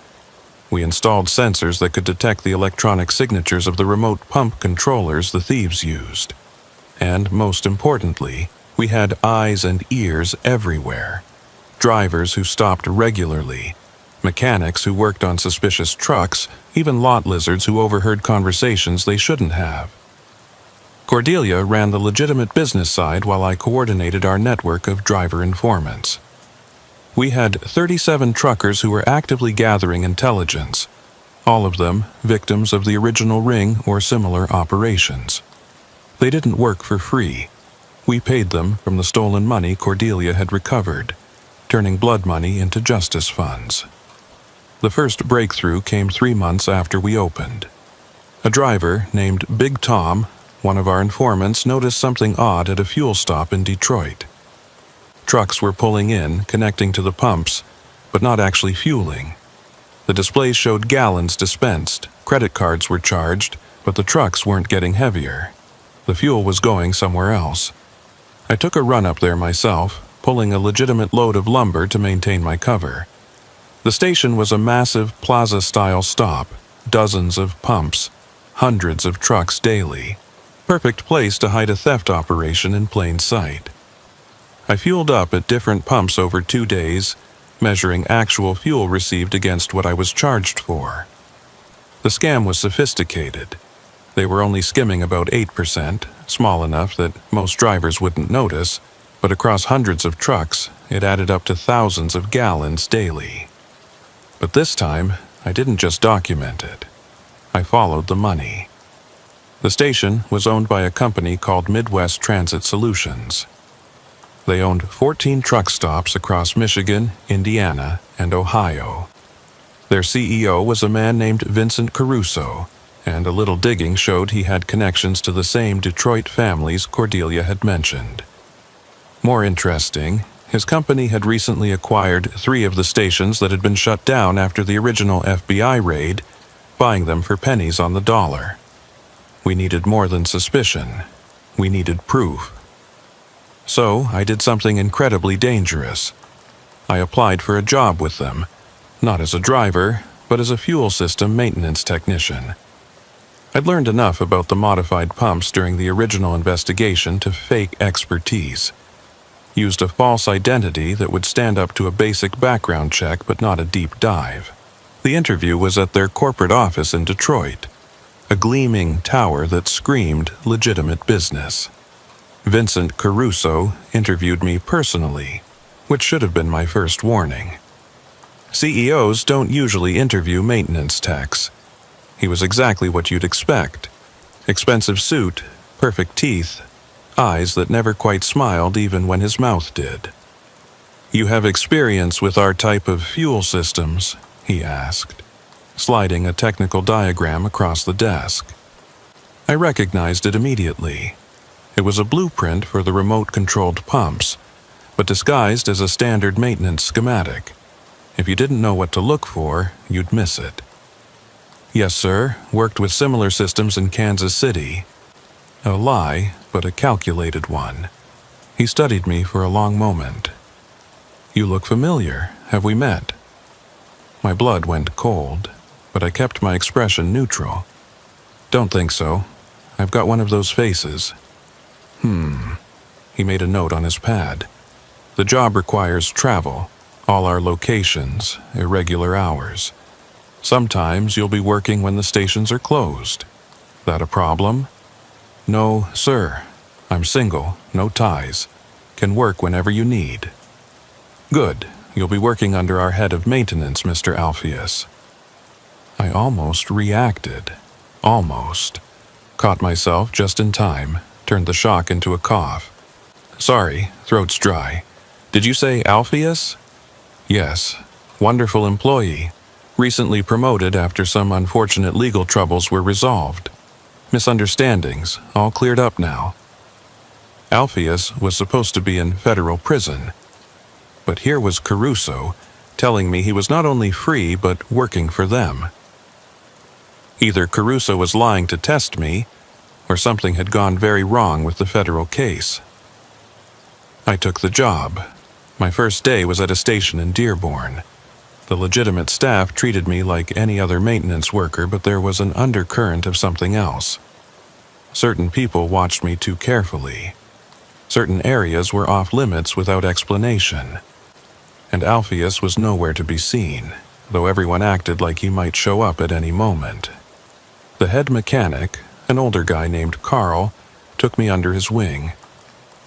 We installed sensors that could detect the electronic signatures of the remote pump controllers the thieves used. And most importantly, we had eyes and ears everywhere. Drivers who stopped regularly, mechanics who worked on suspicious trucks, even lot lizards who overheard conversations they shouldn't have. Cordelia ran the legitimate business side while I coordinated our network of driver informants. We had 37 truckers who were actively gathering intelligence, all of them victims of the original ring or similar operations. They didn't work for free. We paid them from the stolen money Cordelia had recovered, turning blood money into justice funds. The first breakthrough came 3 months after we opened. A driver named Big Tom, one of our informants, noticed something odd at a fuel stop in Detroit. Trucks were pulling in, connecting to the pumps, but not actually fueling. The displays showed gallons dispensed, credit cards were charged, but the trucks weren't getting heavier. The fuel was going somewhere else. I took a run up there myself, pulling a legitimate load of lumber to maintain my cover. The station was a massive plaza-style stop, dozens of pumps, hundreds of trucks daily. Perfect place to hide a theft operation in plain sight. I fueled up at different pumps over 2 days, measuring actual fuel received against what I was charged for. The scam was sophisticated. They were only skimming about 8%, small enough that most drivers wouldn't notice, but across hundreds of trucks, it added up to thousands of gallons daily. But this time, I didn't just document it. I followed the money. The station was owned by a company called Midwest Transit Solutions. They owned 14 truck stops across Michigan, Indiana, and Ohio. Their CEO was a man named Vincent Caruso, and a little digging showed he had connections to the same Detroit families Cordelia had mentioned. More interesting, his company had recently acquired 3 of the stations that had been shut down after the original FBI raid, buying them for pennies on the dollar. We needed more than suspicion. We needed proof. So I did something incredibly dangerous. I applied for a job with them, not as a driver, but as a fuel system maintenance technician. I'd learned enough about the modified pumps during the original investigation to fake expertise. Used a false identity that would stand up to a basic background check but not a deep dive. The interview was at their corporate office in Detroit, a gleaming tower that screamed legitimate business. Vincent Caruso interviewed me personally, which should have been my first warning. CEOs don't usually interview maintenance techs. He was exactly what you'd expect. Expensive suit, perfect teeth, eyes that never quite smiled even when his mouth did. "You have experience with our type of fuel systems?" he asked, sliding a technical diagram across the desk. I recognized it immediately. It was a blueprint for the remote-controlled pumps, but disguised as a standard maintenance schematic. If you didn't know what to look for, you'd miss it. "Yes, sir. Worked with similar systems in Kansas City." A lie, but a calculated one. He studied me for a long moment. "You look familiar. Have we met?" My blood went cold, but I kept my expression neutral. "Don't think so. I've got one of those faces." He made a note on his pad. "The job requires travel, all our locations, irregular hours. Sometimes you'll be working when the stations are closed. That a problem?" "No, sir. I'm single, no ties. Can work whenever you need." "Good. You'll be working under our head of maintenance, Mr. Alpheus." I almost reacted. Almost. Caught myself just in time, turned the shock into a cough. "Sorry, throat's dry. Did you say Alpheus?" "Yes. Wonderful employee. Recently promoted after some unfortunate legal troubles were resolved. Misunderstandings, all cleared up now." Alpheus was supposed to be in federal prison. But here was Caruso telling me he was not only free but working for them. Either Caruso was lying to test me, or something had gone very wrong with the federal case. I took the job. My first day was at a station in Dearborn. The legitimate staff treated me like any other maintenance worker, but there was an undercurrent of something else. Certain people watched me too carefully. Certain areas were off limits without explanation. And Alpheus was nowhere to be seen, though everyone acted like he might show up at any moment. The head mechanic, an older guy named Carl, took me under his wing,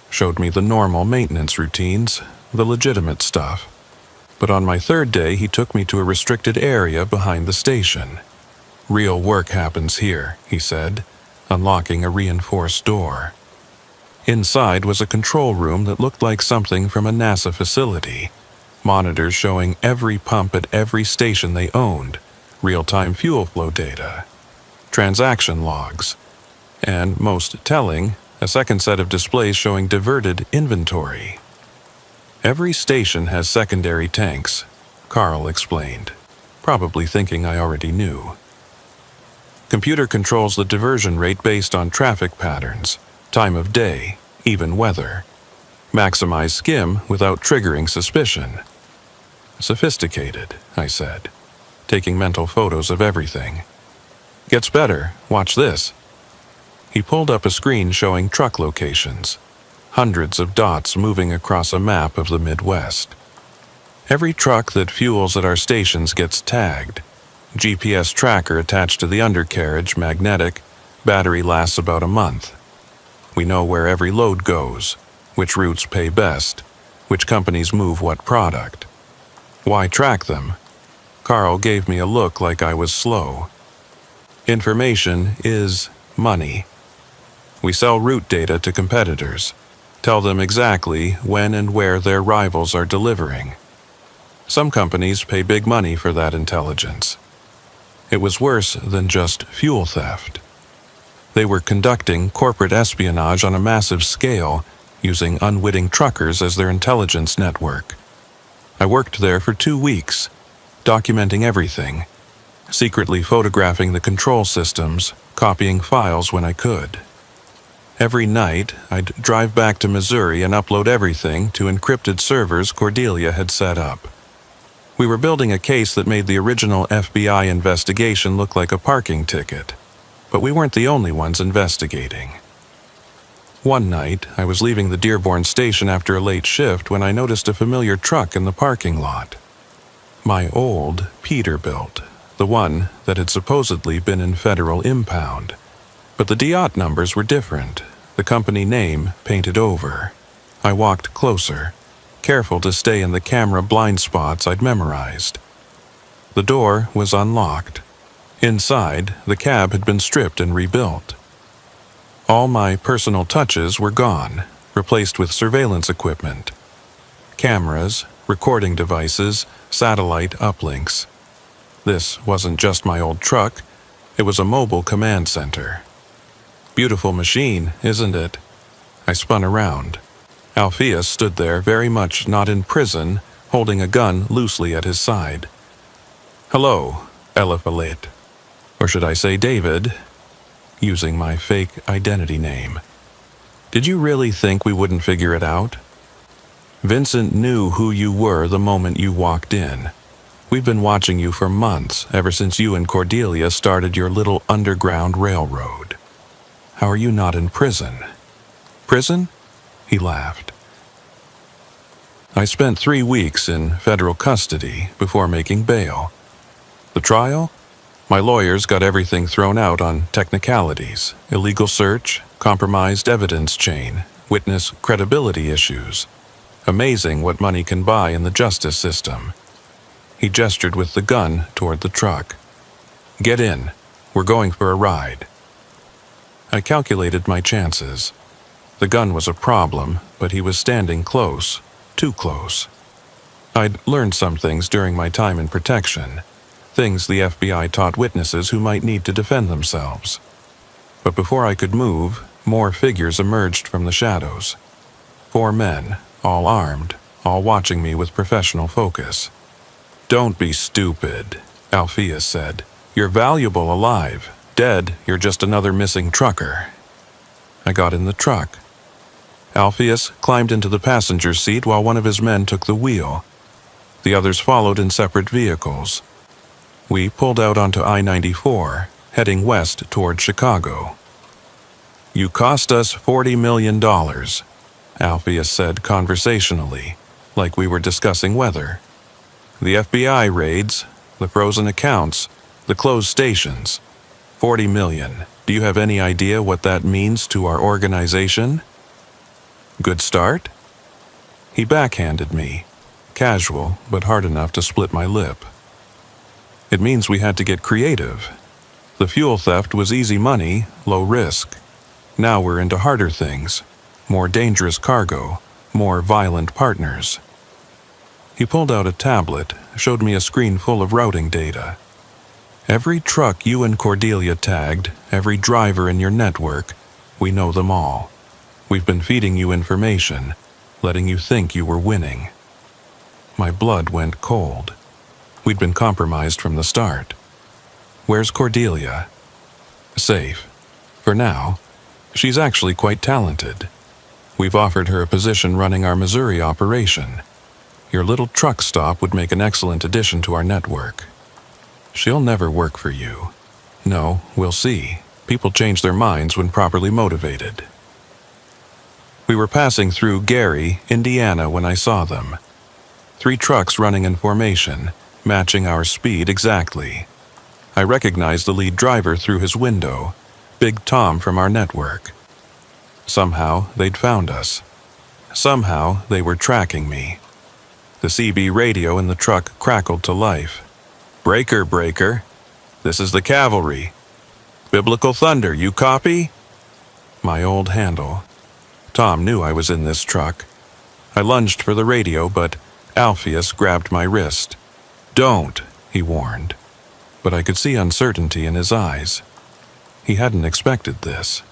showed me the normal maintenance routines, the legitimate stuff. But on my third day, he took me to a restricted area behind the station. "Real work happens here," he said, unlocking a reinforced door. Inside was a control room that looked like something from a NASA facility. Monitors showing every pump at every station they owned, real-time fuel flow data, transaction logs, and, most telling, a second set of displays showing diverted inventory. "Every station has secondary tanks," Carl explained, probably thinking I already knew. "Computer controls the diversion rate based on traffic patterns, time of day, even weather. Maximize skim without triggering suspicion." "Sophisticated," I said, taking mental photos of everything. "Gets better, watch this." He pulled up a screen showing truck locations, hundreds of dots moving across a map of the Midwest. Every truck that fuels at our stations gets tagged. GPS tracker attached to the undercarriage, magnetic, battery lasts about a month. We know where every load goes, which routes pay best, which companies move what product. Why track them? Carl gave me a look like I was slow. Information is money. We sell route data to competitors, tell them exactly when and where their rivals are delivering. Some companies pay big money for that intelligence. It was worse than just fuel theft. They were conducting corporate espionage on a massive scale, using unwitting truckers as their intelligence network. I worked there for 2 weeks, documenting everything, secretly photographing the control systems, copying files when I could. Every night, I'd drive back to Missouri and upload everything to encrypted servers Cordelia had set up. We were building a case that made the original FBI investigation look like a parking ticket, but we weren't the only ones investigating. One night, I was leaving the Dearborn station after a late shift when I noticed a familiar truck in the parking lot. My old Peterbilt, the one that had supposedly been in federal impound. But the DOT numbers were different, the company name painted over. I walked closer, careful to stay in the camera blind spots I'd memorized. The door was unlocked. Inside, the cab had been stripped and rebuilt. All my personal touches were gone, replaced with surveillance equipment. Cameras, recording devices, satellite uplinks. This wasn't just my old truck, it was a mobile command center. Beautiful machine, isn't it? I spun around. Alpheus stood there very much not in prison, holding a gun loosely at his side. "Hello, Eliphalet. Or should I say David?" Using my fake identity name. "Did you really think we wouldn't figure it out? Vincent knew who you were the moment you walked in. We've been watching you for months, ever since you and Cordelia started your little underground railroad. How are you not in prison?" "Prison?" He laughed. "I spent 3 weeks in federal custody before making bail. The trial? My lawyers got everything thrown out on technicalities, illegal search, compromised evidence chain, witness credibility issues. Amazing what money can buy in the justice system." He gestured with the gun toward the truck. "Get in. We're going for a ride." I calculated my chances. The gun was a problem, but he was standing close, too close. I'd learned some things during my time in protection, things the FBI taught witnesses who might need to defend themselves. But before I could move, more figures emerged from the shadows. 4 men, all armed, all watching me with professional focus. "Don't be stupid," Alpheus said. "You're valuable alive. Dead, you're just another missing trucker." I got in the truck. Alpheus climbed into the passenger seat while one of his men took the wheel. The others followed in separate vehicles. We pulled out onto I-94, heading west toward Chicago. "You cost us $40 million, Alpheus said conversationally, like we were discussing weather. "The FBI raids, the frozen accounts, the closed stations. $40 million. Do you have any idea what that means to our organization?" "Good start?" He backhanded me, casual but hard enough to split my lip. "It means we had to get creative. The fuel theft was easy money, low risk. Now we're into harder things, more dangerous cargo, more violent partners." He pulled out a tablet, showed me a screen full of routing data. "Every truck you and Cordelia tagged, every driver in your network, we know them all. We've been feeding you information, letting you think you were winning." My blood went cold. We'd been compromised from the start. "Where's Cordelia?" "Safe. For now. She's actually quite talented. We've offered her a position running our Missouri operation. Your little truck stop would make an excellent addition to our network." "She'll never work for you." "No, we'll see. People change their minds when properly motivated." We were passing through Gary, Indiana when I saw them. 3 trucks running in formation, matching our speed exactly. I recognized the lead driver through his window, Big Tom from our network. Somehow they'd found us. Somehow they were tracking me. The CB radio in the truck crackled to life. "Breaker, breaker. This is the cavalry. Biblical thunder, you copy?" My old handle. Tom knew I was in this truck. I lunged for the radio, but Alpheus grabbed my wrist. "Don't," he warned. But I could see uncertainty in his eyes. He hadn't expected this.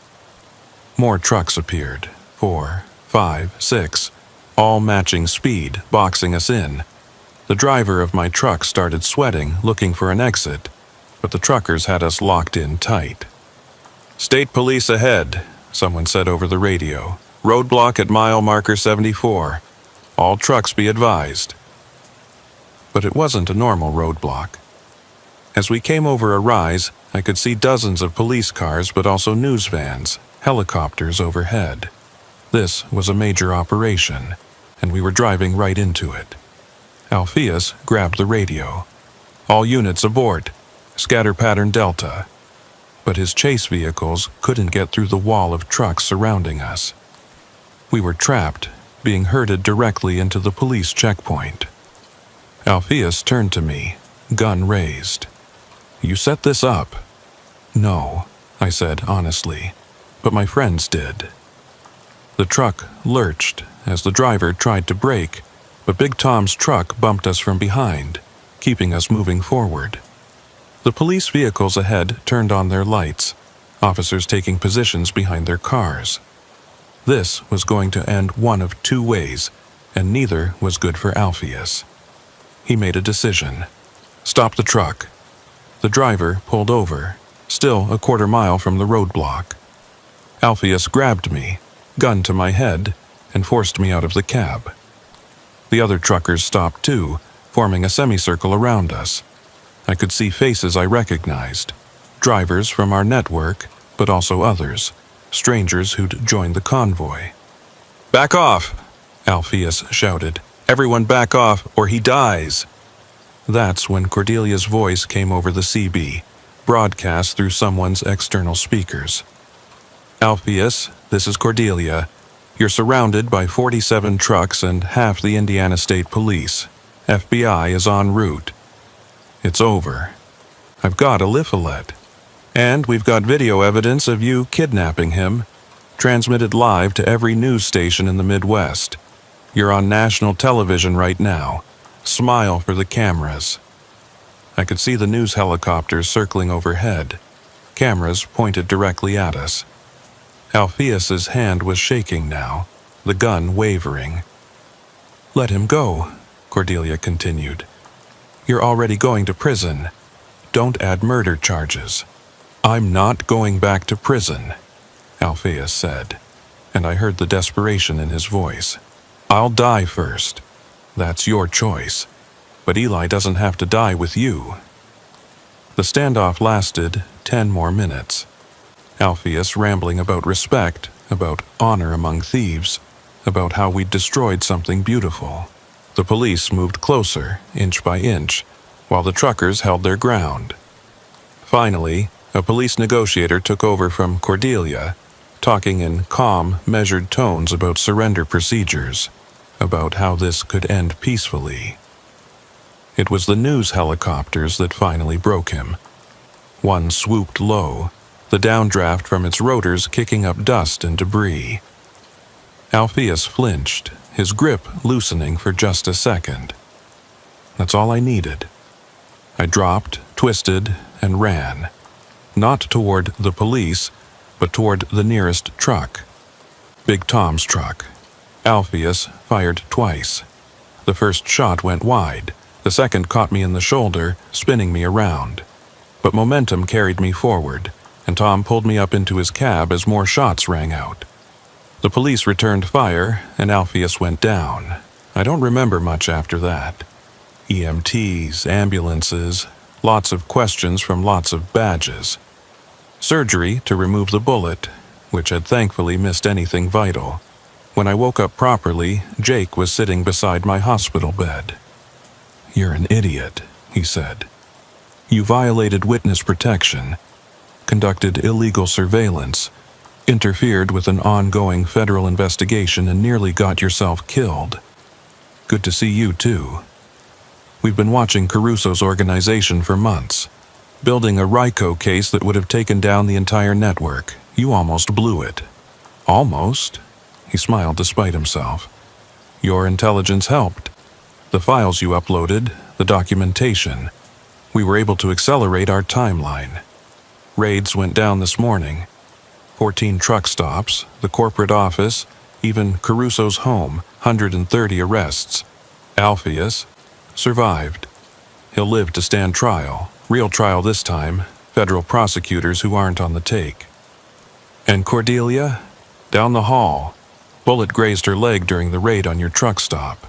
More trucks appeared. 4, 5, 6, all matching speed, boxing us in. The driver of my truck started sweating, looking for an exit, but the truckers had us locked in tight. "State police ahead," someone said over the radio. "Roadblock at mile marker 74. All trucks be advised." But it wasn't a normal roadblock. As we came over a rise, I could see dozens of police cars, but also news vans, helicopters overhead. This was a major operation, and we were driving right into it. Alpheus grabbed the radio. "All units abort. Scatter pattern Delta." But his chase vehicles couldn't get through the wall of trucks surrounding us. We were trapped, being herded directly into the police checkpoint. Alpheus turned to me, gun raised. "You set this up?" "No," I said honestly, "but my friends did." The truck lurched as the driver tried to brake, but Big Tom's truck bumped us from behind, keeping us moving forward. The police vehicles ahead turned on their lights, officers taking positions behind their cars. This was going to end one of 2 ways, and neither was good for Alpheus. He made a decision. "Stop the truck." The driver pulled over, still a quarter mile from the roadblock. Alpheus grabbed me, gun to my head, and forced me out of the cab. The other truckers stopped too, forming a semicircle around us. I could see faces I recognized, drivers from our network, but also others, strangers who'd joined the convoy. "Back off!" Alpheus shouted. "Everyone back off, or he dies!" That's when Cordelia's voice came over the CB, broadcast through someone's external speakers. "Alpheus, this is Cordelia. You're surrounded by 47 trucks and half the Indiana State Police. FBI is en route. It's over. I've got a Lifolet. And we've got video evidence of you kidnapping him, transmitted live to every news station in the Midwest. You're on national television right now. Smile for the cameras." I could see the news helicopters circling overhead, cameras pointed directly at us. Alpheus's hand was shaking now, the gun wavering. "Let him go," Cordelia continued. "You're already going to prison. Don't add murder charges." "I'm not going back to prison," Alpheus said, and I heard the desperation in his voice. "I'll die first. That's your choice. But Eli doesn't have to die with you." The standoff lasted 10 more minutes. Alpheus rambling about respect, about honor among thieves, about how we'd destroyed something beautiful. The police moved closer, inch by inch, while the truckers held their ground. Finally, a police negotiator took over from Cordelia, talking in calm, measured tones about surrender procedures, about how this could end peacefully. It was the news helicopters that finally broke him. One swooped low, the downdraft from its rotors kicking up dust and debris. Alpheus flinched, his grip loosening for just a second. That's all I needed. I dropped, twisted, and ran. Not toward the police, but toward the nearest truck. Big Tom's truck. Alpheus fired twice. The first shot went wide. The second caught me in the shoulder, spinning me around. But momentum carried me forward, and Tom pulled me up into his cab as more shots rang out. The police returned fire, and Alpheus went down. I don't remember much after that. EMTs, ambulances, lots of questions from lots of badges. Surgery to remove the bullet, which had thankfully missed anything vital. When I woke up properly, Jake was sitting beside my hospital bed. "You're an idiot," he said. "You violated witness protection, conducted illegal surveillance, interfered with an ongoing federal investigation, and nearly got yourself killed. Good to see you, too. We've been watching Caruso's organization for months, building a RICO case that would have taken down the entire network. You almost blew it." "Almost?" He smiled despite himself. "Your intelligence helped. The files you uploaded, the documentation. We were able to accelerate our timeline. Raids went down this morning. 14 truck stops, the corporate office, even Caruso's home, 130 arrests. Alpheus survived. He'll live to stand trial. Real trial this time, federal prosecutors who aren't on the take. And Cordelia? Down the hall. Bullet grazed her leg during the raid on your truck stop.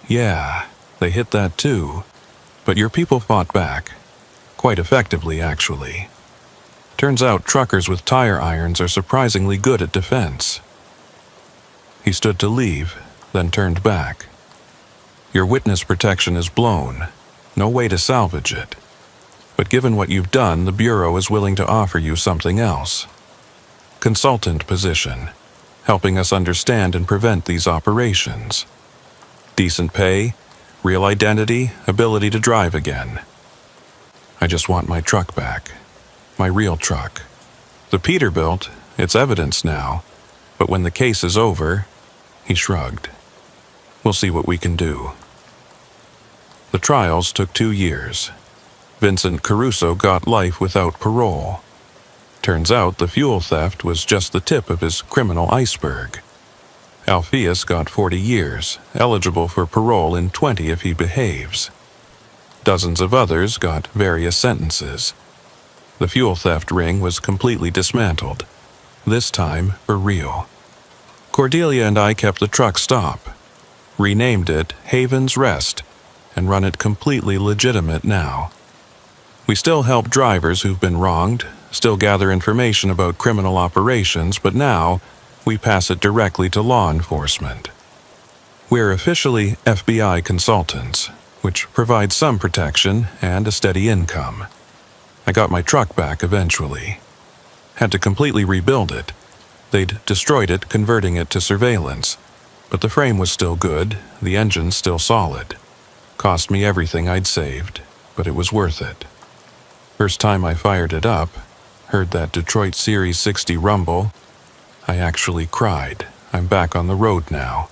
Yeah, they hit that too. But your people fought back. Quite effectively, actually. Turns out truckers with tire irons are surprisingly good at defense." He stood to leave, then turned back. "Your witness protection is blown. No way to salvage it. But given what you've done, the Bureau is willing to offer you something else. Consultant position, helping us understand and prevent these operations. Decent pay, real identity, ability to drive again. I just want my truck back. My real truck. The Peterbilt, it's evidence now, but when the case is over," he shrugged. "We'll see what we can do." The trials took 2 years. Vincent Caruso got life without parole. Turns out the fuel theft was just the tip of his criminal iceberg. Alpheus got 40 years, eligible for parole in 20 if he behaves. Dozens of others got various sentences. The fuel theft ring was completely dismantled, this time for real. Cordelia and I kept the truck stop, renamed it Haven's Rest, and run it completely legitimate now. We still help drivers who've been wronged, still gather information about criminal operations, but now we pass it directly to law enforcement. We're officially FBI consultants, which provides some protection and a steady income. I got my truck back eventually. Had to completely rebuild it. They'd destroyed it, converting it to surveillance, but the frame was still good, the engine still solid. Cost me everything I'd saved, but it was worth it. First time I fired it up, heard that Detroit Series 60 rumble, I actually cried. I'm back on the road now.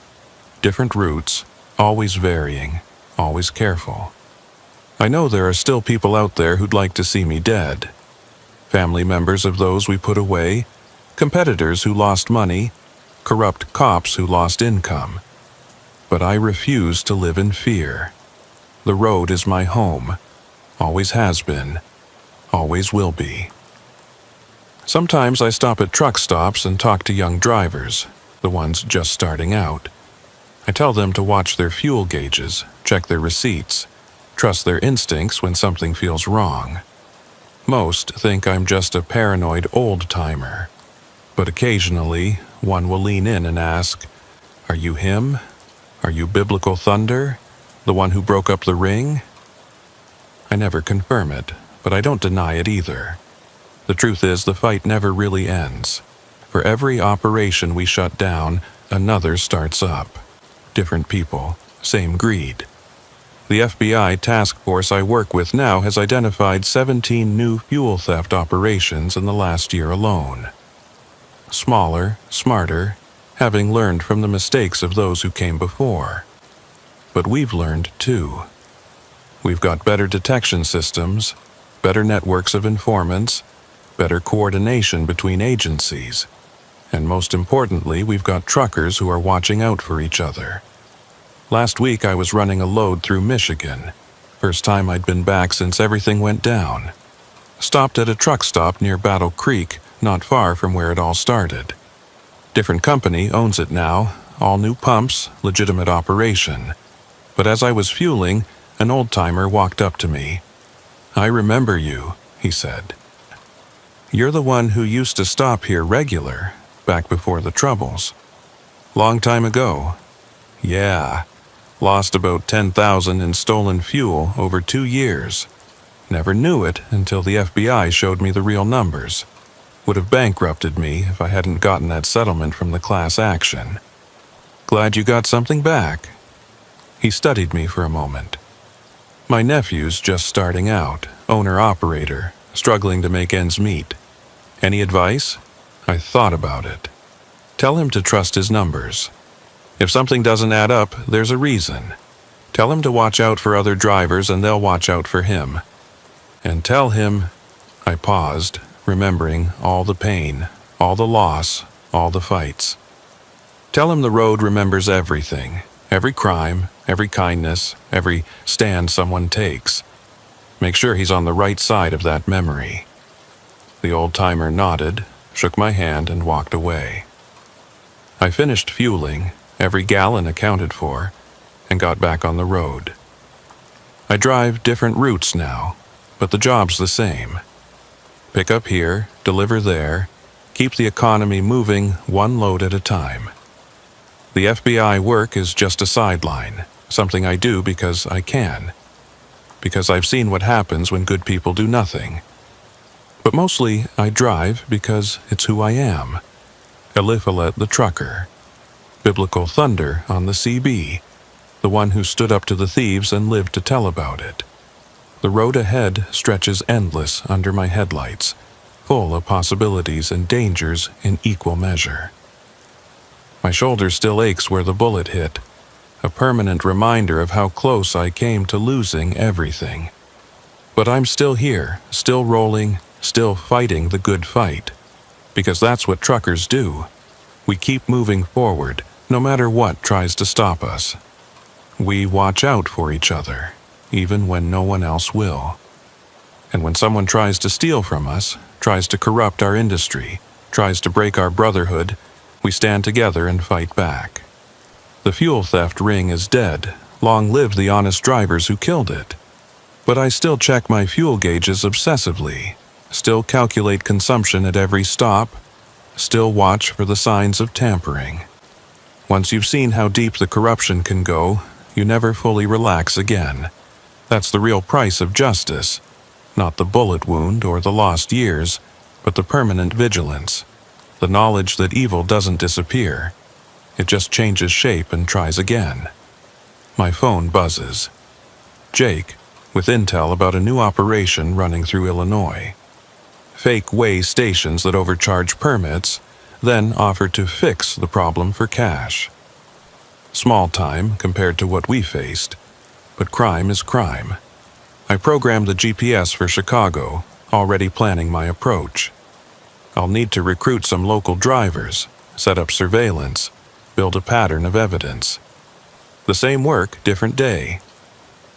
Different routes, always varying, always careful. I know there are still people out there who'd like to see me dead. Family members of those we put away, competitors who lost money, corrupt cops who lost income. But I refuse to live in fear. The road is my home. Always has been. Always will be. Sometimes I stop at truck stops and talk to young drivers. the ones just starting out. I tell them to watch their fuel gauges, check their receipts, trust their instincts when something feels wrong. Most think I'm just a paranoid old-timer, but occasionally one will lean in and ask, "Are you him? Are you Biblical Thunder, the one who broke up the ring?" I never confirm it, but I don't deny it either. The truth is, the fight never really ends. For every operation we shut down, another starts up. Different people, same greed. The FBI task force I work with now has identified 17 new fuel theft operations in the last year alone. Smaller, smarter, having learned from the mistakes of those who came before. But we've learned too. We've got better detection systems, better networks of informants, better coordination between agencies, and most importantly, we've got truckers who are watching out for each other. Last week I was running a load through Michigan. First time I'd been back since everything went down. Stopped at a truck stop near Battle Creek, not far from where it all started. Different company owns it now, all new pumps, legitimate operation. But as I was fueling, an old-timer walked up to me. "I remember you," he said. "You're the one who used to stop here regular, back before the troubles." "Long time ago." "Yeah. Lost about 10,000 in stolen fuel over 2 years. Never knew it until the FBI showed me the real numbers. Would have bankrupted me if I hadn't gotten that settlement from the class action. Glad you got something back." He studied me for a moment. "My nephew's just starting out, owner-operator, struggling to make ends meet. Any advice?" I thought about it. "Tell him to trust his numbers. If something doesn't add up, there's a reason. Tell him to watch out for other drivers and they'll watch out for him. And tell him—" I paused, remembering all the pain, all the loss, all the fights. "Tell him the road remembers everything, every crime, every kindness, every stand someone takes. Make sure he's on the right side of that memory." The old-timer nodded, shook my hand, and walked away. I finished fueling, every gallon accounted for, and got back on the road. I drive different routes now, but the job's the same. Pick up here, deliver there, keep the economy moving one load at a time. The FBI work is just a sideline, something I do because I can. Because I've seen what happens when good people do nothing. But mostly I drive because it's who I am. Eliphalet the trucker. Biblical Thunder on the CB. The one who stood up to the thieves and lived to tell about it. The road ahead stretches endless under my headlights, full of possibilities and dangers in equal measure. My shoulder still aches where the bullet hit, a permanent reminder of how close I came to losing everything. But I'm still here, still rolling, still fighting the good fight. Because that's what truckers do. We keep moving forward, no matter what tries to stop us. We watch out for each other, even when no one else will. And when someone tries to steal from us, tries to corrupt our industry, tries to break our brotherhood, we stand together and fight back. The fuel theft ring is dead. Long live the honest drivers who killed it. But I still check my fuel gauges obsessively, still calculate consumption at every stop, still watch for the signs of tampering. Once you've seen how deep the corruption can go, you never fully relax again. That's the real price of justice. Not the bullet wound or the lost years, but the permanent vigilance. The knowledge that evil doesn't disappear. It just changes shape and tries again. My phone buzzes. Jake, with intel about a new operation running through Illinois. Fake weigh stations that overcharge permits, then offer to fix the problem for cash. Small time compared to what we faced, but crime is crime. I programmed the GPS for Chicago, already planning my approach. I'll need to recruit some local drivers, set up surveillance, build a pattern of evidence. The same work, different day.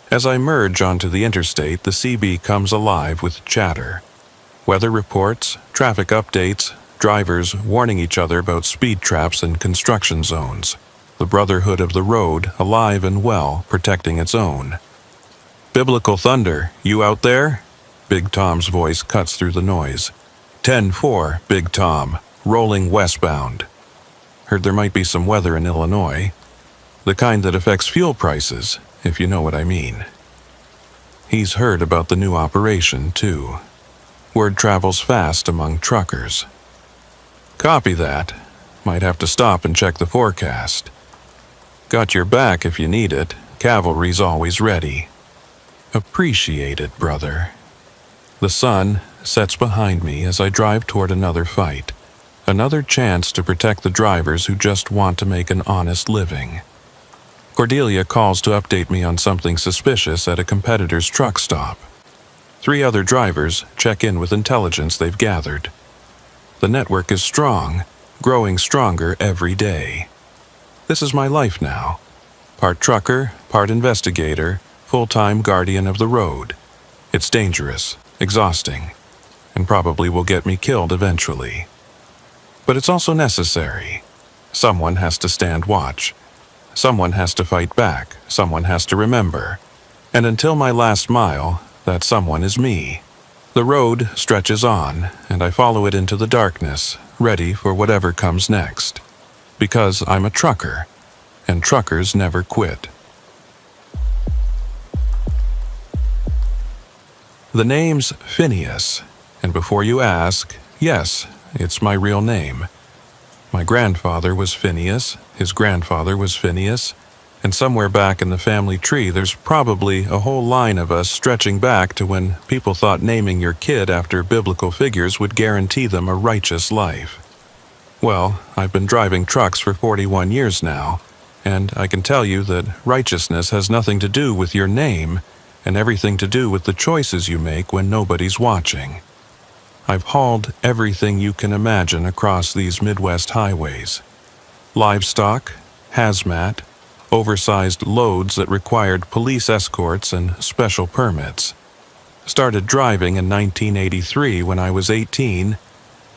As I merge onto the interstate, the CB comes alive with chatter. Weather reports, traffic updates, drivers warning each other about speed traps and construction zones. The brotherhood of the road, alive and well, protecting its own. "Biblical thunder, you out there?" Big Tom's voice cuts through the noise. 10-4, Big Tom, rolling westbound. Heard there might be some weather in Illinois. The kind that affects fuel prices, if you know what I mean. He's heard about the new operation, too. Word travels fast among truckers. "Copy that. Might have to stop and check the forecast. Got your back if you need it. Cavalry's always ready." "Appreciate it, brother." The sun sets behind me as I drive toward another fight. Another chance to protect the drivers who just want to make an honest living. Cordelia calls to update me on something suspicious at a competitor's truck stop. 3 other drivers check in with intelligence they've gathered. The network is strong, growing stronger every day. This is my life now. Part trucker, part investigator, full-time guardian of the road. It's dangerous, exhausting, and probably will get me killed eventually. But it's also necessary. Someone has to stand watch. Someone has to fight back. Someone has to remember. And until my last mile, that someone is me. The road stretches on, and I follow it into the darkness, ready for whatever comes next. Because I'm a trucker, and truckers never quit. The name's Phineas, and before you ask, yes, it's my real name. My grandfather was Phineas, his grandfather was Phineas, and somewhere back in the family tree there's probably a whole line of us stretching back to when people thought naming your kid after biblical figures would guarantee them a righteous life. Well, I've been driving trucks for 41 years now, and I can tell you that righteousness has nothing to do with your name and everything to do with the choices you make when nobody's watching. I've hauled everything you can imagine across these Midwest highways. Livestock, hazmat, oversized loads that required police escorts and special permits. Started driving in 1983 when I was 18,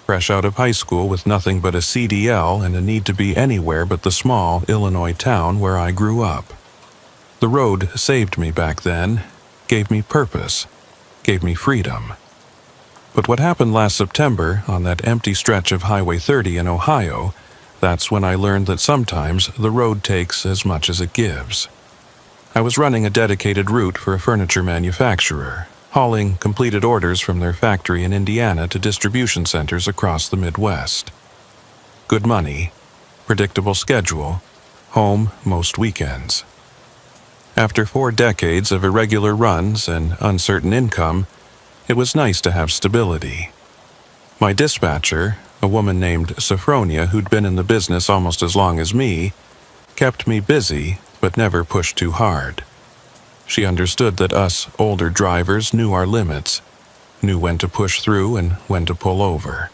fresh out of high school with nothing but a CDL and a need to be anywhere but the small Illinois town where I grew up. The road saved me back then, gave me purpose, gave me freedom. But what happened last September on that empty stretch of Highway 30 in Ohio, that's when I learned that sometimes the road takes as much as it gives. I was running a dedicated route for a furniture manufacturer, hauling completed orders from their factory in Indiana to distribution centers across the Midwest. Good money, predictable schedule, home most weekends. After 4 decades of irregular runs and uncertain income, it was nice to have stability. My dispatcher, a woman named Sophronia who'd been in the business almost as long as me, kept me busy but never pushed too hard. She understood that us older drivers knew our limits, knew when to push through and when to pull over.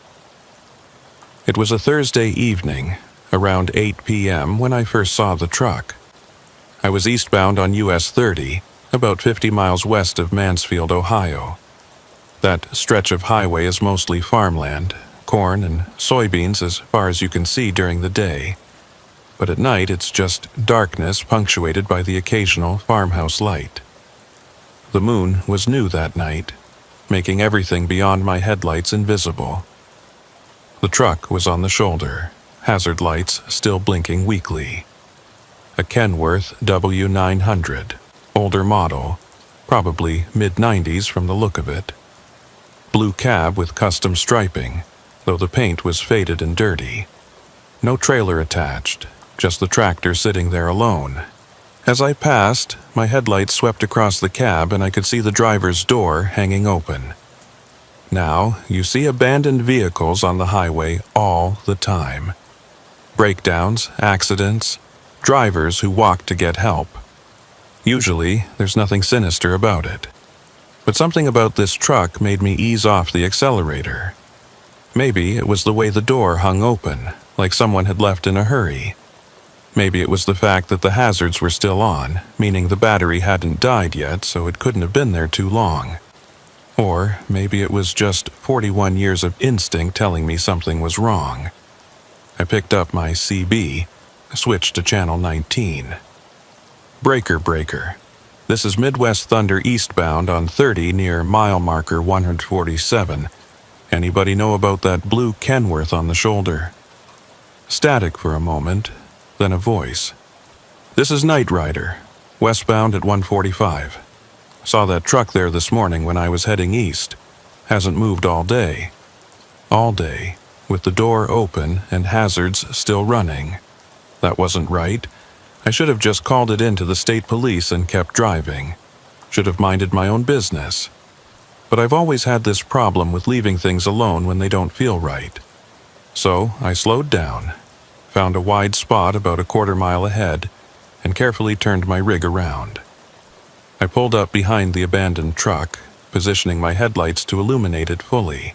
It was a Thursday evening, around 8 p.m. when I first saw the truck. I was eastbound on US 30, about 50 miles west of Mansfield, Ohio. That stretch of highway is mostly farmland, corn and soybeans as far as you can see during the day. But at night it's just darkness punctuated by the occasional farmhouse light. The moon was new that night, making everything beyond my headlights invisible. The truck was on the shoulder, hazard lights still blinking weakly. A Kenworth W900, older model, probably mid-90s from the look of it. Blue cab with custom striping, though the paint was faded and dirty. No trailer attached, just the tractor sitting there alone. As I passed, my headlights swept across the cab and I could see the driver's door hanging open. Now, you see abandoned vehicles on the highway all the time. Breakdowns, accidents, drivers who walk to get help. Usually, there's nothing sinister about it. But something about this truck made me ease off the accelerator. Maybe it was the way the door hung open, like someone had left in a hurry. Maybe it was the fact that the hazards were still on, meaning the battery hadn't died yet, so it couldn't have been there too long. Or maybe it was just 41 years of instinct telling me something was wrong. I picked up my CB, switched to channel 19. Breaker, breaker. This is Midwest Thunder eastbound on 30 near mile marker 147. Anybody know about that blue Kenworth on the shoulder? Static for a moment, then a voice. This is Night Rider, westbound at 145. Saw that truck there this morning when I was heading east. Hasn't moved all day. All day, with the door open and hazards still running. That wasn't right. I should have just called it in to the state police and kept driving. Should have minded my own business. But I've always had this problem with leaving things alone when they don't feel right. So I slowed down, found a wide spot about a quarter-mile ahead, and carefully turned my rig around. I pulled up behind the abandoned truck, positioning my headlights to illuminate it fully.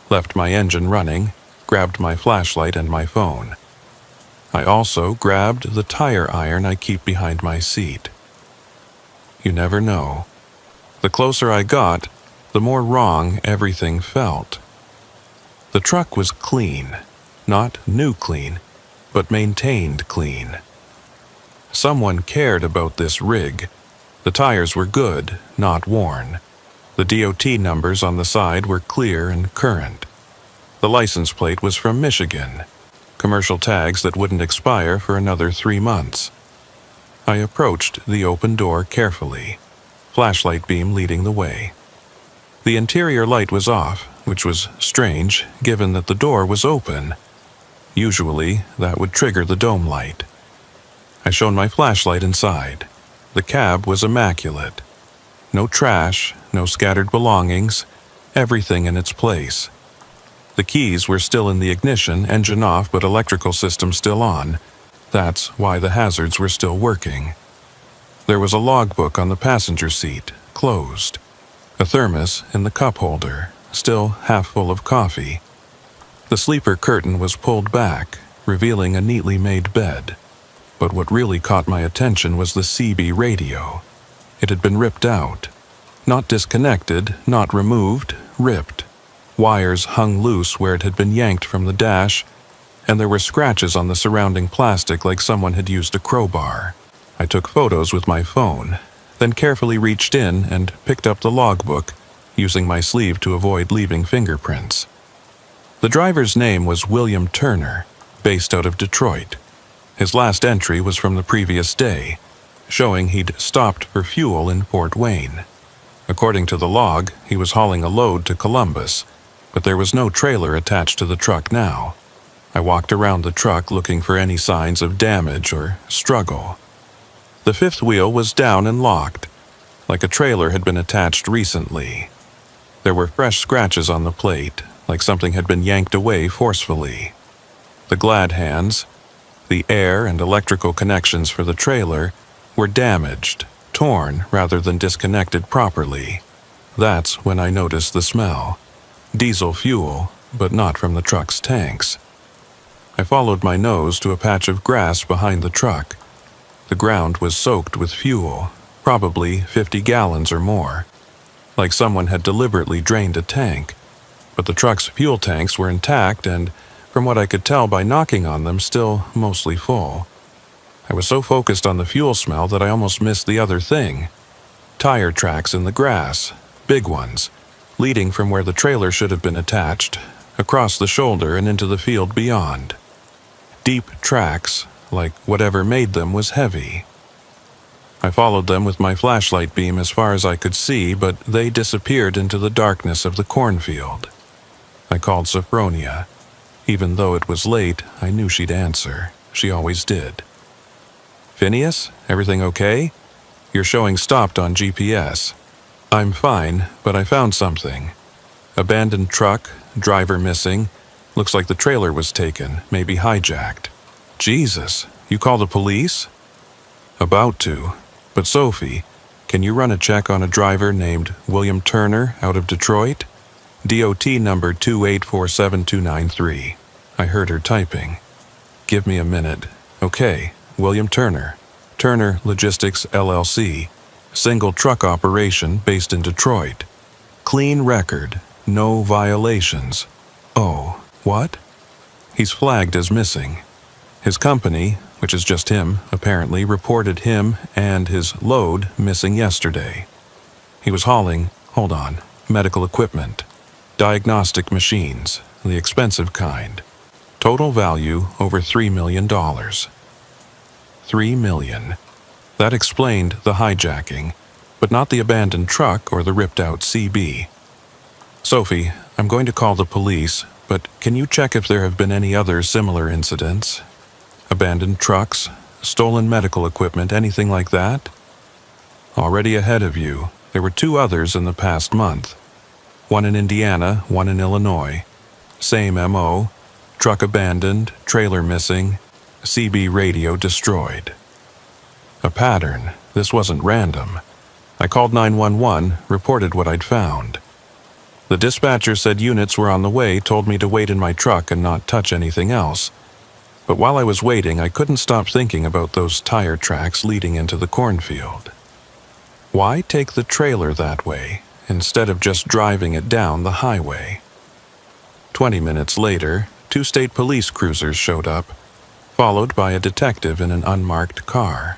Left my engine running, grabbed my flashlight and my phone. I also grabbed the tire iron I keep behind my seat. You never know. The closer I got, the more wrong everything felt. The truck was clean, not new clean, but maintained clean. Someone cared about this rig. The tires were good, not worn. The DOT numbers on the side were clear and current. The license plate was from Michigan. Commercial tags that wouldn't expire for another 3 months. I approached the open door carefully, flashlight beam leading the way. The interior light was off, which was strange given that the door was open. Usually, that would trigger the dome light. I shone my flashlight inside. The cab was immaculate. No trash, no scattered belongings, everything in its place. The keys were still in the ignition, engine off but electrical system still on. That's why the hazards were still working. There was a logbook on the passenger seat, closed. A thermos in the cup holder, still half full of coffee. The sleeper curtain was pulled back, revealing a neatly made bed. But what really caught my attention was the CB radio. It had been ripped out. Not disconnected, not removed, ripped. Wires hung loose where it had been yanked from the dash, and there were scratches on the surrounding plastic like someone had used a crowbar. I took photos with my phone, then carefully reached in and picked up the logbook, using my sleeve to avoid leaving fingerprints. The driver's name was William Turner, based out of Detroit. His last entry was from the previous day, showing he'd stopped for fuel in Fort Wayne. According to the log, he was hauling a load to Columbus, but there was no trailer attached to the truck now. I walked around the truck looking for any signs of damage or struggle. The fifth wheel was down and locked, like a trailer had been attached recently. There were fresh scratches on the plate, like something had been yanked away forcefully. The glad hands, the air and electrical connections for the trailer, were damaged, torn rather than disconnected properly. That's when I noticed the smell. Diesel fuel, but not from the truck's tanks. I followed my nose to a patch of grass behind the truck. The ground was soaked with fuel, probably 50 gallons or more. Like someone had deliberately drained a tank. But the truck's fuel tanks were intact and, from what I could tell by knocking on them, still mostly full. I was so focused on the fuel smell that I almost missed the other thing. Tire tracks in the grass, big ones, leading from where the trailer should have been attached, across the shoulder and into the field beyond. Deep tracks, like whatever made them was heavy. I followed them with my flashlight beam as far as I could see, but they disappeared into the darkness of the cornfield. I called Sophronia. Even though it was late, I knew she'd answer. She always did. Phineas, everything okay? You're showing stopped on GPS. I'm fine, but I found something. Abandoned truck, driver missing. Looks like the trailer was taken, maybe hijacked. Jesus, you call the police? About to. But Sophie, can you run a check on a driver named William Turner out of Detroit? DOT number 2847293. I heard her typing. Give me a minute. Okay, William Turner. Turner Logistics LLC. Single truck operation based in Detroit. Clean record, no violations. Oh, what? He's flagged as missing. His company, which is just him, apparently reported him and his load missing yesterday. He was hauling, medical equipment, diagnostic machines, the expensive kind. Total value over $3 million. $3 million. That explained the hijacking, but not the abandoned truck or the ripped-out CB. Sophie, I'm going to call the police, but can you check if there have been any other similar incidents? Abandoned trucks, stolen medical equipment, anything like that? Already ahead of you, there were 2 others in the past month. One in Indiana, one in Illinois. Same MO, truck abandoned, trailer missing, CB radio destroyed. A pattern. This wasn't random. I called 911, reported what I'd found. The dispatcher said units were on the way, told me to wait in my truck and not touch anything else. But while I was waiting, I couldn't stop thinking about those tire tracks leading into the cornfield. Why take the trailer that way, instead of just driving it down the highway? 20 minutes later, 2 state police cruisers showed up, followed by a detective in an unmarked car.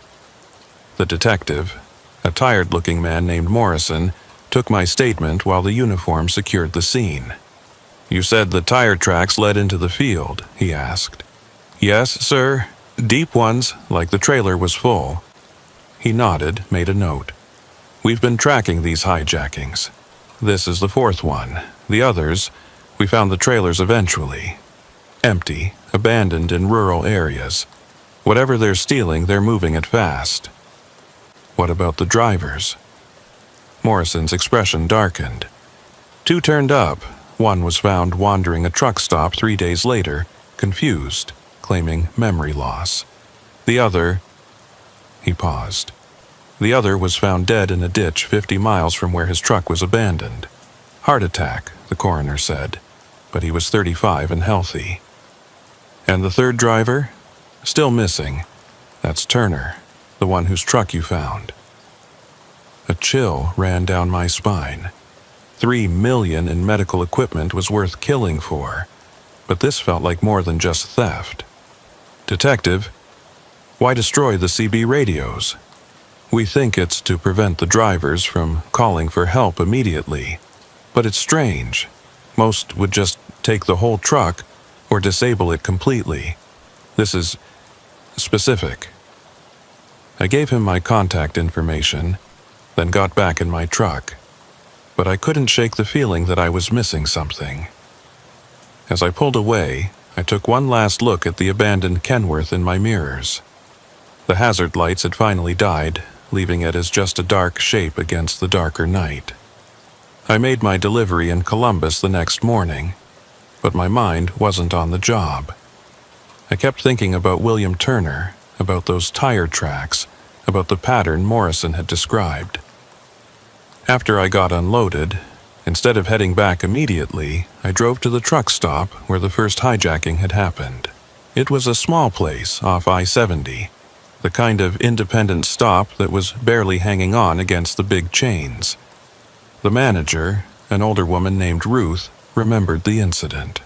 The detective, a tired-looking man named Morrison, took my statement while the uniform secured the scene. "You said the tire tracks led into the field," he asked. "Yes, sir. Deep ones, like the trailer was full." He nodded, made a note. "We've been tracking these hijackings. This is the 4th one. The others, we found the trailers eventually. Empty, abandoned in rural areas. Whatever they're stealing, they're moving it fast." "What about the drivers?" Morrison's expression darkened. 2 turned up. One was found wandering a truck stop 3 days later, confused, claiming memory loss. The other... He paused. The other was found dead in a ditch 50 miles from where his truck was abandoned. Heart attack, the coroner said, but he was 35 and healthy. "And the 3rd driver? Still missing. That's Turner, the one whose truck you found." A chill ran down my spine. $3 million in medical equipment was worth killing for, but this felt like more than just theft. "Detective, why destroy the CB radios?" "We think it's to prevent the drivers from calling for help immediately, but it's strange. Most would just take the whole truck or disable it completely. This is specific." I gave him my contact information, then got back in my truck, but I couldn't shake the feeling that I was missing something. As I pulled away, I took one last look at the abandoned Kenworth in my mirrors. The hazard lights had finally died, leaving it as just a dark shape against the darker night. I made my delivery in Columbus the next morning, but my mind wasn't on the job. I kept thinking about William Turner, about those tire tracks, about the pattern Morrison had described. After I got unloaded, instead of heading back immediately, I drove to the truck stop where the first hijacking had happened. It was a small place off I-70, the kind of independent stop that was barely hanging on against the big chains. The manager, an older woman named Ruth, remembered the incident.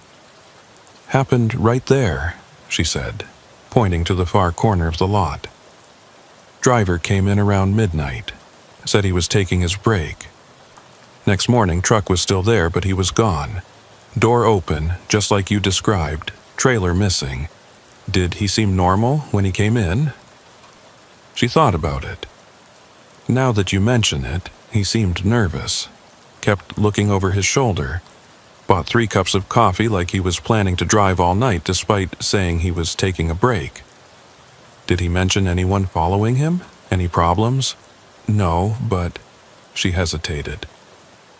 "Happened right there," she said, pointing to the far corner of the lot. "Driver came in around midnight, said he was taking his break. Next morning, truck was still there, but he was gone. Door open, just like you described, trailer missing. Did he seem normal when he came in?" She thought about it. "Now that you mention it, he seemed nervous. Kept looking over his shoulder. Bought 3 cups of coffee like he was planning to drive all night despite saying he was taking a break." "Did he mention anyone following him? Any problems?" "No, but..." She hesitated.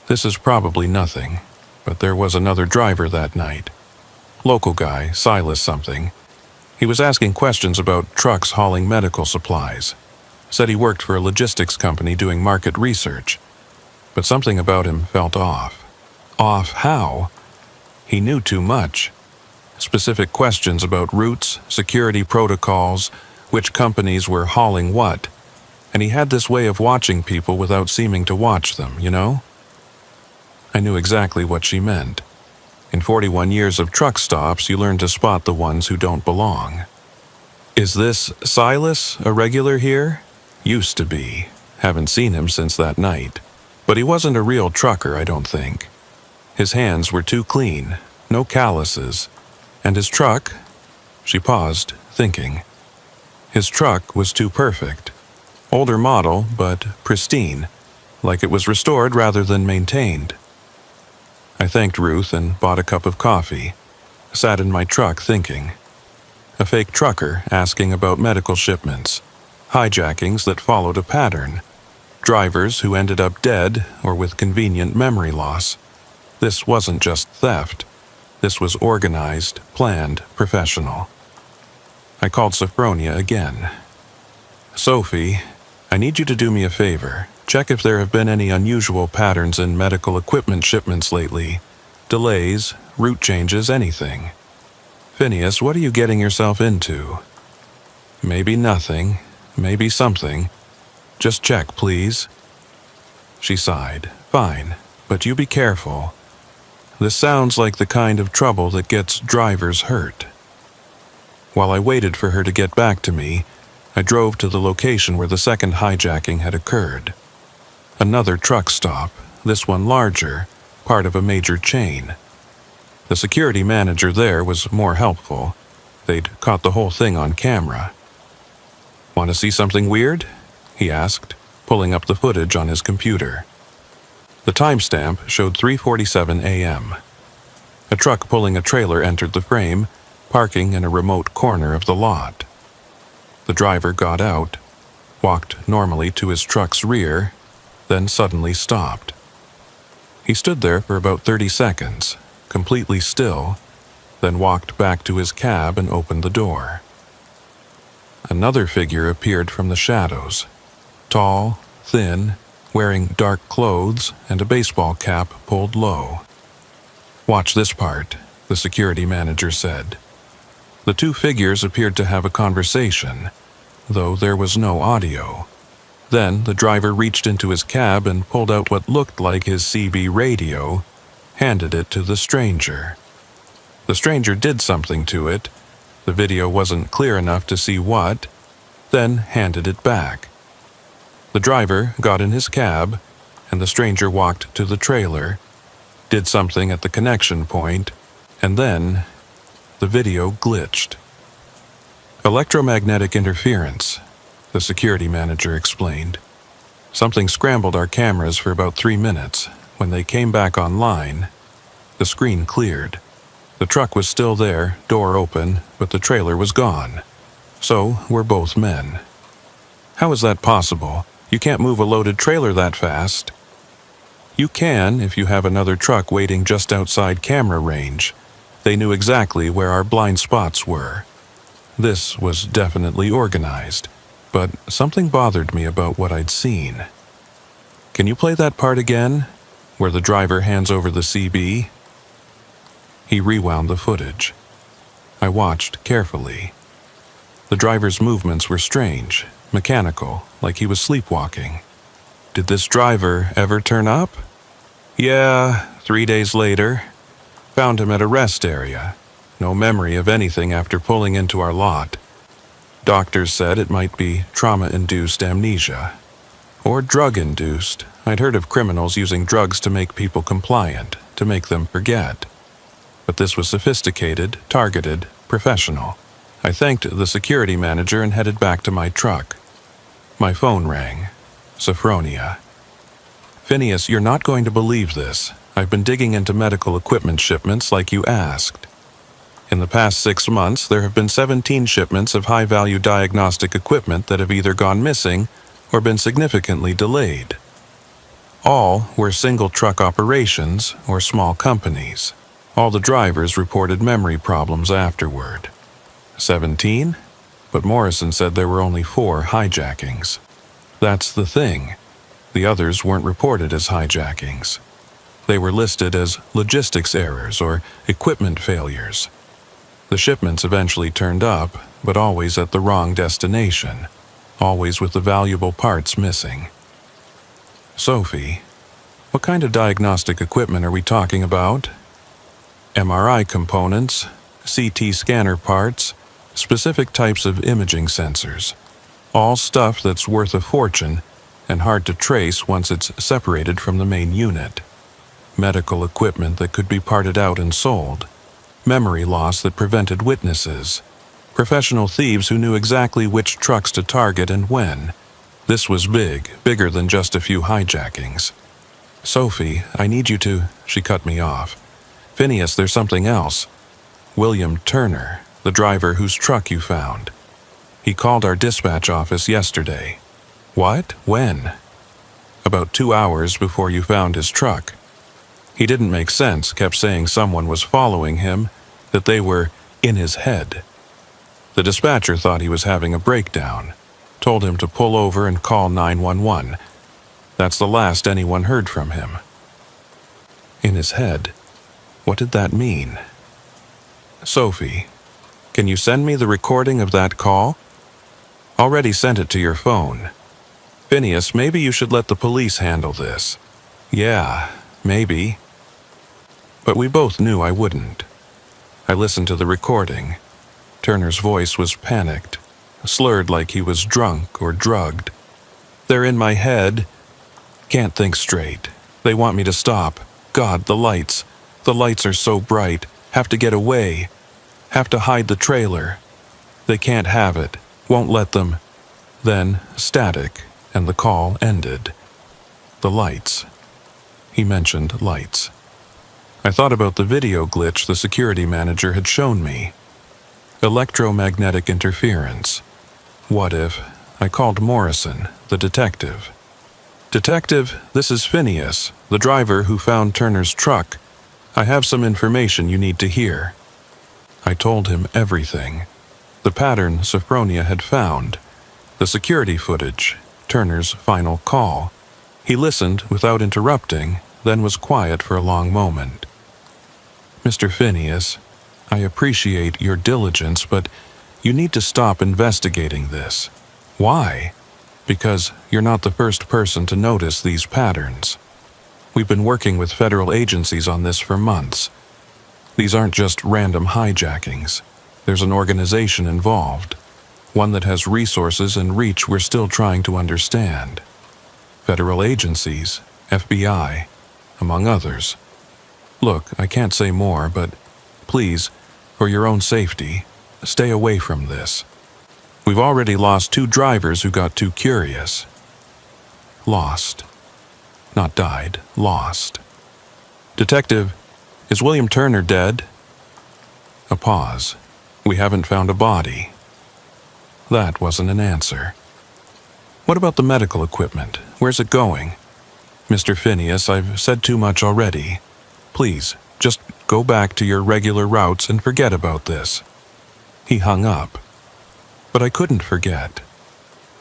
"This is probably nothing, but there was another driver that night. Local guy, Silas something. He was asking questions about trucks hauling medical supplies. Said he worked for a logistics company doing market research. But something about him felt off. Off how? He knew too much. Specific questions about routes, security protocols, which companies were hauling what. And he had this way of watching people without seeming to watch them, you know?" I knew exactly what she meant. In 41 years of truck stops, you learn to spot the ones who don't belong. Is this Silas a regular here? Used to be. Haven't seen him since that night. But he wasn't a real trucker, I don't think. His hands were too clean, no calluses. And his truck? She paused, thinking. His truck was too perfect. Older model, but pristine, like it was restored rather than maintained. I thanked Ruth and bought a cup of coffee. Sat in my truck thinking. A fake trucker asking about medical shipments, hijackings that followed a pattern, drivers who ended up dead or with convenient memory loss. This wasn't just theft. This was organized, planned, professional. I called Sophronia again. Sophie, I need you to do me a favor. Check if there have been any unusual patterns in medical equipment shipments lately. Delays, route changes, anything. Phineas, what are you getting yourself into? Maybe nothing, maybe something. Just check, please. She sighed. Fine, but you be careful. This sounds like the kind of trouble that gets drivers hurt. While I waited for her to get back to me, I drove to the location where the second hijacking had occurred. Another truck stop, this one larger, part of a major chain. The security manager there was more helpful. They'd caught the whole thing on camera. Want to see something weird? He asked, pulling up the footage on his computer. The timestamp showed 3:47 a.m. A truck pulling a trailer entered the frame, parking in a remote corner of the lot. The driver got out, walked normally to his truck's rear, then suddenly stopped. He stood there for about 30 seconds, completely still, then walked back to his cab and opened the door. Another figure appeared from the shadows, tall, thin, wearing dark clothes and a baseball cap pulled low. Watch this part, the security manager said. The two figures appeared to have a conversation, though there was no audio. Then the driver reached into his cab and pulled out what looked like his CB radio, handed it to the stranger. The stranger did something to it. The video wasn't clear enough to see what, then handed it back. The driver got in his cab, and the stranger walked to the trailer, did something at the connection point, and then the video glitched. Electromagnetic interference, the security manager explained. Something scrambled our cameras for about 3 minutes. When they came back online, the screen cleared. The truck was still there, door open, but the trailer was gone. So we're both men. How is that possible? You can't move a loaded trailer that fast. You can if you have another truck waiting just outside camera range. They knew exactly where our blind spots were. This was definitely organized, but something bothered me about what I'd seen. Can you play that part again, where the driver hands over the CB? He rewound the footage. I watched carefully. The driver's movements were strange, mechanical, like he was sleepwalking. Did this driver ever turn up? Yeah, 3 days later. Found him at a rest area. No memory of anything after pulling into our lot. Doctors said it might be trauma-induced amnesia. Or drug-induced. I'd heard of criminals using drugs to make people compliant, to make them forget. But this was sophisticated, targeted, professional. I thanked the security manager and headed back to my truck. My phone rang. Sophronia. Phineas, you're not going to believe this. I've been digging into medical equipment shipments like you asked. In the past 6 months, there have been 17 shipments of high-value diagnostic equipment that have either gone missing or been significantly delayed. All were single-truck operations or small companies. All the drivers reported memory problems afterward. 17? But Morrison said there were only 4 hijackings. That's the thing. The others weren't reported as hijackings. They were listed as logistics errors or equipment failures. The shipments eventually turned up, but always at the wrong destination, always with the valuable parts missing. Sophie, What kind of diagnostic equipment are we talking about? MRI components, CT scanner parts, specific types of imaging sensors. All stuff that's worth a fortune and hard to trace once it's separated from the main unit. Medical equipment that could be parted out and sold. Memory loss that prevented witnesses. Professional thieves who knew exactly which trucks to target and when. This was big, bigger than just a few hijackings. Sophie, I need you to... She cut me off. Phineas, there's something else. William Turner, the driver whose truck you found. He called our dispatch office yesterday. What? When? About 2 hours before you found his truck. He didn't make sense, kept saying someone was following him, that they were in his head. The dispatcher thought he was having a breakdown, told him to pull over and call 911. That's the last anyone heard from him. In his head? What did that mean? Sophie, can you send me the recording of that call? Already sent it to your phone. Phineas, maybe you should let the police handle this. Yeah, maybe. But we both knew I wouldn't. I listened to the recording. Turner's voice was panicked, slurred like he was drunk or drugged. They're in my head. Can't think straight. They want me to stop. God, the lights. The lights are so bright. Have to get away. Have to hide the trailer. They can't have it. Won't let them. Then, static, and the call ended. The lights. He mentioned lights. I thought about the video glitch the security manager had shown me. Electromagnetic interference. What if... I called Morrison, the detective. Detective, this is Phineas, the driver who found Turner's truck. I have some information you need to hear. I told him everything. The pattern Sophronia had found. The security footage. Turner's final call. He listened without interrupting, then was quiet for a long moment. Mr. Phineas, I appreciate your diligence, but you need to stop investigating this. Why? Because you're not the first person to notice these patterns. We've been working with federal agencies on this for months. These aren't just random hijackings. There's an organization involved, one that has resources and reach we're still trying to understand. Federal agencies, FBI, among others. Look, I can't say more, but please, for your own safety, stay away from this. We've already lost 2 drivers who got too curious. Lost. Not died, lost. Detective, is William Turner dead? A pause. We haven't found a body. That wasn't an answer. What about the medical equipment? Where's it going? Mr. Phineas, I've said too much already. Please, just go back to your regular routes and forget about this. He hung up. But I couldn't forget.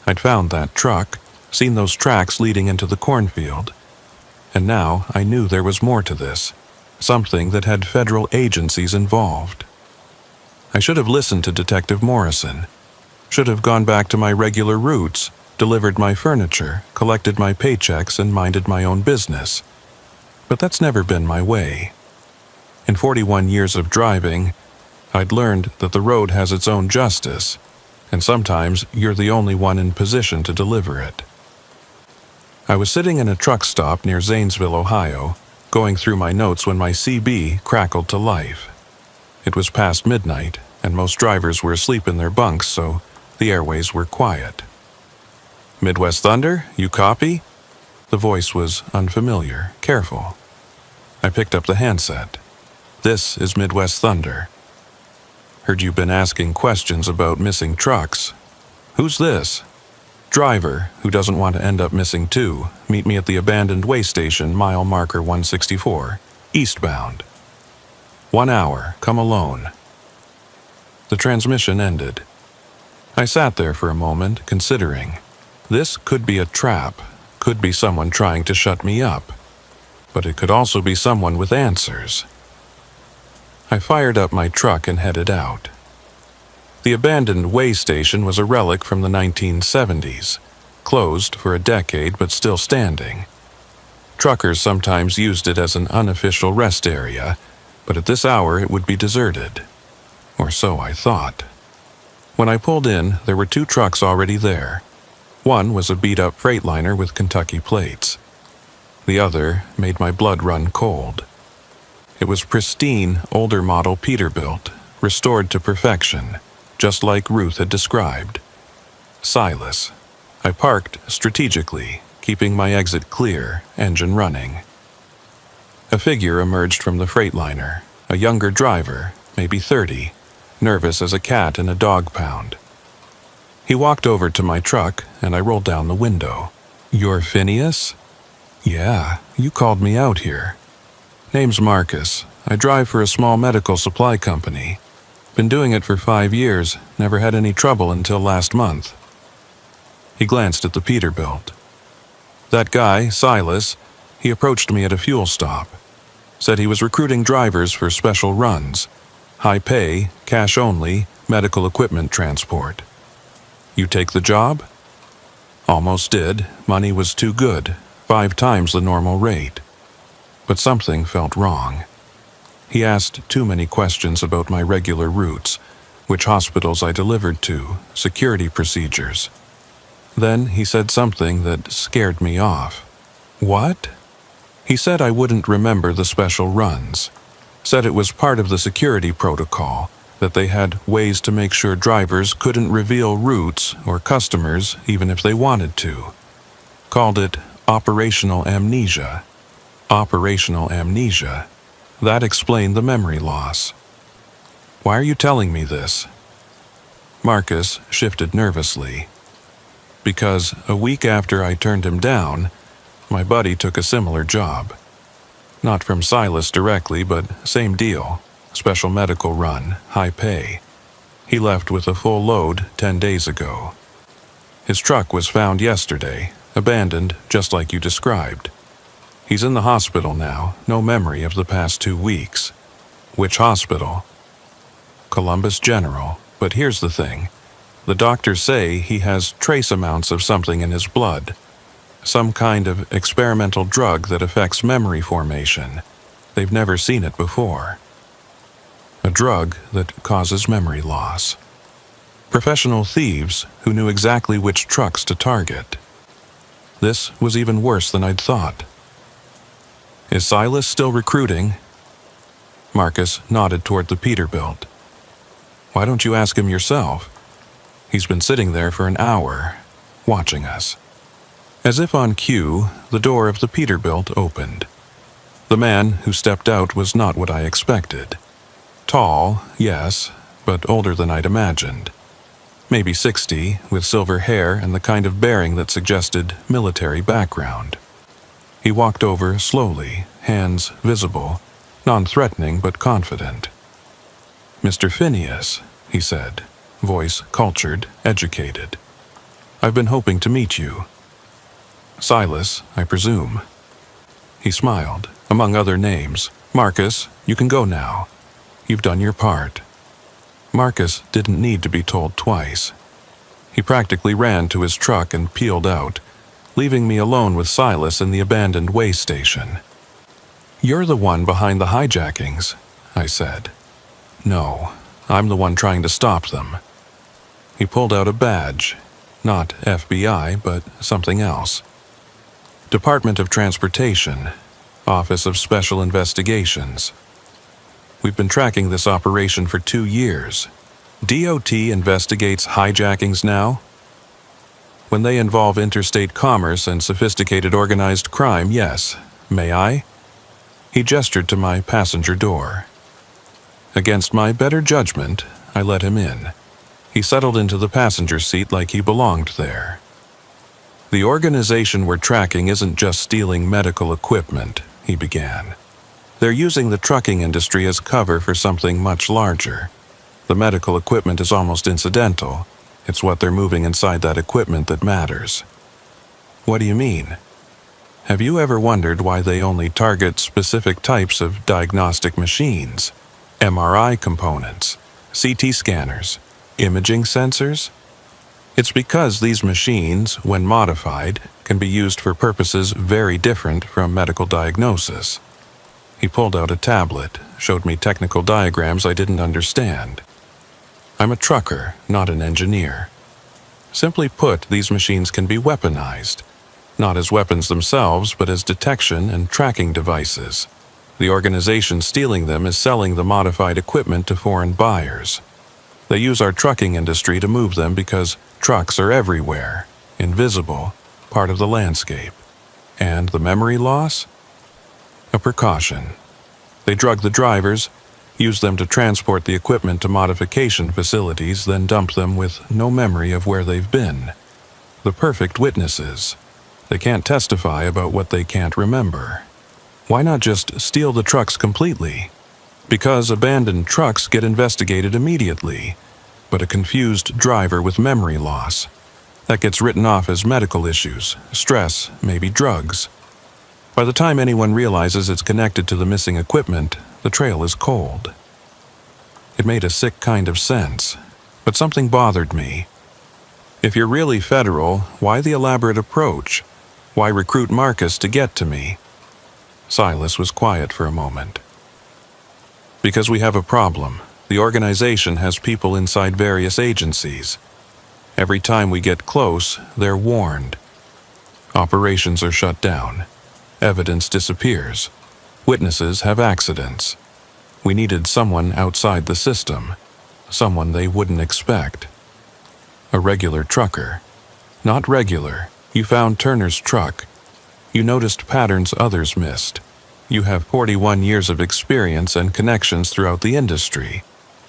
I'd found that truck, seen those tracks leading into the cornfield. And now I knew there was more to this, something that had federal agencies involved. I should have listened to Detective Morrison, should have gone back to my regular routes, delivered my furniture, collected my paychecks, and minded my own business. But that's never been my way. In 41 years of driving, I'd learned that the road has its own justice, and sometimes you're the only one in position to deliver it. I was sitting in a truck stop near Zanesville, Ohio, going through my notes when my CB crackled to life. It was past midnight, and most drivers were asleep in their bunks, so the airways were quiet. Midwest Thunder, you copy? The voice was unfamiliar, careful. I picked up the handset. This is Midwest Thunder. Heard you've been asking questions about missing trucks. Who's this? Driver, who doesn't want to end up missing too. Meet me at the abandoned way station, mile marker 164, eastbound. 1 hour, come alone. The transmission ended. I sat there for a moment, considering. This could be a trap, could be someone trying to shut me up. But it could also be someone with answers. I fired up my truck and headed out. The abandoned way station was a relic from the 1970s, closed for a decade but still standing. Truckers sometimes used it as an unofficial rest area, but at this hour it would be deserted. Or so I thought. When I pulled in, there were 2 trucks already there. One was a beat-up Freightliner with Kentucky plates. The other made my blood run cold. It was pristine, older model Peterbilt, restored to perfection, just like Ruth had described. Silas. I parked strategically, keeping my exit clear, engine running. A figure emerged from the Freightliner, a younger driver, maybe 30, nervous as a cat in a dog pound. He walked over to my truck, and I rolled down the window. "You're Phineas?" "Yeah, you called me out here." "Name's Marcus. I drive for a small medical supply company. Been doing it for 5 years, never had any trouble until last month." He glanced at the Peterbilt. "That guy, Silas, he approached me at a fuel stop. Said he was recruiting drivers for special runs. High pay, cash only, medical equipment transport. You take the job?" "Almost did. Money was too good, 5 times the normal rate. But something felt wrong. He asked too many questions about my regular routes, which hospitals I delivered to, security procedures. Then he said something that scared me off." "What?" "He said I wouldn't remember the special runs. Said it was part of the security protocol, that they had ways to make sure drivers couldn't reveal routes or customers even if they wanted to. Called it operational amnesia." Operational amnesia. That explained the memory loss. "Why are you telling me this?" Marcus shifted nervously. "Because a week after I turned him down, my buddy took a similar job. Not from Silas directly, but same deal. Special medical run, high pay. He left with a full load 10 days ago. His truck was found yesterday, abandoned just like you described. He's in the hospital now, no memory of the past 2 weeks." "Which hospital?" "Columbus General, but here's the thing. The doctors say he has trace amounts of something in his blood. Some kind of experimental drug that affects memory formation. They've never seen it before. A drug that causes memory loss. Professional thieves who knew exactly which trucks to target. This was even worse than I'd thought." "Is Silas still recruiting?" Marcus nodded toward the Peterbilt. "Why don't you ask him yourself? He's been sitting there for an hour, watching us." As if on cue, the door of the Peterbilt opened. The man who stepped out was not what I expected. Tall, yes, but older than I'd imagined. Maybe 60, with silver hair and the kind of bearing that suggested military background. He walked over slowly, hands visible, non-threatening but confident. "Mr. Phineas," he said, voice cultured, educated. "I've been hoping to meet you." "Silas, I presume." He smiled, among other names. "Marcus, you can go now. You've done your part." Marcus didn't need to be told twice. He practically ran to his truck and peeled out, leaving me alone with Silas in the abandoned way station. "You're the one behind the hijackings," I said. "No, I'm the one trying to stop them." He pulled out a badge. Not FBI, but something else. Department of Transportation, Office of Special Investigations. "We've been tracking this operation for 2 years. DOT investigates hijackings now? When they involve interstate commerce and sophisticated organized crime, yes. May I?" He gestured to my passenger door. Against my better judgment, I let him in. He settled into the passenger seat like he belonged there. "The organization we're tracking isn't just stealing medical equipment," he began. "They're using the trucking industry as cover for something much larger. The medical equipment is almost incidental. It's what they're moving inside that equipment that matters." "What do you mean?" "Have you ever wondered why they only target specific types of diagnostic machines? MRI components, CT scanners, imaging sensors? It's because these machines, when modified, can be used for purposes very different from medical diagnosis. He pulled out a tablet, showed me technical diagrams I didn't understand. I'm a trucker, not an engineer. Simply put, these machines can be weaponized, not as weapons themselves, but as detection and tracking devices. The organization stealing them is selling the modified equipment to foreign buyers. They use our trucking industry to move them because trucks are everywhere, invisible, part of the landscape. And the memory loss? A precaution. They drug the drivers, use them to transport the equipment to modification facilities, then dump them with no memory of where they've been. The perfect witnesses. They can't testify about what they can't remember. Why not just steal the trucks completely? Because abandoned trucks get investigated immediately, but a confused driver with memory loss, that gets written off as medical issues, stress, maybe drugs. By the time anyone realizes it's connected to the missing equipment, the trail is cold. It made a sick kind of sense, but something bothered me. If you're really federal, why the elaborate approach? Why recruit Marcus to get to me? Silas was quiet for a moment. Because we have a problem. The organization has people inside various agencies. Every time we get close, they're warned. Operations are shut down. Evidence disappears. Witnesses have accidents. We needed someone outside the system, someone they wouldn't expect. A regular trucker. Not regular. You found Turner's truck. You noticed patterns others missed. You have 41 years of experience and connections throughout the industry.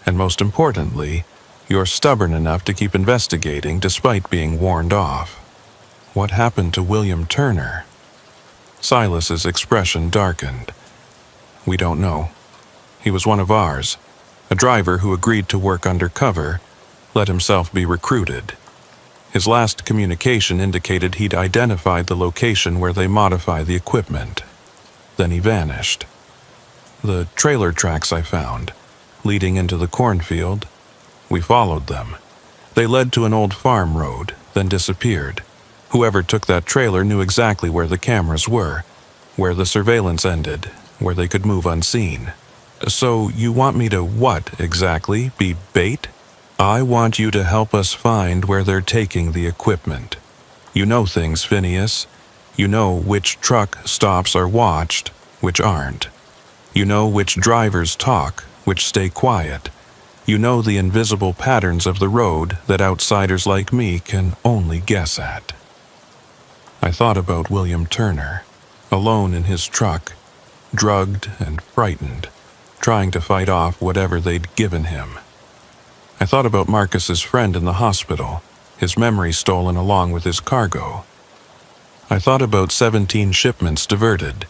And most importantly, you're stubborn enough to keep investigating despite being warned off. What happened to William Turner? Silas's expression darkened. We don't know. He was one of ours, a driver who agreed to work undercover, let himself be recruited. His last communication indicated he'd identified the location where they modify the equipment. Then he vanished. The trailer tracks I found, leading into the cornfield, we followed them. They led to an old farm road, then disappeared. Whoever took that trailer knew exactly where the cameras were, where the surveillance ended, where they could move unseen. So you want me to what, exactly? Be bait? I want you to help us find where they're taking the equipment. You know things, Phineas. You know which truck stops are watched, which aren't. You know which drivers talk, which stay quiet. You know the invisible patterns of the road that outsiders like me can only guess at. I thought about William Turner, alone in his truck, drugged and frightened, trying to fight off whatever they'd given him. I thought about Marcus's friend in the hospital, his memory stolen along with his cargo. I thought about 17 shipments diverted,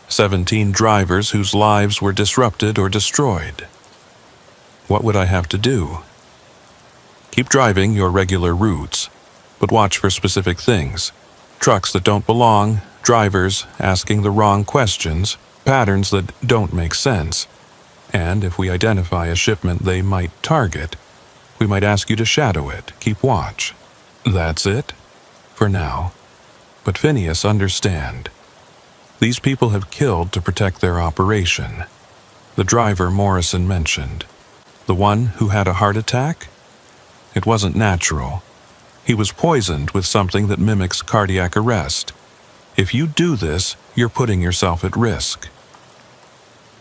17 drivers whose lives were disrupted or destroyed. What would I have to do? Keep driving your regular routes, but watch for specific things. Trucks that don't belong, drivers asking the wrong questions, patterns that don't make sense. And if we identify a shipment they might target, we might ask you to shadow it, keep watch. That's it? For now. But Phineas, understand. These people have killed to protect their operation. The driver Morrison mentioned. The one who had a heart attack? It wasn't natural. He was poisoned with something that mimics cardiac arrest. If you do this, you're putting yourself at risk.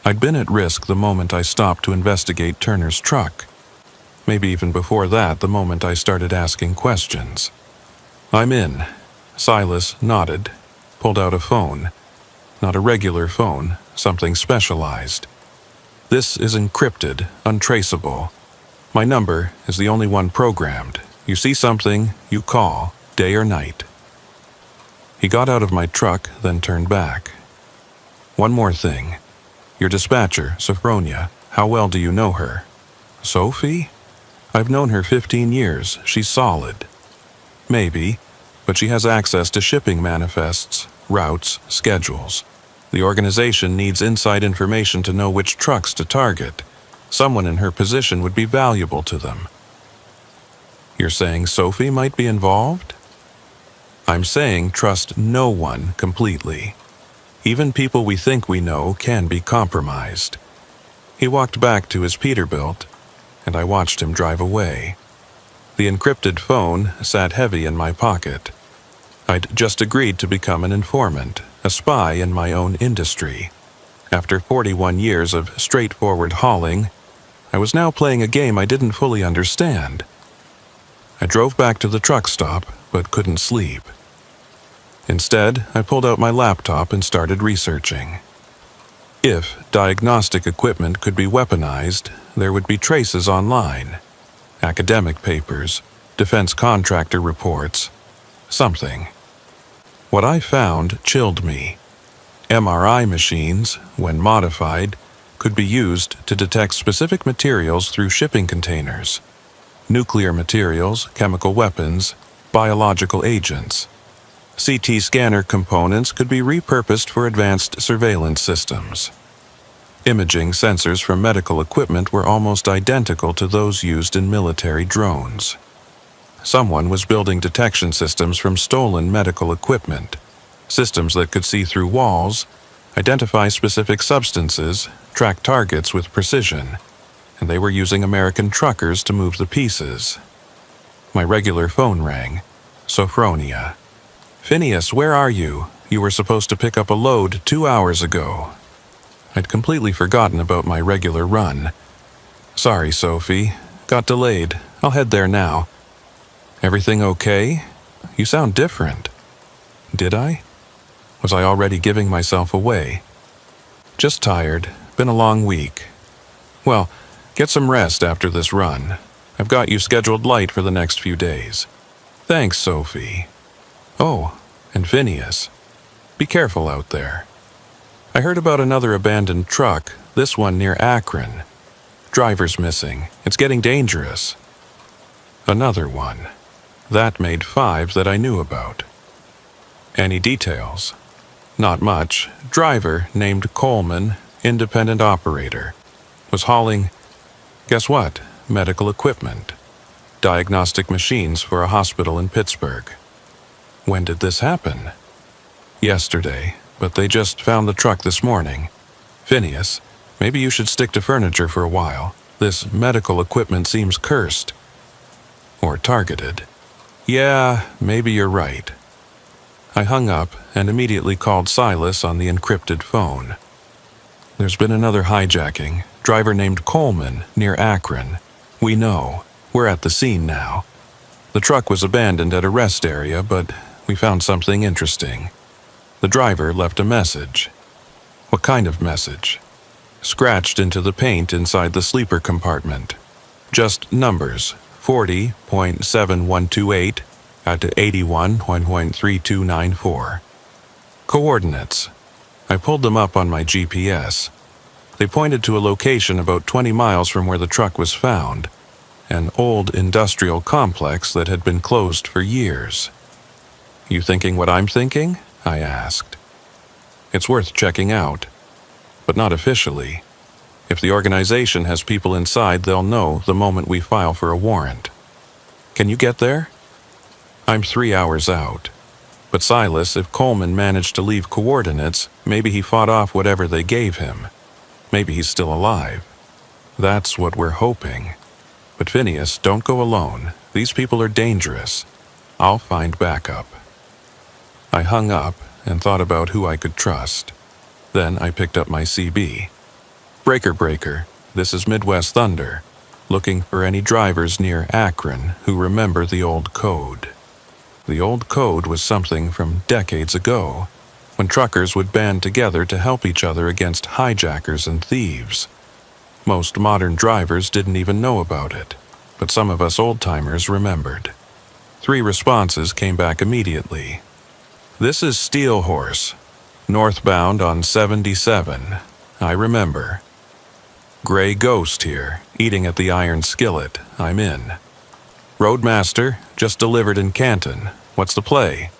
I'd been at risk the moment I stopped to investigate Turner's truck. Maybe even before that, the moment I started asking questions. I'm in. Silas nodded, pulled out a phone. Not a regular phone, something specialized. This is encrypted, untraceable. My number is the only one programmed. You see something, you call, day or night. He got out of my truck, then turned back. One more thing. Your dispatcher, Sophronia, how well do you know her? Sophie? I've known her 15 years. She's solid. Maybe, but she has access to shipping manifests, routes, schedules. The organization needs inside information to know which trucks to target. Someone in her position would be valuable to them. You're saying Sophie might be involved? I'm saying trust no one completely. Even people we think we know can be compromised. He walked back to his Peterbilt, and I watched him drive away. The encrypted phone sat heavy in my pocket. I'd just agreed to become an informant, a spy in my own industry. After 41 years of straightforward hauling, I was now playing a game I didn't fully understand. I drove back to the truck stop, but couldn't sleep. Instead, I pulled out my laptop and started researching. If diagnostic equipment could be weaponized, there would be traces online. Academic papers, defense contractor reports, something. What I found chilled me. MRI machines, when modified, could be used to detect specific materials through shipping containers. Nuclear materials, chemical weapons, biological agents. CT scanner components could be repurposed for advanced surveillance systems. Imaging sensors from medical equipment were almost identical to those used in military drones. Someone was building detection systems from stolen medical equipment, systems that could see through walls, identify specific substances, track targets with precision, and they were using American truckers to move the pieces. My regular phone rang. Sophronia. "Phineas, where are you? You were supposed to pick up a load 2 hours ago." I'd completely forgotten about my regular run. "Sorry, Sophie. Got delayed. I'll head there now." "Everything okay? You sound different." Did I? Was I already giving myself away? "Just tired. Been a long week." "Well, get some rest after this run. I've got you scheduled light for the next few days." "Thanks, Sophie." "Oh, and Phineas. Be careful out there. I heard about another abandoned truck, this one near Akron. Driver's missing. It's getting dangerous." Another one. That made 5 that I knew about. "Any details?" "Not much. Driver named Coleman, independent operator. Was hauling, guess what? Medical equipment. Diagnostic machines for a hospital in Pittsburgh." "When did this happen?" "Yesterday, but they just found the truck this morning. Phineas, maybe you should stick to furniture for a while. This medical equipment seems cursed." "Or targeted." "Yeah, maybe you're right." I hung up and immediately called Silas on the encrypted phone. "There's been another hijacking. Driver named Coleman, near Akron. We know. We're at the scene now. The truck was abandoned at a rest area, but we found something interesting. The driver left a message." "What kind of message?" "Scratched into the paint inside the sleeper compartment. Just numbers, 40.7128 at 81.3294. Coordinates. I pulled them up on my GPS. They pointed to a location about 20 miles from where the truck was found, an old industrial complex that had been closed for years." "You thinking what I'm thinking?" I asked. "It's worth checking out, but not officially. If the organization has people inside, they'll know the moment we file for a warrant. Can you get there?" "I'm 3 hours out. But Silas, if Coleman managed to leave coordinates, maybe he fought off whatever they gave him. Maybe he's still alive. That's what we're hoping. But Phineas, don't go alone. These people are dangerous. I'll find backup." I hung up and thought about who I could trust. Then I picked up my CB. Breaker, this is Midwest Thunder. Looking for any drivers near Akron who remember the old code. The old code was something from decades ago, when truckers would band together to help each other against hijackers and thieves. Most modern drivers didn't even know about it, but some of us old-timers remembered. 3 responses came back immediately. "This is Steel Horse, northbound on 77. I remember. Gray Ghost here, eating at the Iron Skillet. I'm in. Roadmaster, just delivered in Canton. What's the play?"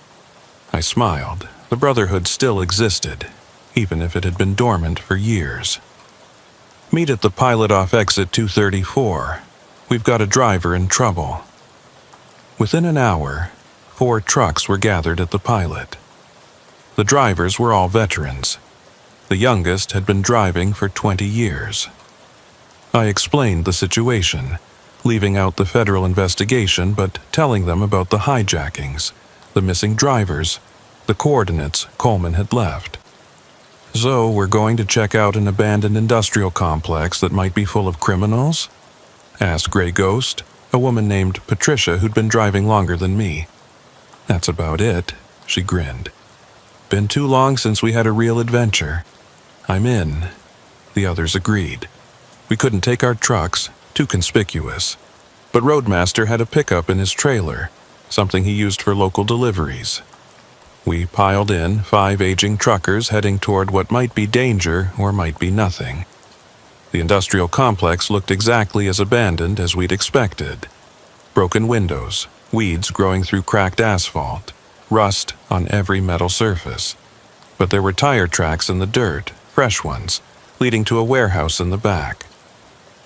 I smiled. The Brotherhood still existed, even if it had been dormant for years. "Meet at the pilot off exit 234. We've got a driver in trouble." Within an hour, 4 trucks were gathered at the pilot. The drivers were all veterans. The youngest had been driving for 20 years. I explained the situation, leaving out the federal investigation but telling them about the hijackings, the missing drivers, the coordinates Coleman had left. "So we're going to check out an abandoned industrial complex that might be full of criminals?" asked Gray Ghost, a woman named Patricia who'd been driving longer than me. "That's about it," she grinned. "Been too long since we had a real adventure." "I'm in," the others agreed. We couldn't take our trucks, too conspicuous. But Roadmaster had a pickup in his trailer, something he used for local deliveries. We piled in 5 aging truckers heading toward what might be danger or might be nothing. The industrial complex looked exactly as abandoned as we'd expected. Broken windows, weeds growing through cracked asphalt, rust on every metal surface. But there were tire tracks in the dirt, fresh ones, leading to a warehouse in the back.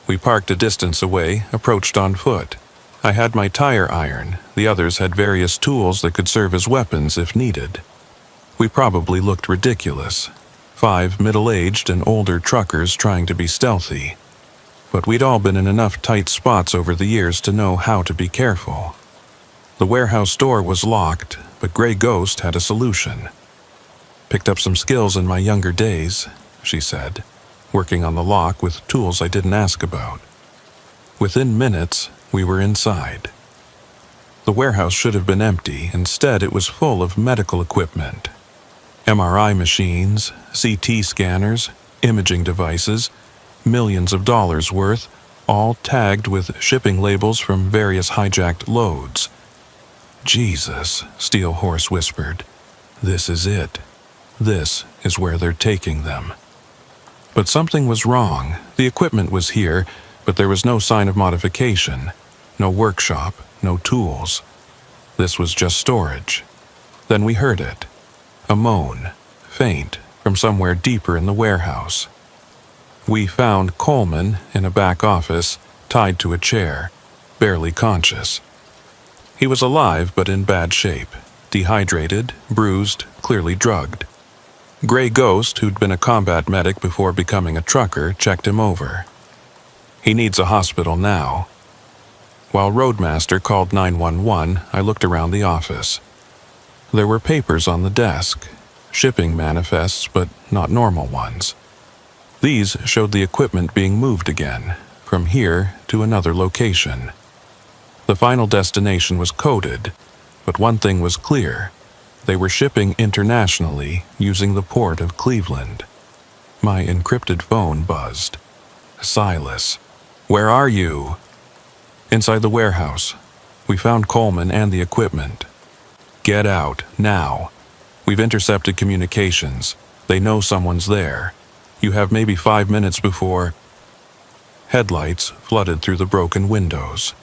We parked a distance away, approached on foot. I had my tire iron, the others had various tools that could serve as weapons if needed. We probably looked ridiculous. 5 middle-aged and older truckers trying to be stealthy. But we'd all been in enough tight spots over the years to know how to be careful. The warehouse door was locked, but Gray Ghost had a solution. "Picked up some skills in my younger days," she said, working on the lock with tools I didn't ask about. Within minutes, we were inside. The warehouse should have been empty. Instead, it was full of medical equipment. MRI machines, CT scanners, imaging devices, millions of dollars worth, all tagged with shipping labels from various hijacked loads. "Jesus," Steel Horse whispered. "This is it. This is where they're taking them." But something was wrong. The equipment was here, but there was no sign of modification. No workshop, no tools. This was just storage. Then we heard it. A moan, faint, from somewhere deeper in the warehouse. We found Coleman in a back office, tied to a chair, barely conscious. He was alive but in bad shape, dehydrated, bruised, clearly drugged. Gray Ghost, who'd been a combat medic before becoming a trucker, checked him over. "He needs a hospital now." While Roadmaster called 911, I looked around the office. There were papers on the desk, shipping manifests, but not normal ones. These showed the equipment being moved again, from here to another location. The final destination was coded, but one thing was clear. They were shipping internationally using the port of Cleveland. My encrypted phone buzzed. "Silas, where are you?" "Inside the warehouse. We found Coleman and the equipment." "Get out, now. We've intercepted communications. They know someone's there. You have maybe 5 minutes before—" Headlights flooded through the broken windows.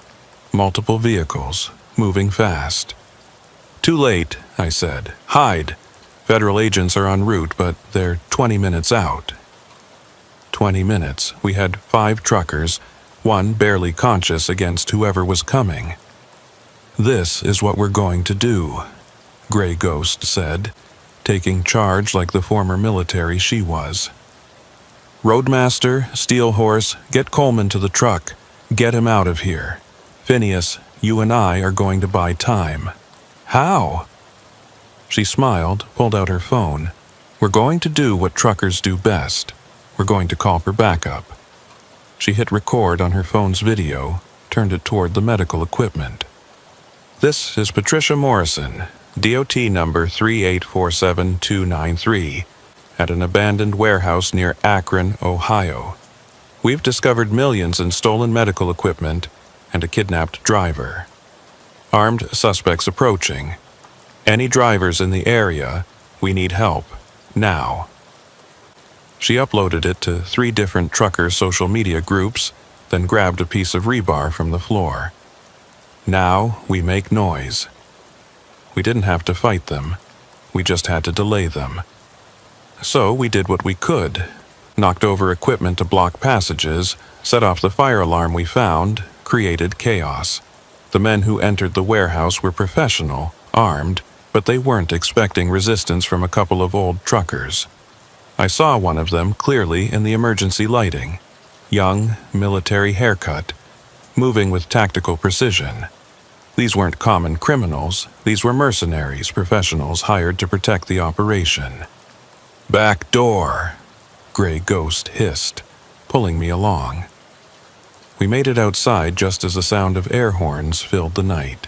Multiple vehicles, moving fast. "Too late," I said. "Hide. Federal agents are en route, but they're 20 minutes out." 20 minutes. We had 5 truckers, one barely conscious against whoever was coming. "This is what we're going to do," Gray Ghost said, taking charge like the former military she was. "Roadmaster, Steel Horse, get Coleman to the truck. Get him out of here. Phineas, you and I are going to buy time." "How?" She smiled, pulled out her phone. "We're going to do what truckers do best. We're going to call for backup." She hit record on her phone's video, turned it toward the medical equipment. "This is Patricia Morrison, DOT number 3847293, at an abandoned warehouse near Akron, Ohio. We've discovered millions in stolen medical equipment and a kidnapped driver. Armed suspects approaching. Any drivers in the area, we need help, now." She uploaded it to 3 different trucker social media groups, then grabbed a piece of rebar from the floor. "Now we make noise." We didn't have to fight them. We just had to delay them. So we did what we could. Knocked over equipment to block passages, set off the fire alarm we found, created chaos. The men who entered the warehouse were professional, armed, but they weren't expecting resistance from a couple of old truckers. I saw one of them clearly in the emergency lighting. Young, military haircut, moving with tactical precision. These weren't common criminals, these were mercenaries, professionals hired to protect the operation. "Back door," Gray Ghost hissed, pulling me along. We made it outside just as the sound of air horns filled the night.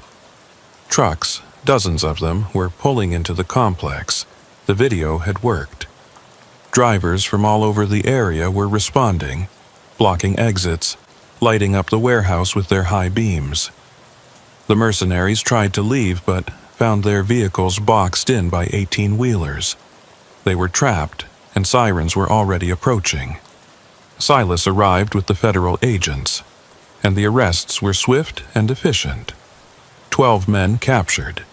Trucks, dozens of them, were pulling into the complex. The video had worked. Drivers from all over the area were responding, blocking exits, lighting up the warehouse with their high beams. The mercenaries tried to leave but found their vehicles boxed in by 18-wheelers. They were trapped, and sirens were already approaching. Silas arrived with the federal agents, and the arrests were swift and efficient. 12 men captured,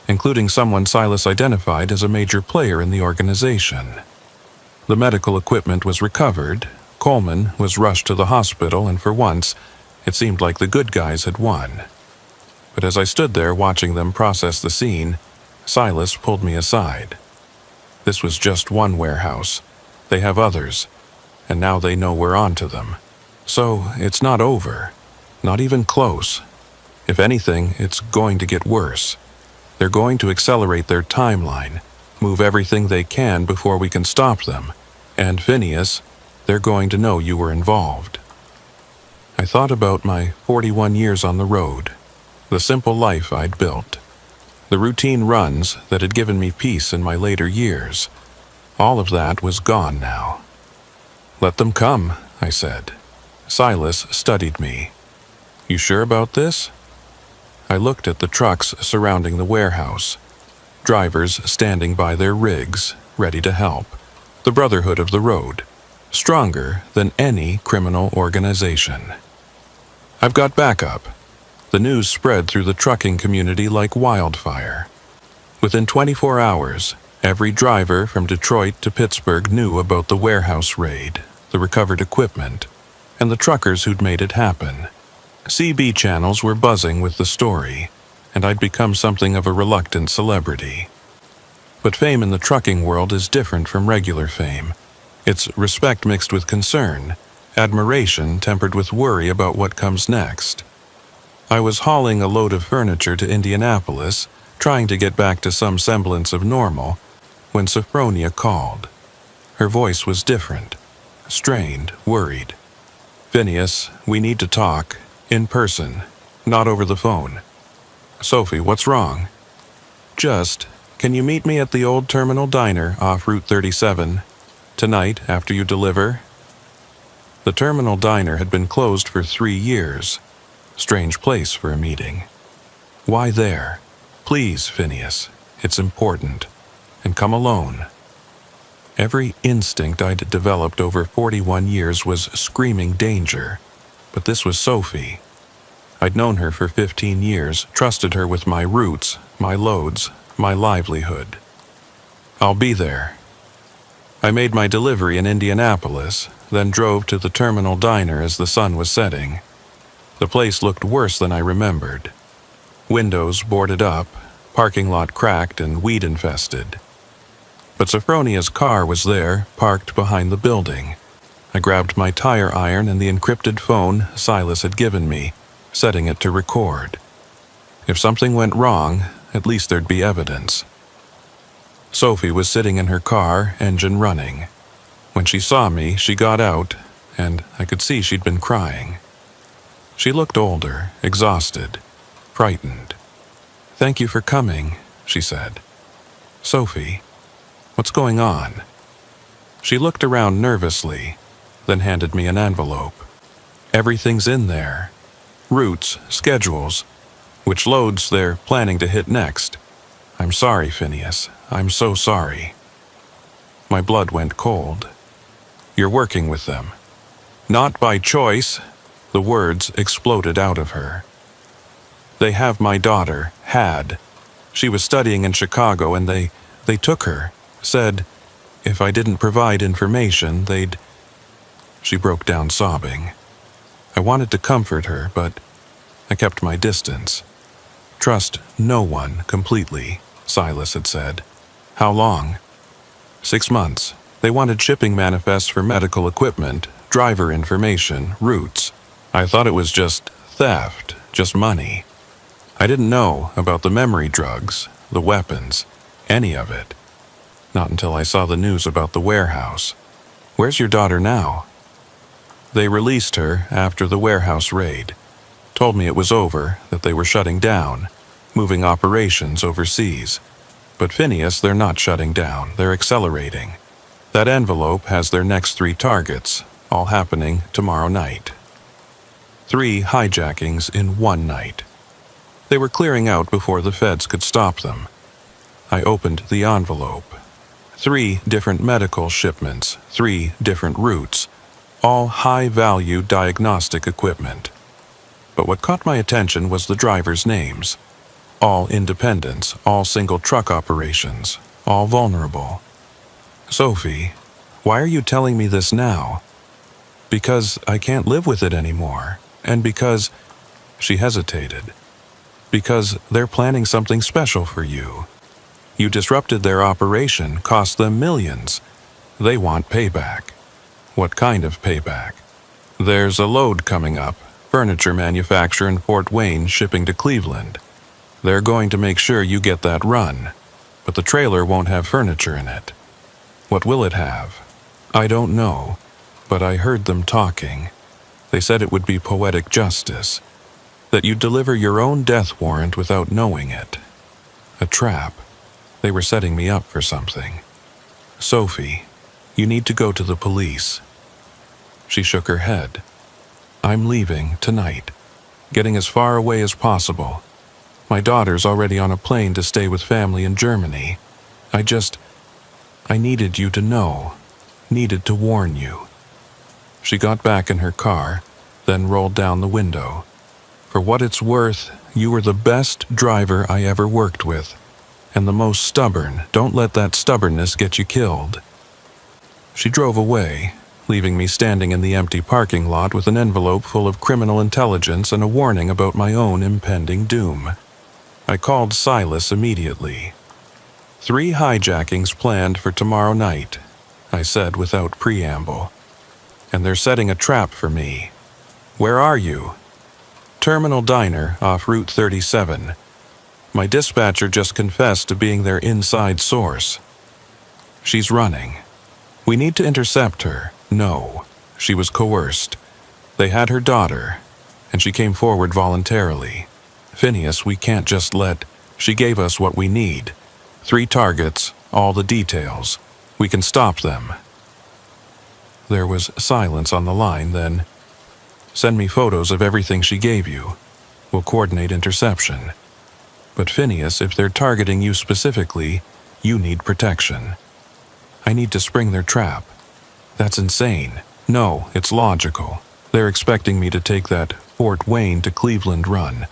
including someone Silas identified as a major player in the organization. The medical equipment was recovered, Coleman was rushed to the hospital, and for once, it seemed like the good guys had won. But as I stood there watching them process the scene, Silas pulled me aside. This was just one warehouse. They have others, and now they know we're onto them. So it's not over, not even close. If anything, it's going to get worse. They're going to accelerate their timeline, move everything they can before we can stop them. And Phineas, they're going to know you were involved. I thought about my 41 years on the road, the simple life I'd built, the routine runs that had given me peace in my later years. All of that was gone now. "Let them come," I said. Silas studied me. "You sure about this?" I looked at the trucks surrounding the warehouse, drivers standing by their rigs, ready to help. The Brotherhood of the Road, stronger than any criminal organization. "I've got backup." The news spread through the trucking community like wildfire. Within 24 hours, every driver from Detroit to Pittsburgh knew about the warehouse raid, the recovered equipment, and the truckers who'd made it happen. CB channels were buzzing with the story, and I'd become something of a reluctant celebrity. But fame in the trucking world is different from regular fame. It's respect mixed with concern, admiration tempered with worry about what comes next. I was hauling a load of furniture to Indianapolis, trying to get back to some semblance of normal, when Sophronia called. Her voice was different, strained, worried. "Phineas, we need to talk, in person, not over the phone." "Sophie, what's wrong?" "Just, can you meet me at the old terminal diner off Route 37, tonight after you deliver?" The terminal diner had been closed for 3 years. Strange place for a meeting. "Why there?" "Please, Phineas, it's important. And come alone." Every instinct I'd developed over 41 years was screaming danger. But this was Sophie. I'd known her for 15 years, trusted her with my routes, my loads, my livelihood. "I'll be there." I made my delivery in Indianapolis, then drove to the terminal diner as the sun was setting. The place looked worse than I remembered. Windows boarded up, parking lot cracked and weed-infested. But Sophronia's car was there, parked behind the building. I grabbed my tire iron and the encrypted phone Silas had given me, setting it to record. If something went wrong, at least there'd be evidence. Sophie was sitting in her car, engine running. When she saw me, she got out, and I could see she'd been crying. She looked older, exhausted, frightened. "Thank you for coming," she said. "Sophie, what's going on?" She looked around nervously, then handed me an envelope. "Everything's in there. Routes, schedules, which loads they're planning to hit next. I'm sorry, Phineas. I'm so sorry." My blood went cold. "You're working with them." "Not by choice." The words exploded out of her. "They have my daughter, had. She was studying in Chicago and they took her, said if I didn't provide information, they'd..." She broke down sobbing. I wanted to comfort her, but I kept my distance. Trust no one completely, Silas had said. How long? 6 months. They wanted shipping manifests for medical equipment, driver information, routes. I thought it was just theft, just money. I didn't know about the memory drugs, the weapons, any of it. Not until I saw the news about the warehouse. Where's your daughter now? They released her after the warehouse raid. Told me it was over, that they were shutting down, moving operations overseas. But Phineas, they're not shutting down, they're accelerating. That envelope has their next 3 targets, all happening tomorrow night. 3 hijackings in one night. They were clearing out before the feds could stop them. I opened the envelope. 3 different medical shipments, 3 different routes, all high-value diagnostic equipment. But what caught my attention was the drivers' names. All independents, all single truck operations, all vulnerable. Sophie, why are you telling me this now? Because I can't live with it anymore, and because, she hesitated, because they're planning something special for you. You disrupted their operation, cost them millions. They want payback. What kind of payback? There's a load coming up, furniture manufacturer in Fort Wayne shipping to Cleveland. They're going to make sure you get that run, but the trailer won't have furniture in it. What will it have? I don't know, but I heard them talking. They said it would be poetic justice, that you'd deliver your own death warrant without knowing it. A trap. They were setting me up for something. Sophie, you need to go to the police. She shook her head. I'm leaving tonight, getting as far away as possible. My daughter's already on a plane to stay with family in Germany. I needed you to know, needed to warn you. She got back in her car, then rolled down the window. For what it's worth, you were the best driver I ever worked with. And the most stubborn. Don't let that stubbornness get you killed. She drove away, leaving me standing in the empty parking lot with an envelope full of criminal intelligence and a warning about my own impending doom. I called Silas immediately. 3 hijackings planned for tomorrow night, I said without preamble. And they're setting a trap for me. Where are you? Terminal Diner off Route 37. My dispatcher just confessed to being their inside source. She's running. We need to intercept her. No, she was coerced. They had her daughter, and she came forward voluntarily. Phineas, we can't just let... She gave us what we need. 3 targets, all the details. We can stop them. There was silence on the line, then... Send me photos of everything she gave you. We'll coordinate interception. But Phineas, if they're targeting you specifically, you need protection. I need to spring their trap. That's insane. No, it's logical. They're expecting me to take that Fort Wayne to Cleveland run.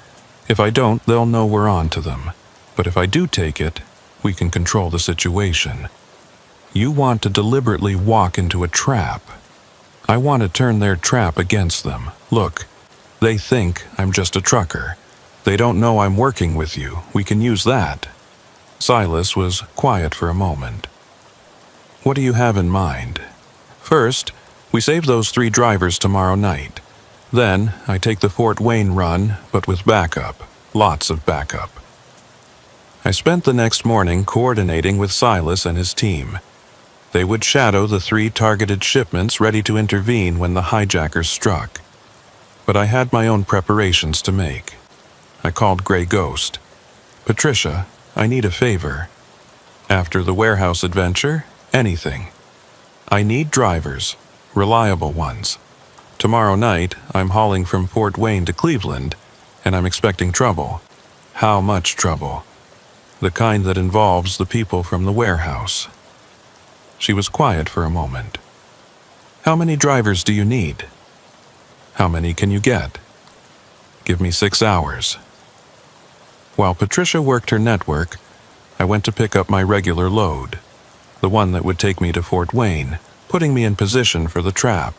If I don't, they'll know we're on to them. But if I do take it, we can control the situation. You want to deliberately walk into a trap. I want to turn their trap against them. Look, they think I'm just a trucker. They don't know I'm working with you. We can use that. Silas was quiet for a moment. What do you have in mind? First, we save those 3 drivers tomorrow night. Then, I take the Fort Wayne run, but with backup. Lots of backup. I spent the next morning coordinating with Silas and his team. They would shadow the 3 targeted shipments ready to intervene when the hijackers struck. But I had my own preparations to make. I called Grey Ghost. Patricia, I need a favor. After the warehouse adventure, anything. I need drivers, reliable ones. Tomorrow night, I'm hauling from Fort Wayne to Cleveland, and I'm expecting trouble. How much trouble? The kind that involves the people from the warehouse. She was quiet for a moment. How many drivers do you need? How many can you get? Give me 6 hours. While Patricia worked her network, I went to pick up my regular load, the one that would take me to Fort Wayne, putting me in position for the trap.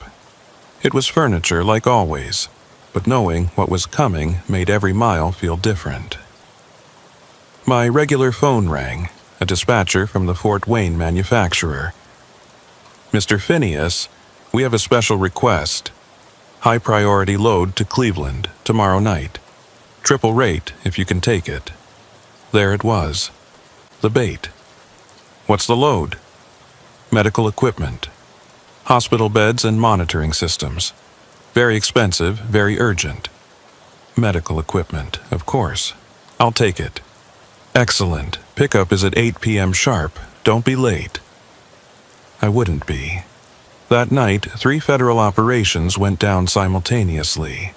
It was furniture like always, but knowing what was coming made every mile feel different. My regular phone rang, a dispatcher from the Fort Wayne manufacturer. "Mr. Phineas, we have a special request. High priority load to Cleveland tomorrow night. Triple rate if you can take it." There it was. The bait. "What's the load?" "Medical equipment. Hospital beds and monitoring systems. Very expensive, very urgent." Medical equipment, of course. "I'll take it." "Excellent. Pickup is at 8 p.m. sharp. Don't be late." I wouldn't be. That night, 3 federal operations went down simultaneously.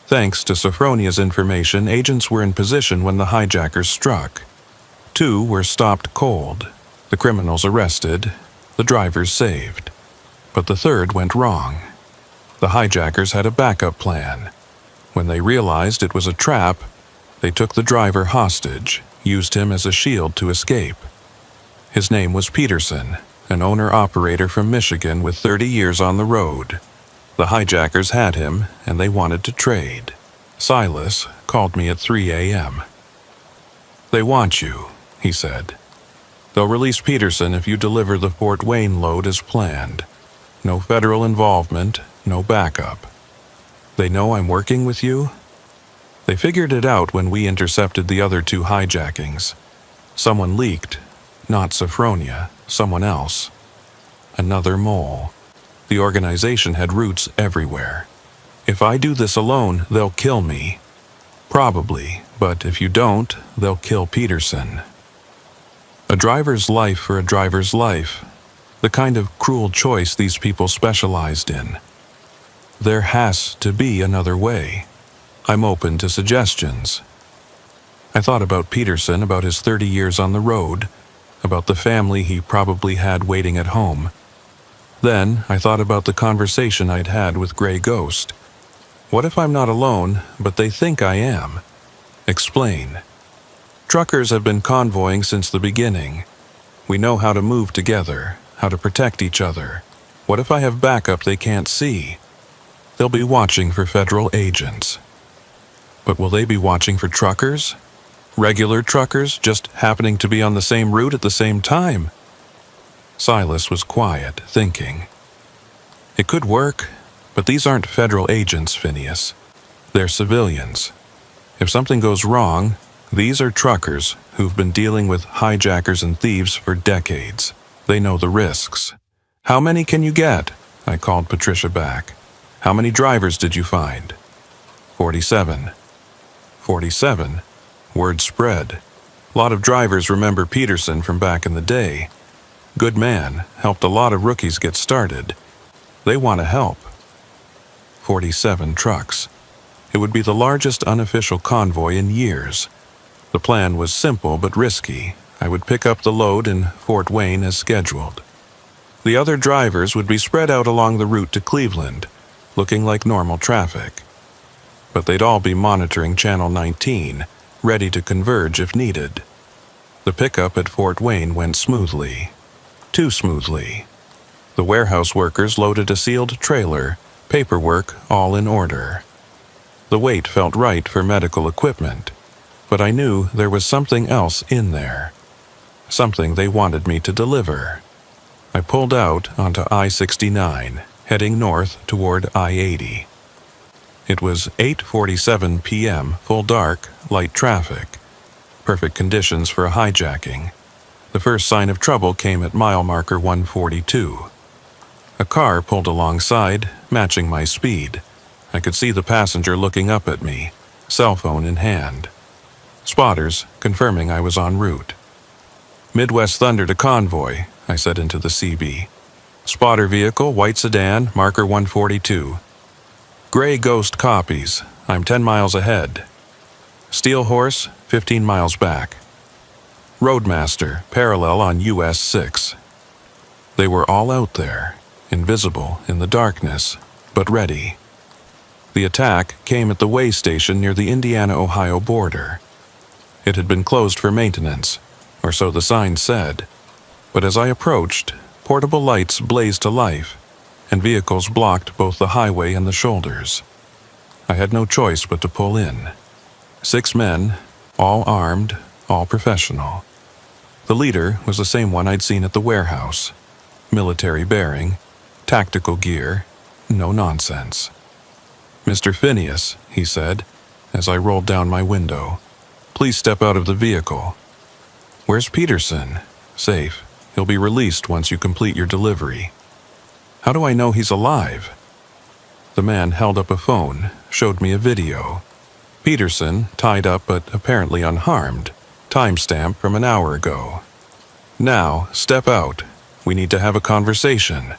Thanks to Sophronia's information, agents were in position when the hijackers struck. 2 were stopped cold, the criminals arrested, the drivers saved. But the 3rd went wrong. The hijackers had a backup plan. When they realized it was a trap, they took the driver hostage, used him as a shield to escape. His name was Peterson, an owner-operator from Michigan with 30 years on the road. The hijackers had him, and they wanted to trade. Silas called me at 3 a.m. "They want you," he said. "They'll release Peterson if you deliver the Fort Wayne load as planned. No federal involvement, no backup. They know I'm working with you?" They figured it out when we intercepted the other 2 hijackings. Someone leaked, not Sophronia, someone else. Another mole. The organization had roots everywhere. If I do this alone, they'll kill me. Probably, but if you don't, they'll kill Peterson. A driver's life for a driver's life. The kind of cruel choice these people specialized in. There has to be another way. I'm open to suggestions. I thought about Peterson, about his 30 years on the road, about the family he probably had waiting at home. Then I thought about the conversation I'd had with Gray Ghost. What if I'm not alone, but they think I am? Explain. Truckers have been convoying since the beginning. We know how to move together, how to protect each other. What if I have backup they can't see? They'll be watching for federal agents. But will they be watching for truckers? Regular truckers just happening to be on the same route at the same time? Silas was quiet, thinking. It could work, but these aren't federal agents, Phineas. They're civilians. If something goes wrong, these are truckers who've been dealing with hijackers and thieves for decades. They know the risks. "How many can you get?" I called Patricia back. "How many drivers did you find?" 47. 47? Word spread. A lot of drivers remember Peterson from back in the day. Good man, helped a lot of rookies get started. They want to help. 47 trucks. It would be the largest unofficial convoy in years. The plan was simple but risky. I would pick up the load in Fort Wayne as scheduled. The other drivers would be spread out along the route to Cleveland, looking like normal traffic. But they'd all be monitoring Channel 19, ready to converge if needed. The pickup at Fort Wayne went smoothly. Too smoothly. The warehouse workers loaded a sealed trailer, paperwork all in order. The weight felt right for medical equipment, but I knew there was something else in there. Something they wanted me to deliver. I pulled out onto I-69, heading north toward I-80. It was 8:47 p.m., full dark, light traffic. Perfect conditions for a hijacking. The first sign of trouble came at mile marker 142. A car pulled alongside, matching my speed. I could see the passenger looking up at me, cell phone in hand. Spotters confirming I was en route. "Midwest Thunder to convoy," I said into the CB. "Spotter vehicle, white sedan, marker 142. Gray Ghost copies. I'm 10 miles ahead. Steel Horse, 15 miles back. Roadmaster, parallel on US 6. They were all out there, invisible in the darkness, but ready. The attack came at the way station near the Indiana-Ohio border. It had been closed for maintenance, or so the sign said, but as I approached, portable lights blazed to life, and vehicles blocked both the highway and the shoulders. I had no choice but to pull in. 6 men, all armed, all professional. The leader was the same one I'd seen at the warehouse. Military bearing, tactical gear, no nonsense. "Mr. Phineas," he said, as I rolled down my window, "please step out of the vehicle." "Where's Peterson?" "Safe. He'll be released once you complete your delivery." "How do I know he's alive?" The man held up a phone, showed me a video. Peterson, tied up but apparently unharmed, timestamp from an hour ago. "Now, step out. We need to have a conversation."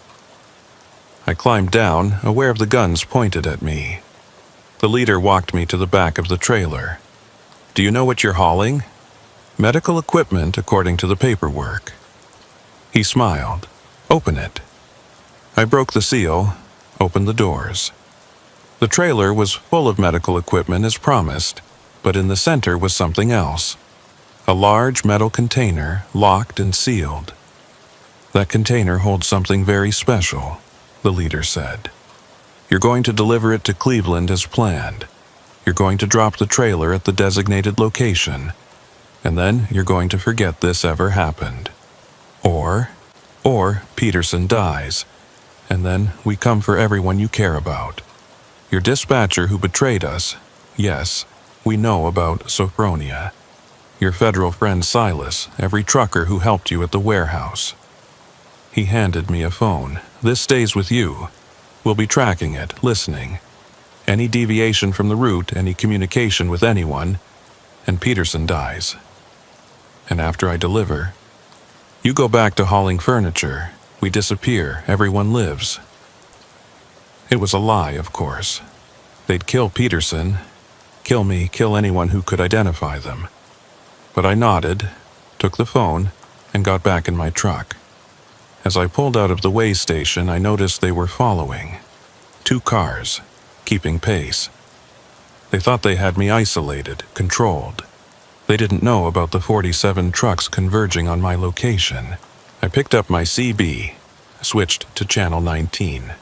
I climbed down, aware of the guns pointed at me. The leader walked me to the back of the trailer. "Do you know what you're hauling?" "Medical equipment, according to the paperwork." He smiled. "Open it." I broke the seal, opened the doors. The trailer was full of medical equipment as promised, but in the center was something else. A large metal container, locked and sealed. "That container holds something very special," the leader said. "You're going to deliver it to Cleveland as planned. You're going to drop the trailer at the designated location, and then you're going to forget this ever happened. Or Peterson dies, and then we come for everyone you care about. Your dispatcher who betrayed us, yes, we know about Sophronia. Your federal friend Silas, every trucker who helped you at the warehouse." He handed me a phone. "This stays with you. We'll be tracking it, listening. Any deviation from the route, any communication with anyone, and Peterson dies. And after I deliver, you go back to hauling furniture. We disappear. Everyone lives." It was a lie, of course. They'd kill Peterson, kill me, kill anyone who could identify them. But I nodded, took the phone, and got back in my truck. As I pulled out of the way station, I noticed they were following. 2 cars, keeping pace. They thought they had me isolated, controlled. They didn't know about the 47 trucks converging on my location. I picked up my CB, switched to channel 19.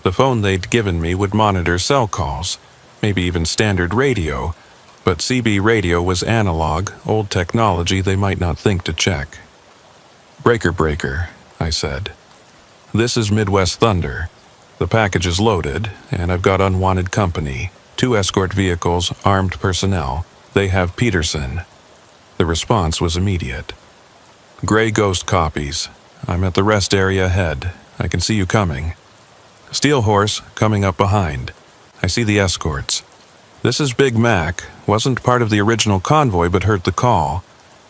The phone they'd given me would monitor cell calls, maybe even standard radio, but CB radio was analog, old technology they might not think to check. Breaker," I said. "This is Midwest Thunder. The package is loaded, and I've got unwanted company, 2 escort vehicles, armed personnel. They have Peterson." The response was immediate. "Gray Ghost copies. I'm at the rest area ahead. I can see you coming. Steel Horse coming up behind. I see the escorts. This is Big Mac. Wasn't part of the original convoy but heard the call.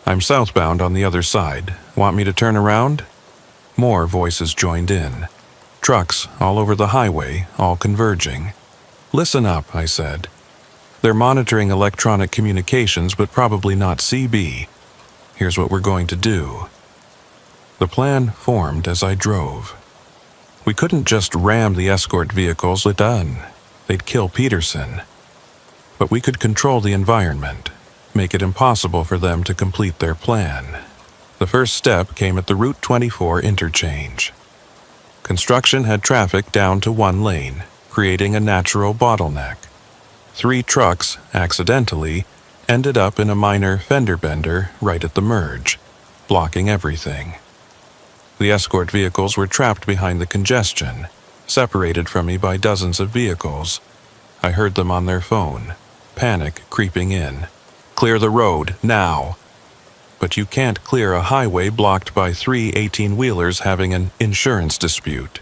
I'm southbound on the other side. Want me to turn around?" More voices joined in. Trucks all over the highway, all converging. "Listen up," I said. "They're monitoring electronic communications, but probably not CB. Here's what we're going to do." The plan formed as I drove. We couldn't just ram the escort vehicles. They'd kill Peterson. But we could control the environment, make it impossible for them to complete their plan. The first step came at the Route 24 interchange. Construction had traffic down to 1 lane, creating a natural bottleneck. 3 trucks, accidentally, ended up in a minor fender bender right at the merge, blocking everything. The escort vehicles were trapped behind the congestion, separated from me by dozens of vehicles. I heard them on their phone, panic creeping in. "Clear the road, now!" But you can't clear a highway blocked by 3 18-wheelers having an insurance dispute.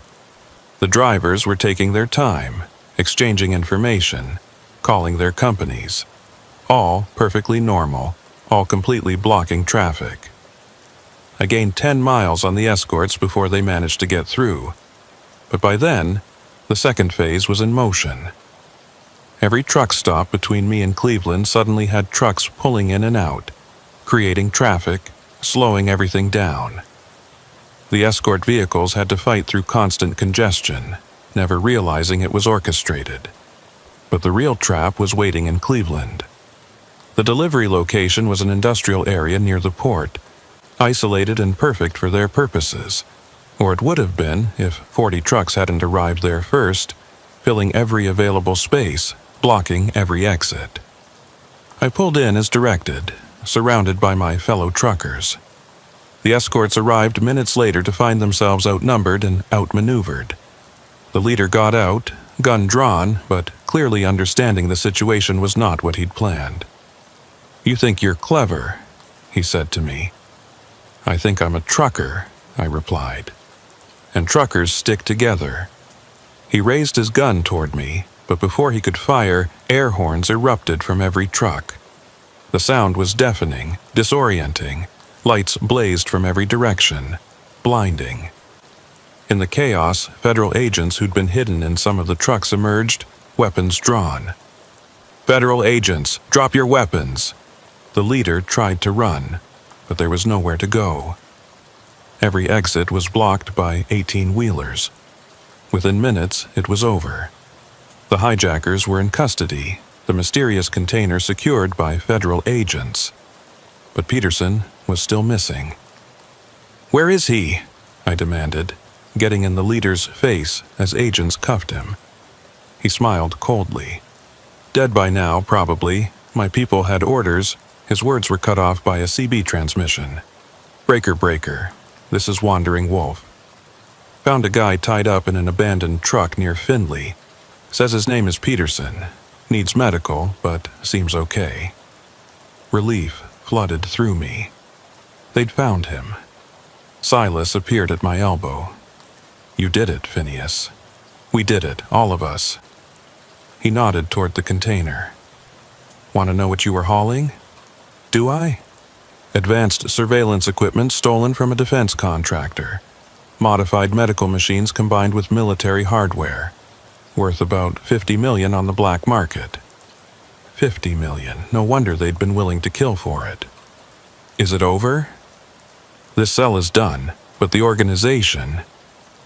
The drivers were taking their time, exchanging information, calling their companies. All perfectly normal, all completely blocking traffic. I gained 10 miles on the escorts before they managed to get through. But by then, the second phase was in motion. Every truck stop between me and Cleveland suddenly had trucks pulling in and out, creating traffic, slowing everything down. The escort vehicles had to fight through constant congestion, never realizing it was orchestrated. But the real trap was waiting in Cleveland. The delivery location was an industrial area near the port, isolated and perfect for their purposes, or it would have been if 40 trucks hadn't arrived there first, filling every available space, blocking every exit. I pulled in as directed, surrounded by my fellow truckers. The escorts arrived minutes later to find themselves outnumbered and outmaneuvered. The leader got out, gun drawn, but clearly understanding the situation was not what he'd planned. "You think you're clever," he said to me. "I think I'm a trucker," I replied. "And truckers stick together." He raised his gun toward me, but before he could fire, air horns erupted from every truck. The sound was deafening, disorienting. Lights blazed from every direction, blinding. In the chaos, federal agents who'd been hidden in some of the trucks emerged, weapons drawn. "Federal agents, drop your weapons!" The leader tried to run, but there was nowhere to go. Every exit was blocked by 18-wheelers. Within minutes, it was over. The hijackers were in custody, the mysterious container secured by federal agents. But Peterson was still missing. "Where is he?" I demanded, getting in the leader's face as agents cuffed him. He smiled coldly. "Dead by now, probably. My people had orders." His words were cut off by a CB transmission. "Breaker, breaker. This is Wandering Wolf. Found a guy tied up in an abandoned truck near Findlay. Says his name is Peterson. Needs medical, but seems okay." Relief flooded through me. They'd found him. Silas appeared at my elbow. "You did it, Phineas. We did it, all of us." He nodded toward the container. "Want to know what you were hauling?" "Do I?" "Advanced surveillance equipment stolen from a defense contractor. Modified medical machines combined with military hardware. Worth about $50 million on the black market." $50 million. No wonder they'd been willing to kill for it. "Is it over?" "This cell is done, but the organization..."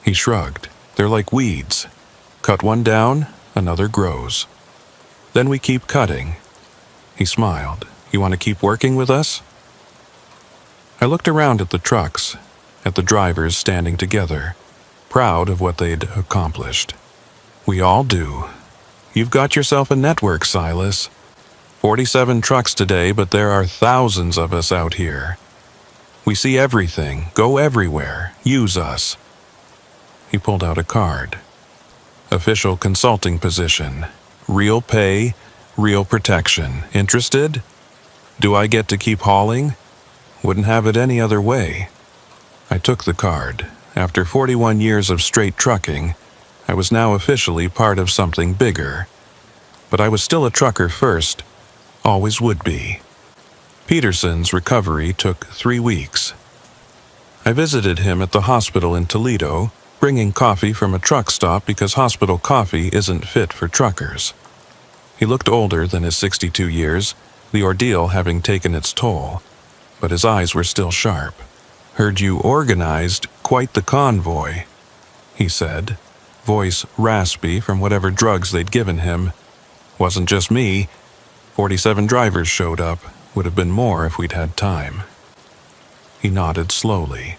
He shrugged. "They're like weeds. Cut one down, another grows. Then we keep cutting." He smiled. "You want to keep working with us?" I looked around at the trucks, at the drivers standing together, proud of what they'd accomplished. "We all do. You've got yourself a network, Silas. 47 trucks today, but there are thousands of us out here. We see everything, go everywhere, use us." He pulled out a card. "Official consulting position. Real pay, real protection. Interested? Do I get to keep hauling? Wouldn't have it any other way." I took the card. After 41 years of straight trucking, I was now officially part of something bigger. But I was still a trucker first. Always would be. Peterson's recovery took 3 weeks. I visited him at the hospital in Toledo, bringing coffee from a truck stop because hospital coffee isn't fit for truckers. He looked older than his 62 years, the ordeal having taken its toll, but his eyes were still sharp. "Heard you organized quite the convoy," he said, voice raspy from whatever drugs they'd given him. "Wasn't just me. 47 drivers showed up. Would have been more if we'd had time." He nodded slowly.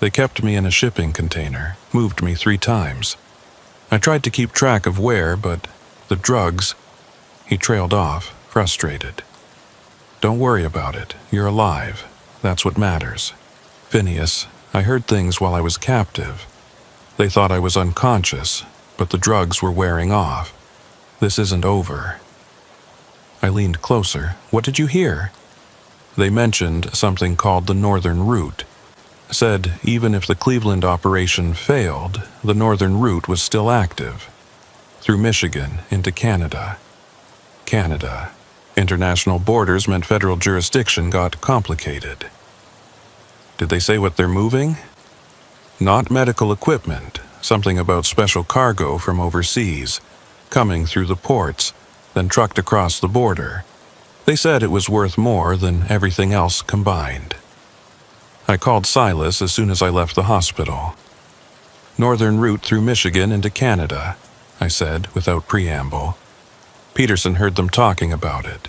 "They kept me in a shipping container, moved me 3 times. I tried to keep track of where, but the drugs..." He trailed off, frustrated. "Don't worry about it. You're alive. That's what matters. Phineas, I heard things while I was captive. They thought I was unconscious, but the drugs were wearing off. This isn't over." I leaned closer. "What did you hear?" "They mentioned something called the Northern Route. Said even if the Cleveland operation failed, the Northern Route was still active. Through Michigan into Canada. Canada. International borders meant federal jurisdiction got complicated." "Did they say what they're moving?" "Not medical equipment. Something about special cargo from overseas, coming through the ports, then trucked across the border. They said it was worth more than everything else combined." I called Silas as soon as I left the hospital. "Northern route through Michigan into Canada," I said without preamble. Peterson heard them talking about it.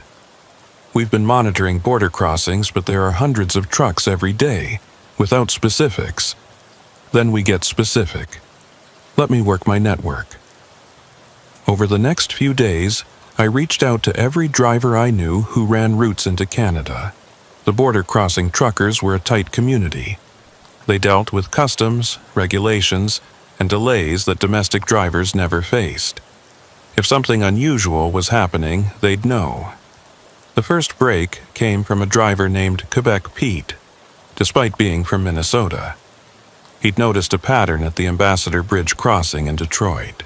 "We've been monitoring border crossings, but there are hundreds of trucks every day, without specifics. Then we get specific. Let me work my network." Over the next few days, I reached out to every driver I knew who ran routes into Canada. The border-crossing truckers were a tight community. They dealt with customs, regulations, and delays that domestic drivers never faced. If something unusual was happening, they'd know. The first break came from a driver named Quebec Pete, despite being from Minnesota. He'd noticed a pattern at the Ambassador Bridge crossing in Detroit.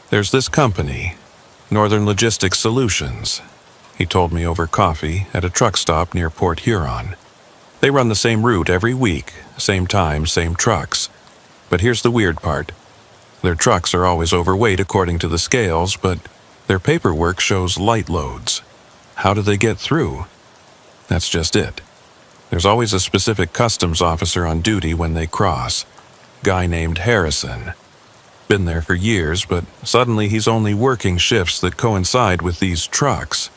"There's this company, Northern Logistics Solutions," he told me over coffee at a truck stop near Port Huron. "They run the same route every week, same time, same trucks. But here's the weird part. Their trucks are always overweight according to the scales, but their paperwork shows light loads. How do they get through? That's just it. There's always a specific customs officer on duty when they cross. Guy named Harrison. Been there for years, but suddenly he's only working shifts that coincide with these trucks.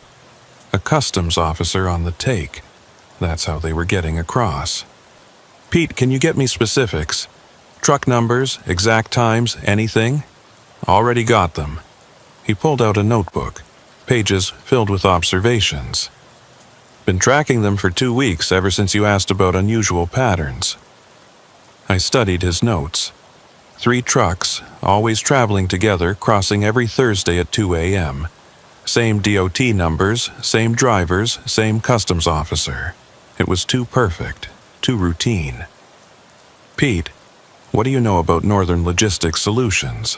A customs officer on the take. That's how they were getting across. Pete, can you get me specifics? Truck numbers, exact times, anything?" "Already got them." He pulled out a notebook, pages filled with observations. "Been tracking them for 2 weeks ever since you asked about unusual patterns." I studied his notes. 3 trucks, always traveling together, crossing every Thursday at 2 a.m. Same DOT numbers, same drivers, same customs officer. It was too perfect, too routine. "Pete, what do you know about Northern Logistics Solutions?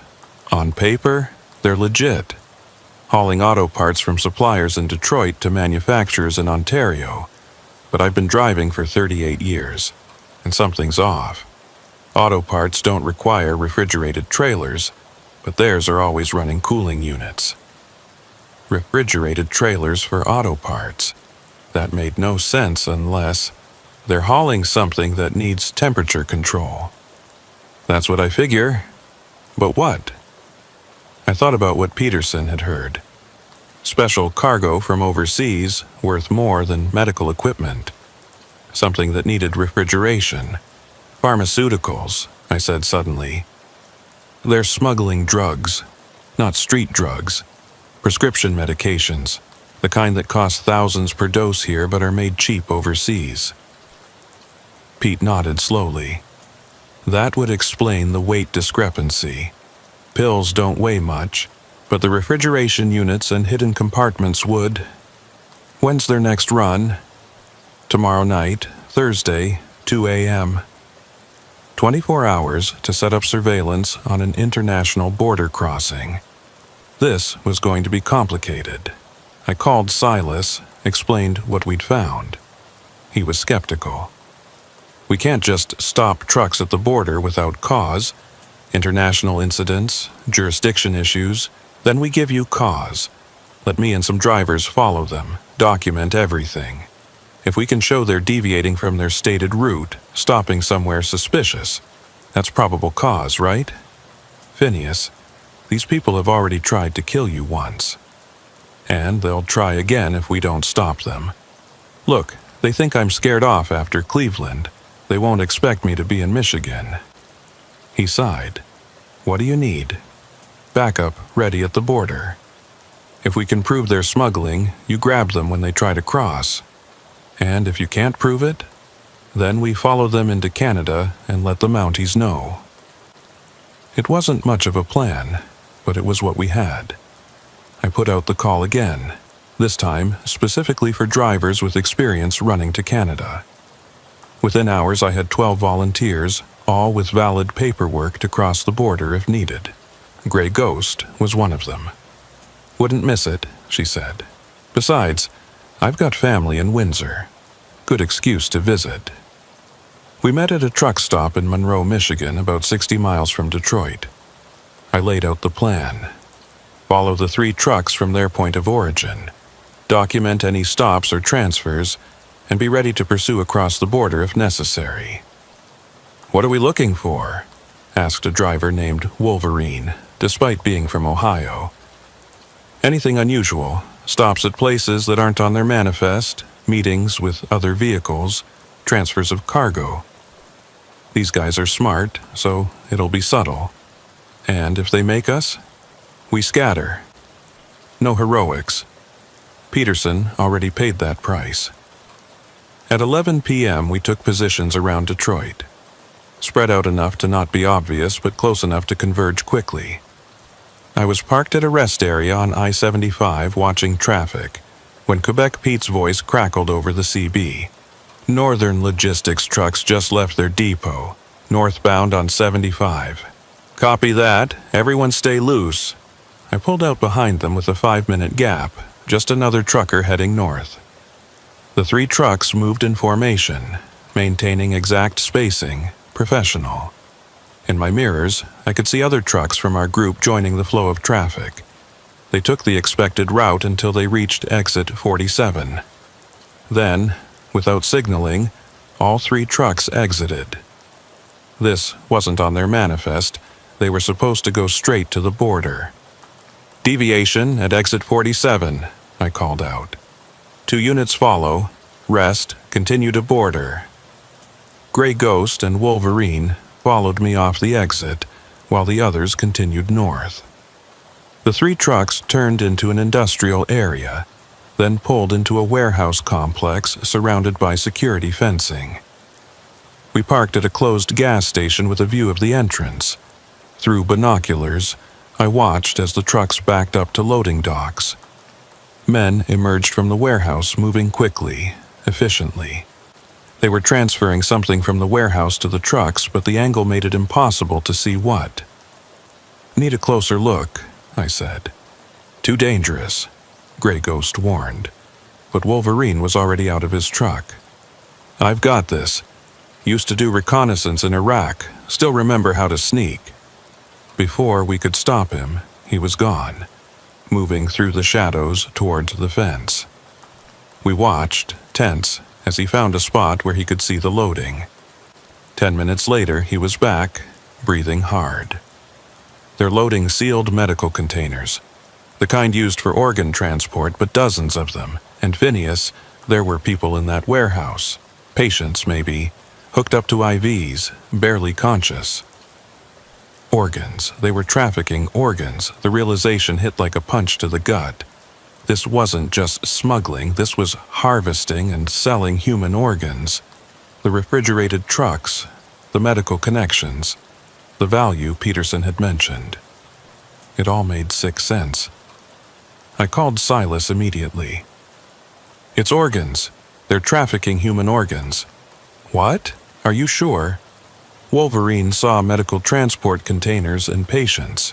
On paper, they're legit. Hauling auto parts from suppliers in Detroit to manufacturers in Ontario. But I've been driving for 38 years, and something's off. Auto parts don't require refrigerated trailers, but theirs are always running cooling units." Refrigerated trailers for auto parts. That made no sense unless they're hauling something that needs temperature control. That's what I figure. But what? I thought about what Peterson had heard. Special cargo from overseas worth more than medical equipment. Something that needed refrigeration. Pharmaceuticals, I said suddenly. They're smuggling drugs, not street drugs. Prescription medications, the kind that cost thousands per dose here but are made cheap overseas. Pete nodded slowly. That would explain the weight discrepancy. Pills don't weigh much, but the refrigeration units and hidden compartments would. "When's their next run?" "Tomorrow night, Thursday, 2 a.m. 24 hours to set up surveillance on an international border crossing. This was going to be complicated. I called Silas, explained what we'd found. He was skeptical. "We can't just stop trucks at the border without cause. International incidents, jurisdiction issues, then we give you cause. Let me and some drivers follow them, document everything. If we can show they're deviating from their stated route, stopping somewhere suspicious, that's probable cause, right? Phineas, these people have already tried to kill you once. And they'll try again if we don't stop them. Look, they think I'm scared off after Cleveland. They won't expect me to be in Michigan." He sighed. "What do you need?" "Backup ready at the border. If we can prove they're smuggling, you grab them when they try to cross. And if you can't prove it, then we follow them into Canada and let the Mounties know." It wasn't much of a plan, but it was what we had. I put out the call again, this time specifically for drivers with experience running to Canada. Within hours I had 12 volunteers, all with valid paperwork to cross the border if needed. Grey Ghost was one of them. "Wouldn't miss it," she said. "Besides, I've got family in Windsor. Good excuse to visit." We met at a truck stop in Monroe, Michigan, about 60 miles from Detroit. I laid out the plan. Follow the 3 trucks from their point of origin. Document any stops or transfers, and be ready to pursue across the border if necessary. "What are we looking for?" asked a driver named Wolverine, despite being from Ohio. "Anything unusual, stops at places that aren't on their manifest, meetings with other vehicles, transfers of cargo. These guys are smart, so it'll be subtle. And if they make us, we scatter." No heroics. Peterson already paid that price. At 11 p.m., we took positions around Detroit, spread out enough to not be obvious but close enough to converge quickly. I was parked at a rest area on I-75 watching traffic when Quebec Pete's voice crackled over the CB. Northern logistics trucks just left their depot, northbound on 75. Copy that. Everyone stay loose. I pulled out behind them with a 5-minute gap, just another trucker heading north. The 3 trucks moved in formation, maintaining exact spacing, professional. In my mirrors, I could see other trucks from our group joining the flow of traffic. They took the expected route until they reached exit 47. Then, without signaling, all 3 trucks exited. This wasn't on their manifest. They were supposed to go straight to the border. Deviation at exit 47, I called out. 2 units follow, rest, continue to border. Gray Ghost and Wolverine followed me off the exit, while the others continued north. The 3 trucks turned into an industrial area, then pulled into a warehouse complex surrounded by security fencing. We parked at a closed gas station with a view of the entrance. Through binoculars, I watched as the trucks backed up to loading docks. Men emerged from the warehouse moving quickly, efficiently. They were transferring something from the warehouse to the trucks, but the angle made it impossible to see what. "Need a closer look," I said. "Too dangerous," Gray Ghost warned. But Wolverine was already out of his truck. "I've got this. Used to do reconnaissance in Iraq, still remember how to sneak." Before we could stop him, he was gone, moving through the shadows towards the fence. We watched, tense, as he found a spot where he could see the loading. 10 minutes later, he was back, breathing hard. They're loading sealed medical containers, the kind used for organ transport, but dozens of them. And Phineas, there were people in that warehouse, patients maybe, hooked up to IVs, barely conscious. Organs. They were trafficking organs. The realization hit like a punch to the gut. This wasn't just smuggling, this was harvesting and selling human organs. The refrigerated trucks, the medical connections, the value Peterson had mentioned. It all made sick sense. I called Silas immediately. "It's organs. They're trafficking human organs." "What? Are you sure?" Wolverine saw medical transport containers and patients.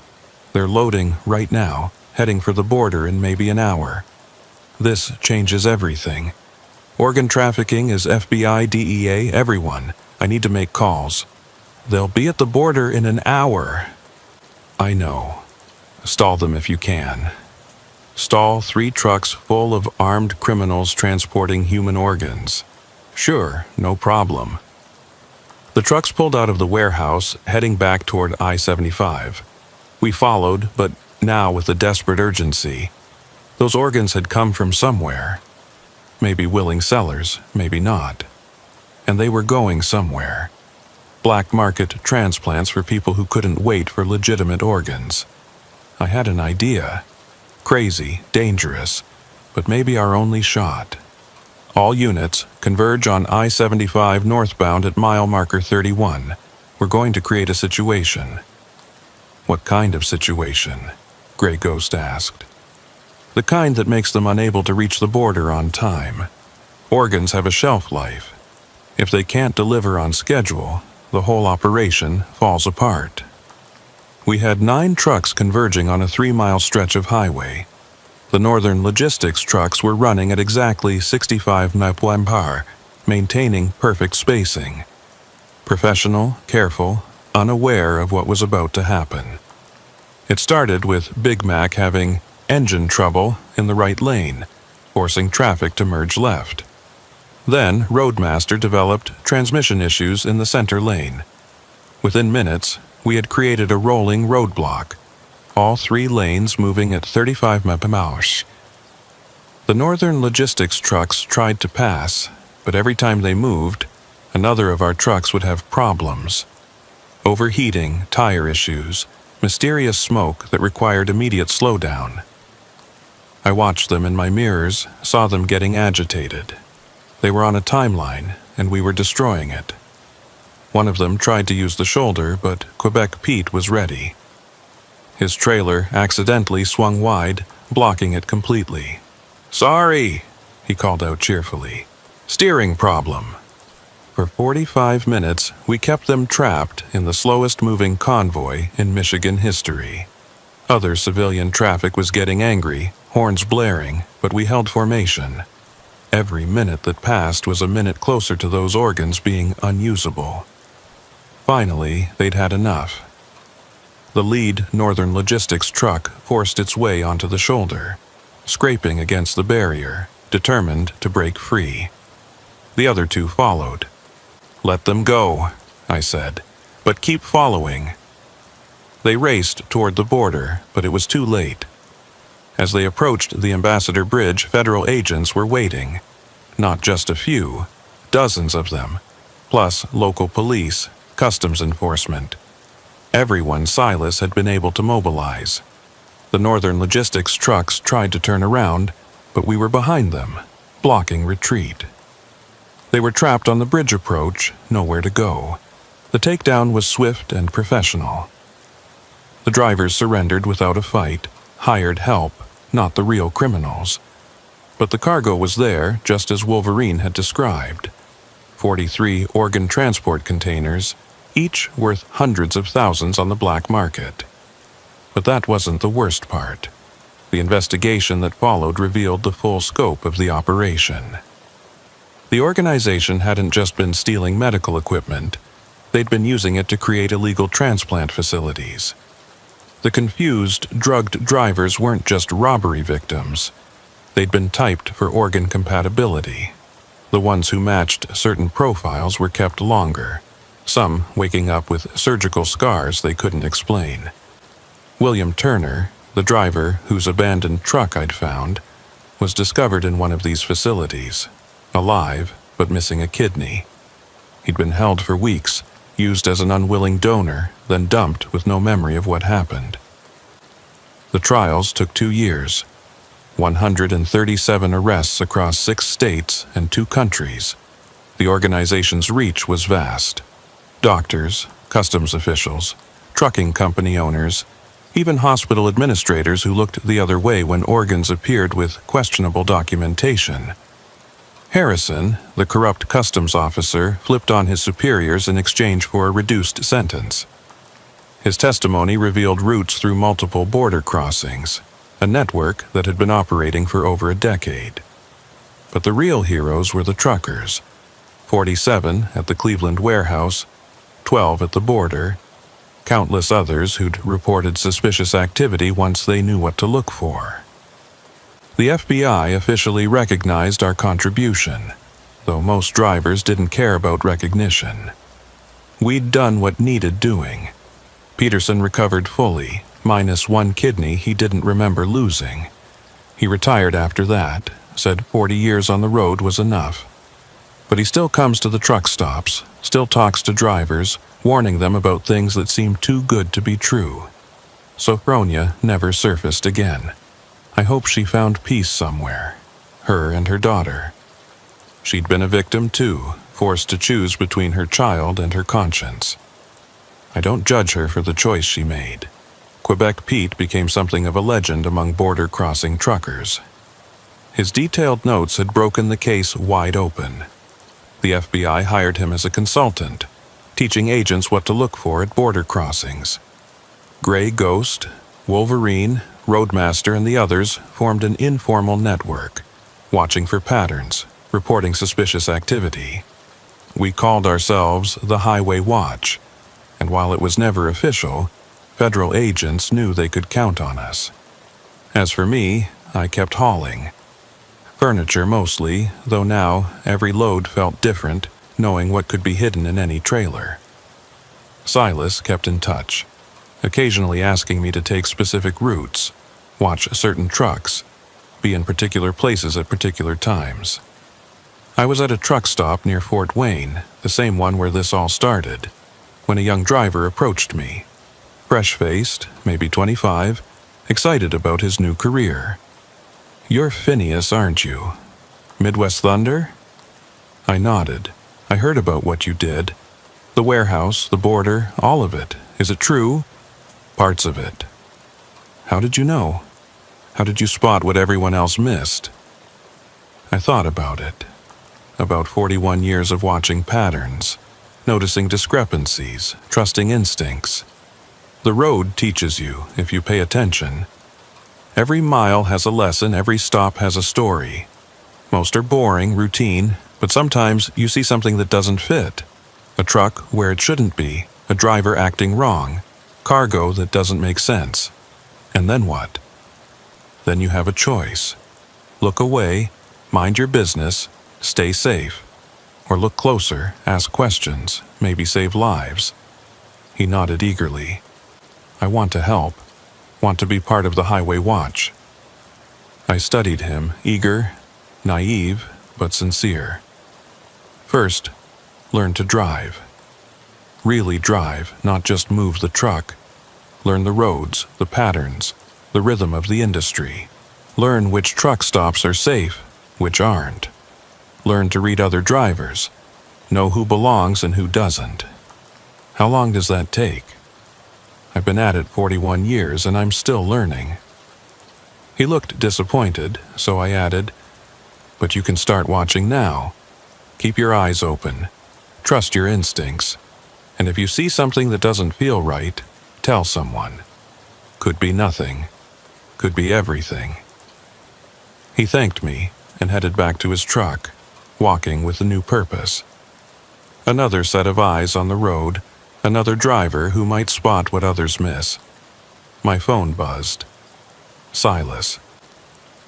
They're loading right now, heading for the border in maybe an hour. This changes everything. Organ trafficking is FBI, DEA, everyone. I need to make calls. They'll be at the border in an hour. I know. Stall them if you can. Stall 3 trucks full of armed criminals transporting human organs. Sure, no problem. The trucks pulled out of the warehouse, heading back toward I-75. We followed, but now with a desperate urgency. Those organs had come from somewhere. Maybe willing sellers, maybe not. And they were going somewhere. Black market transplants for people who couldn't wait for legitimate organs. I had an idea. Crazy, dangerous, but maybe our only shot. All units converge on I-75 northbound at mile marker 31. We're going to create a situation. "What kind of situation?" Gray Ghost asked. "The kind that makes them unable to reach the border on time. Organs have a shelf life. If they can't deliver on schedule, the whole operation falls apart." We had 9 trucks converging on a 3-mile stretch of highway. The northern logistics trucks were running at exactly 65 mph, maintaining perfect spacing. Professional, careful, unaware of what was about to happen. It started with Big Mac having engine trouble in the right lane, forcing traffic to merge left. Then Roadmaster developed transmission issues in the center lane. Within minutes, we had created a rolling roadblock, all 3 lanes moving at 35 mph. The northern logistics trucks tried to pass, but every time they moved, another of our trucks would have problems. Overheating, tire issues, mysterious smoke that required immediate slowdown. I watched them in my mirrors, saw them getting agitated. They were on a timeline, and we were destroying it. One of them tried to use the shoulder, but Quebec Pete was ready. His trailer accidentally swung wide, blocking it completely. "Sorry," he called out cheerfully. "Steering problem." For 45 minutes, we kept them trapped in the slowest-moving convoy in Michigan history. Other civilian traffic was getting angry, horns blaring, but we held formation. Every minute that passed was a minute closer to those organs being unusable. Finally, they'd had enough. The lead Northern Logistics truck forced its way onto the shoulder, scraping against the barrier, determined to break free. The other two followed. "Let them go," I said, "but keep following." They raced toward the border, but it was too late. As they approached the Ambassador Bridge, federal agents were waiting. Not just a few, dozens of them, plus local police, customs enforcement. Everyone Silas had been able to mobilize. The Northern Logistics trucks tried to turn around, but we were behind them, blocking retreat. They were trapped on the bridge approach, nowhere to go. The takedown was swift and professional. The drivers surrendered without a fight, hired help, not the real criminals. But the cargo was there, just as Wolverine had described. 43 organ transport containers, each worth hundreds of thousands on the black market. But that wasn't the worst part. The investigation that followed revealed the full scope of the operation. The organization hadn't just been stealing medical equipment, they'd been using it to create illegal transplant facilities. The confused, drugged drivers weren't just robbery victims. They'd been typed for organ compatibility. The ones who matched certain profiles were kept longer, some waking up with surgical scars they couldn't explain. William Turner, the driver whose abandoned truck I'd found, was discovered in one of these facilities, alive but missing a kidney. He'd been held for weeks, used as an unwilling donor, then dumped with no memory of what happened. The trials took 2 years, 137 arrests across 6 states and 2 countries. The organization's reach was vast. Doctors, customs officials, trucking company owners, even hospital administrators who looked the other way when organs appeared with questionable documentation. Harrison, the corrupt customs officer, flipped on his superiors in exchange for a reduced sentence. His testimony revealed routes through multiple border crossings, a network that had been operating for over a decade. But the real heroes were the truckers, 47 at the Cleveland warehouse, 12 at the border, countless others who'd reported suspicious activity once they knew what to look for. The FBI officially recognized our contribution, though most drivers didn't care about recognition. We'd done what needed doing. Peterson recovered fully, minus 1 kidney he didn't remember losing. He retired after that, said 40 years on the road was enough. But he still comes to the truck stops, still talks to drivers, warning them about things that seem too good to be true. Sophronia never surfaced again. I hope she found peace somewhere, her and her daughter. She'd been a victim too, forced to choose between her child and her conscience. I don't judge her for the choice she made. Quebec Pete became something of a legend among border-crossing truckers. His detailed notes had broken the case wide open. The FBI hired him as a consultant, teaching agents what to look for at border crossings. Gray Ghost, Wolverine, Roadmaster, and the others formed an informal network, watching for patterns, reporting suspicious activity. We called ourselves the Highway Watch, and while it was never official, federal agents knew they could count on us. As for me, I kept hauling. Furniture mostly, though now every load felt different, knowing what could be hidden in any trailer. Silas kept in touch, occasionally asking me to take specific routes, watch certain trucks, be in particular places at particular times. I was at a truck stop near Fort Wayne, the same one where this all started, when a young driver approached me, fresh-faced, maybe 25, excited about his new career. You're Phineas, aren't you? Midwest Thunder? I nodded. I heard about what you did. The warehouse, the border, all of it. Is it true? Parts of it. How did you know? How did you spot what everyone else missed? I thought about it. About 41 years of watching patterns, noticing discrepancies, trusting instincts. The road teaches you if you pay attention. Every mile has a lesson, every stop has a story. Most are boring, routine, but sometimes you see something that doesn't fit. A truck where it shouldn't be, a driver acting wrong, cargo that doesn't make sense. And then what? Then you have a choice. Look away, mind your business, stay safe. Or look closer, ask questions, maybe save lives. He nodded eagerly. I want to help, want to be part of the highway watch. I studied him, eager, naive, but sincere. First, learn to drive. Really drive, not just move the truck. Learn the roads, the patterns, the rhythm of the industry. Learn which truck stops are safe, which aren't. Learn to read other drivers. Know who belongs and who doesn't. How long does that take? I've been at it 41 years and I'm still learning. He looked disappointed, so I added, but you can start watching now. Keep your eyes open. Trust your instincts. And if you see something that doesn't feel right, tell someone. Could be nothing. Could be everything. He thanked me and headed back to his truck, walking with a new purpose. Another set of eyes on the road, another driver who might spot what others miss. My phone buzzed. Silas.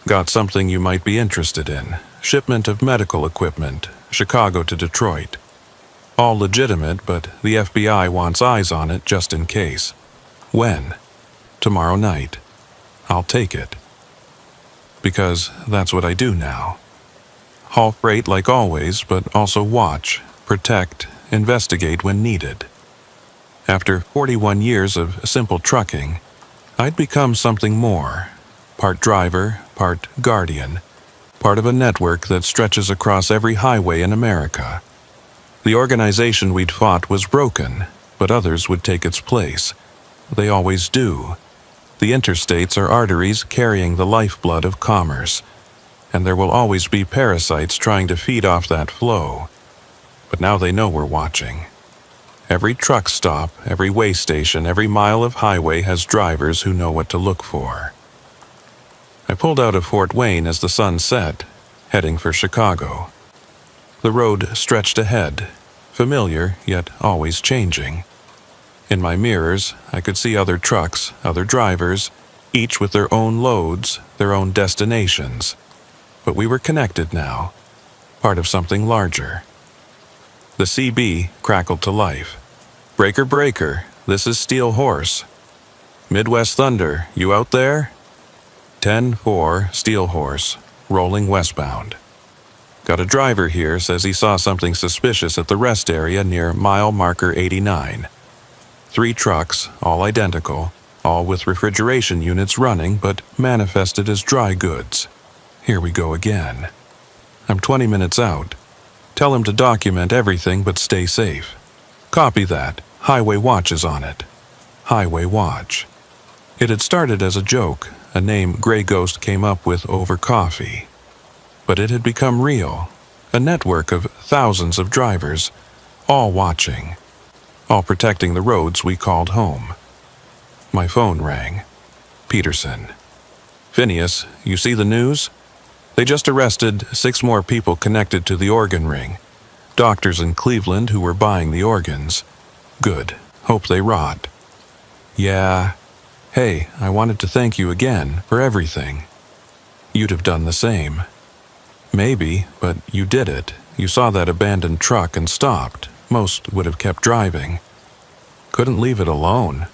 Got something you might be interested in. Shipment of medical equipment, Chicago to Detroit. All legitimate, but the FBI wants eyes on it just in case. When? Tomorrow night. I'll take it. Because that's what I do now. Haul freight like always, but also watch, protect, investigate when needed. After 41 years of simple trucking, I'd become something more. Part driver, part guardian. Part of a network that stretches across every highway in America. The organization we'd fought was broken, but others would take its place. They always do. The interstates are arteries carrying the lifeblood of commerce, and there will always be parasites trying to feed off that flow. But now they know we're watching. Every truck stop, every way station, every mile of highway has drivers who know what to look for. I pulled out of Fort Wayne as the sun set, heading for Chicago. The road stretched ahead, familiar yet always changing. In my mirrors, I could see other trucks, other drivers, each with their own loads, their own destinations. But we were connected now, part of something larger. The CB crackled to life. Breaker, breaker, this is Steel Horse. Midwest Thunder, you out there? 10-4, Steel Horse, rolling westbound. Got a driver here, says he saw something suspicious at the rest area near mile marker 89. 3 trucks, all identical, all with refrigeration units running but manifested as dry goods. Here we go again. I'm 20 minutes out. Tell him to document everything but stay safe. Copy that. Highway Watch is on it. Highway Watch. It had started as a joke, a name Grey Ghost came up with over coffee. But it had become real, a network of thousands of drivers, all watching, all protecting the roads we called home. My phone rang. Peterson. Phineas, you see the news? They just arrested 6 more people connected to the organ ring. Doctors in Cleveland who were buying the organs. Good. Hope they rot. Yeah. Hey, I wanted to thank you again for everything. You'd have done the same. Maybe, but you did it. You saw that abandoned truck and stopped. Most would have kept driving. Couldn't leave it alone.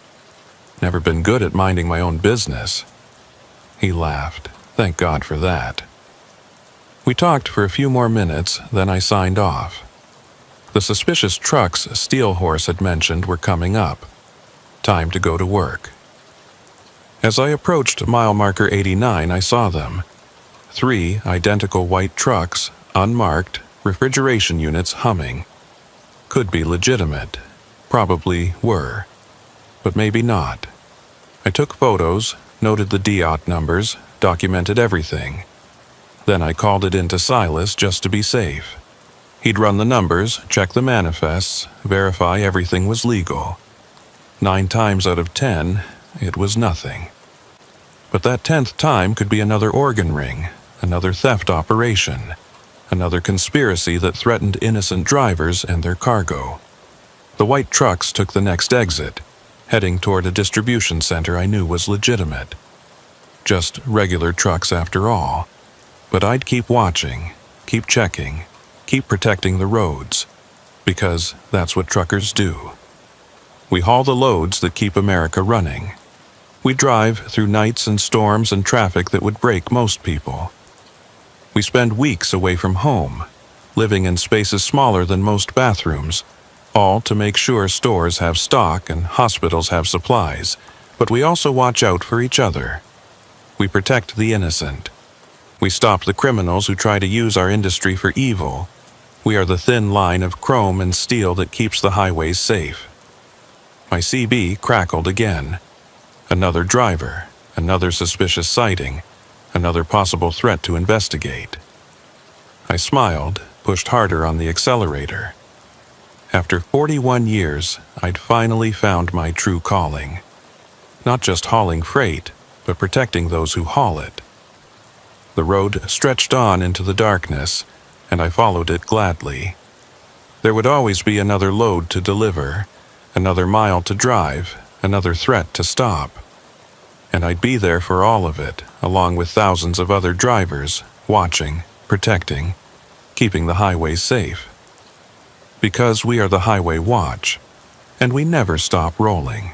Never been good at minding my own business. He laughed. Thank God for that. We talked for a few more minutes, then I signed off. The suspicious trucks Steel Horse had mentioned were coming up. Time to go to work. As I approached mile marker 89, I saw them. 3 identical white trucks, unmarked, refrigeration units humming. Could be legitimate. Probably were. But maybe not. I took photos, noted the DOT numbers, documented everything. Then I called it into Silas just to be safe. He'd run the numbers, check the manifests, verify everything was legal. 9 times out of 10, it was nothing. But that 10th time could be another organ ring, another theft operation, another conspiracy that threatened innocent drivers and their cargo. The white trucks took the next exit, heading toward a distribution center I knew was legitimate. Just regular trucks after all. But I'd keep watching, keep checking, keep protecting the roads, because that's what truckers do. We haul the loads that keep America running. We drive through nights and storms and traffic that would break most people. We spend weeks away from home, living in spaces smaller than most bathrooms, all to make sure stores have stock and hospitals have supplies, but we also watch out for each other. We protect the innocent. We stop the criminals who try to use our industry for evil. We are the thin line of chrome and steel that keeps the highways safe. My CB crackled again. Another driver, another suspicious sighting, another possible threat to investigate. I smiled, pushed harder on the accelerator. After 41 years, I'd finally found my true calling. Not just hauling freight, but protecting those who haul it. The road stretched on into the darkness, and I followed it gladly. There would always be another load to deliver, another mile to drive, another threat to stop. And I'd be there for all of it, along with thousands of other drivers, watching, protecting, keeping the highways safe. Because we are the Highway Watch, and we never stop rolling.